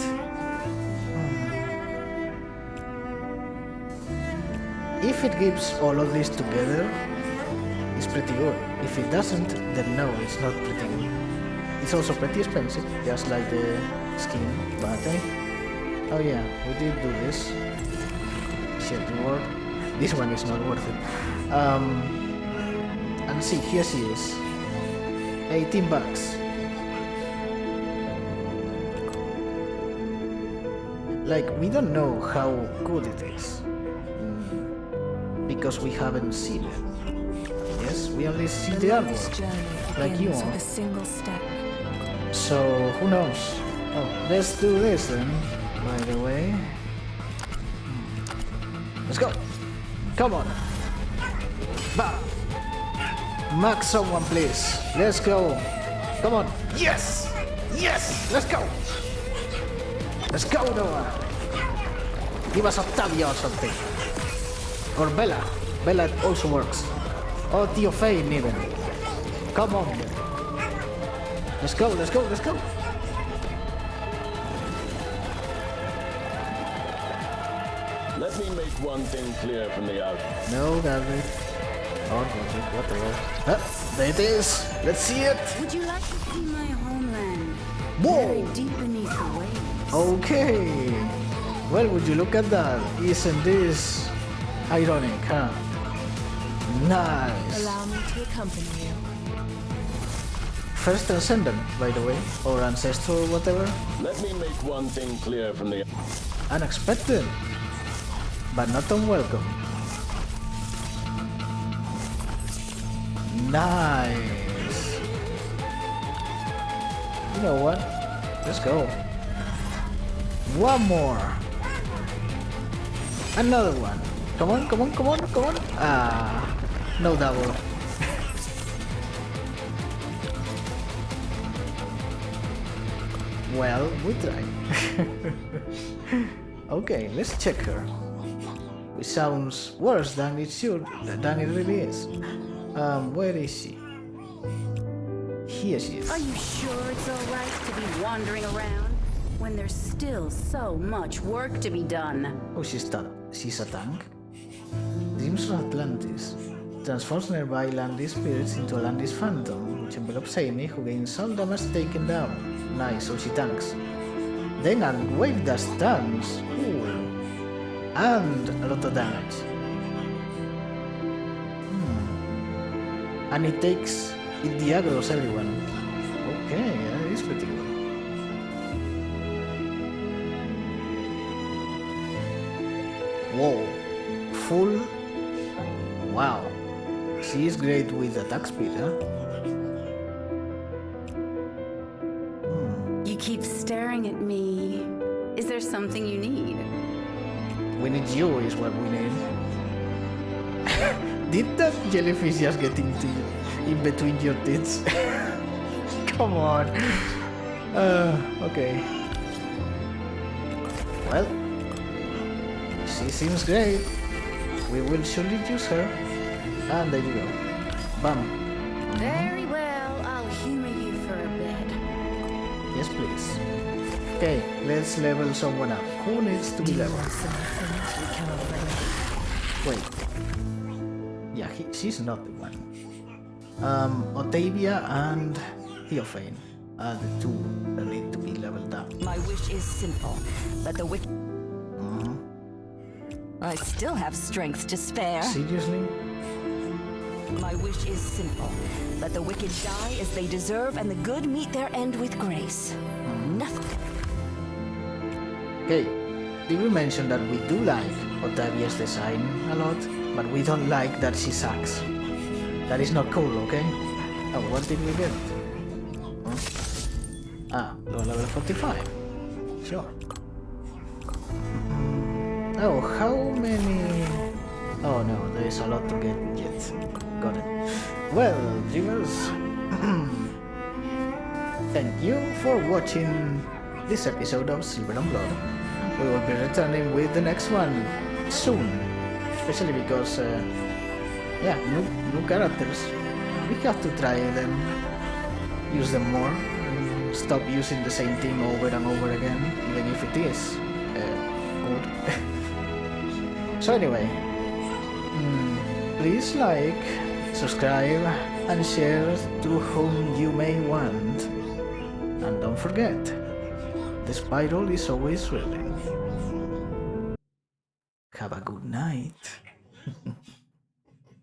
If it gives all of this together, it's pretty good. If it doesn't, then no, it's not pretty good. It's also pretty expensive, just like the skin, but oh yeah, we did do this. Shit, reward. This one is not worth it. And see, here she is. $18. Like, we don't know how good it is. Because we haven't seen it. Yes, we only see the artwork. Like you are. A single step. So, who knows? Oh, let's do this then, by the way. Let's go! Come on! Bah! Max someone, please. Let's go! Come on! Yes! Yes! Let's go! Let's go, Noah! Give us Octavia or something. Or Bella. Bella also works. Oh, Theophane even. Come on. Let's go, let's go, let's go. Let me make one thing clear from the outset. No, Gavin. Oh, whatever. There it is. Let's see it. Would you like to see my homeland? Whoa. Buried deep beneath the waves. Okay. Well, would you look at that? Isn't this ironic, huh? Nice. Allow me to accompany you. First Transcendent, by the way, or Ancestral, whatever. Let me make one thing clear from the... Unexpected, but not unwelcome. Nice. You know what? Let's go. One more. Another one. Come on, come on, come on, come on. Ah, no double. Well, we tried. Okay, let's check her. It sounds worse than it should, than it really is. Where is she? Here she is. Are you sure it's alright to be wandering around when there's still so much work to be done? Oh, she's a tank? Dreams from Atlantis. Transforms nearby Landis spirits into a Landis phantom, which envelops Amy, who gains all damage taken down. Nice, so she tanks. Then a wave that stuns. Ooh. And a lot of damage. And it deaggroes everyone. Okay, that is pretty good. Whoa. Full. Wow. She is great with attack speed, huh? You keep staring at me. Is there something you need? We need you is what we need. Did that jellyfish just get into you, in between your tits? Come on. Okay. Well, she seems great. We will surely use her. And there you go. Bam. Very well, I'll humor you for a bit. Yes, please. Okay, let's level someone up. Who needs to be leveled? Wait. Yeah, she's not the one. Octavia and Theophane are the two that need to be leveled up. My wish is simple, but the wicked... I still have strength to spare. Seriously? My wish is simple. Let the wicked die as they deserve and the good meet their end with grace. Nothing. Okay, did we mention that we do like Octavia's design a lot, but we don't like that she sucks? That is not cool, okay? Oh, what did we get? Level 45. Sure. Oh, how many... Oh no, there is a lot to get yet. Got it. Well, viewers, thank you for watching this episode of Silver and Blood. We will be returning with the next one soon, especially because, yeah, new characters. We have to try them, use them more, and stop using the same thing over and over again, even if it is good. So anyway, please like, subscribe, and share to whom you may want. And don't forget, the spiral is always thrilling. Have a good night.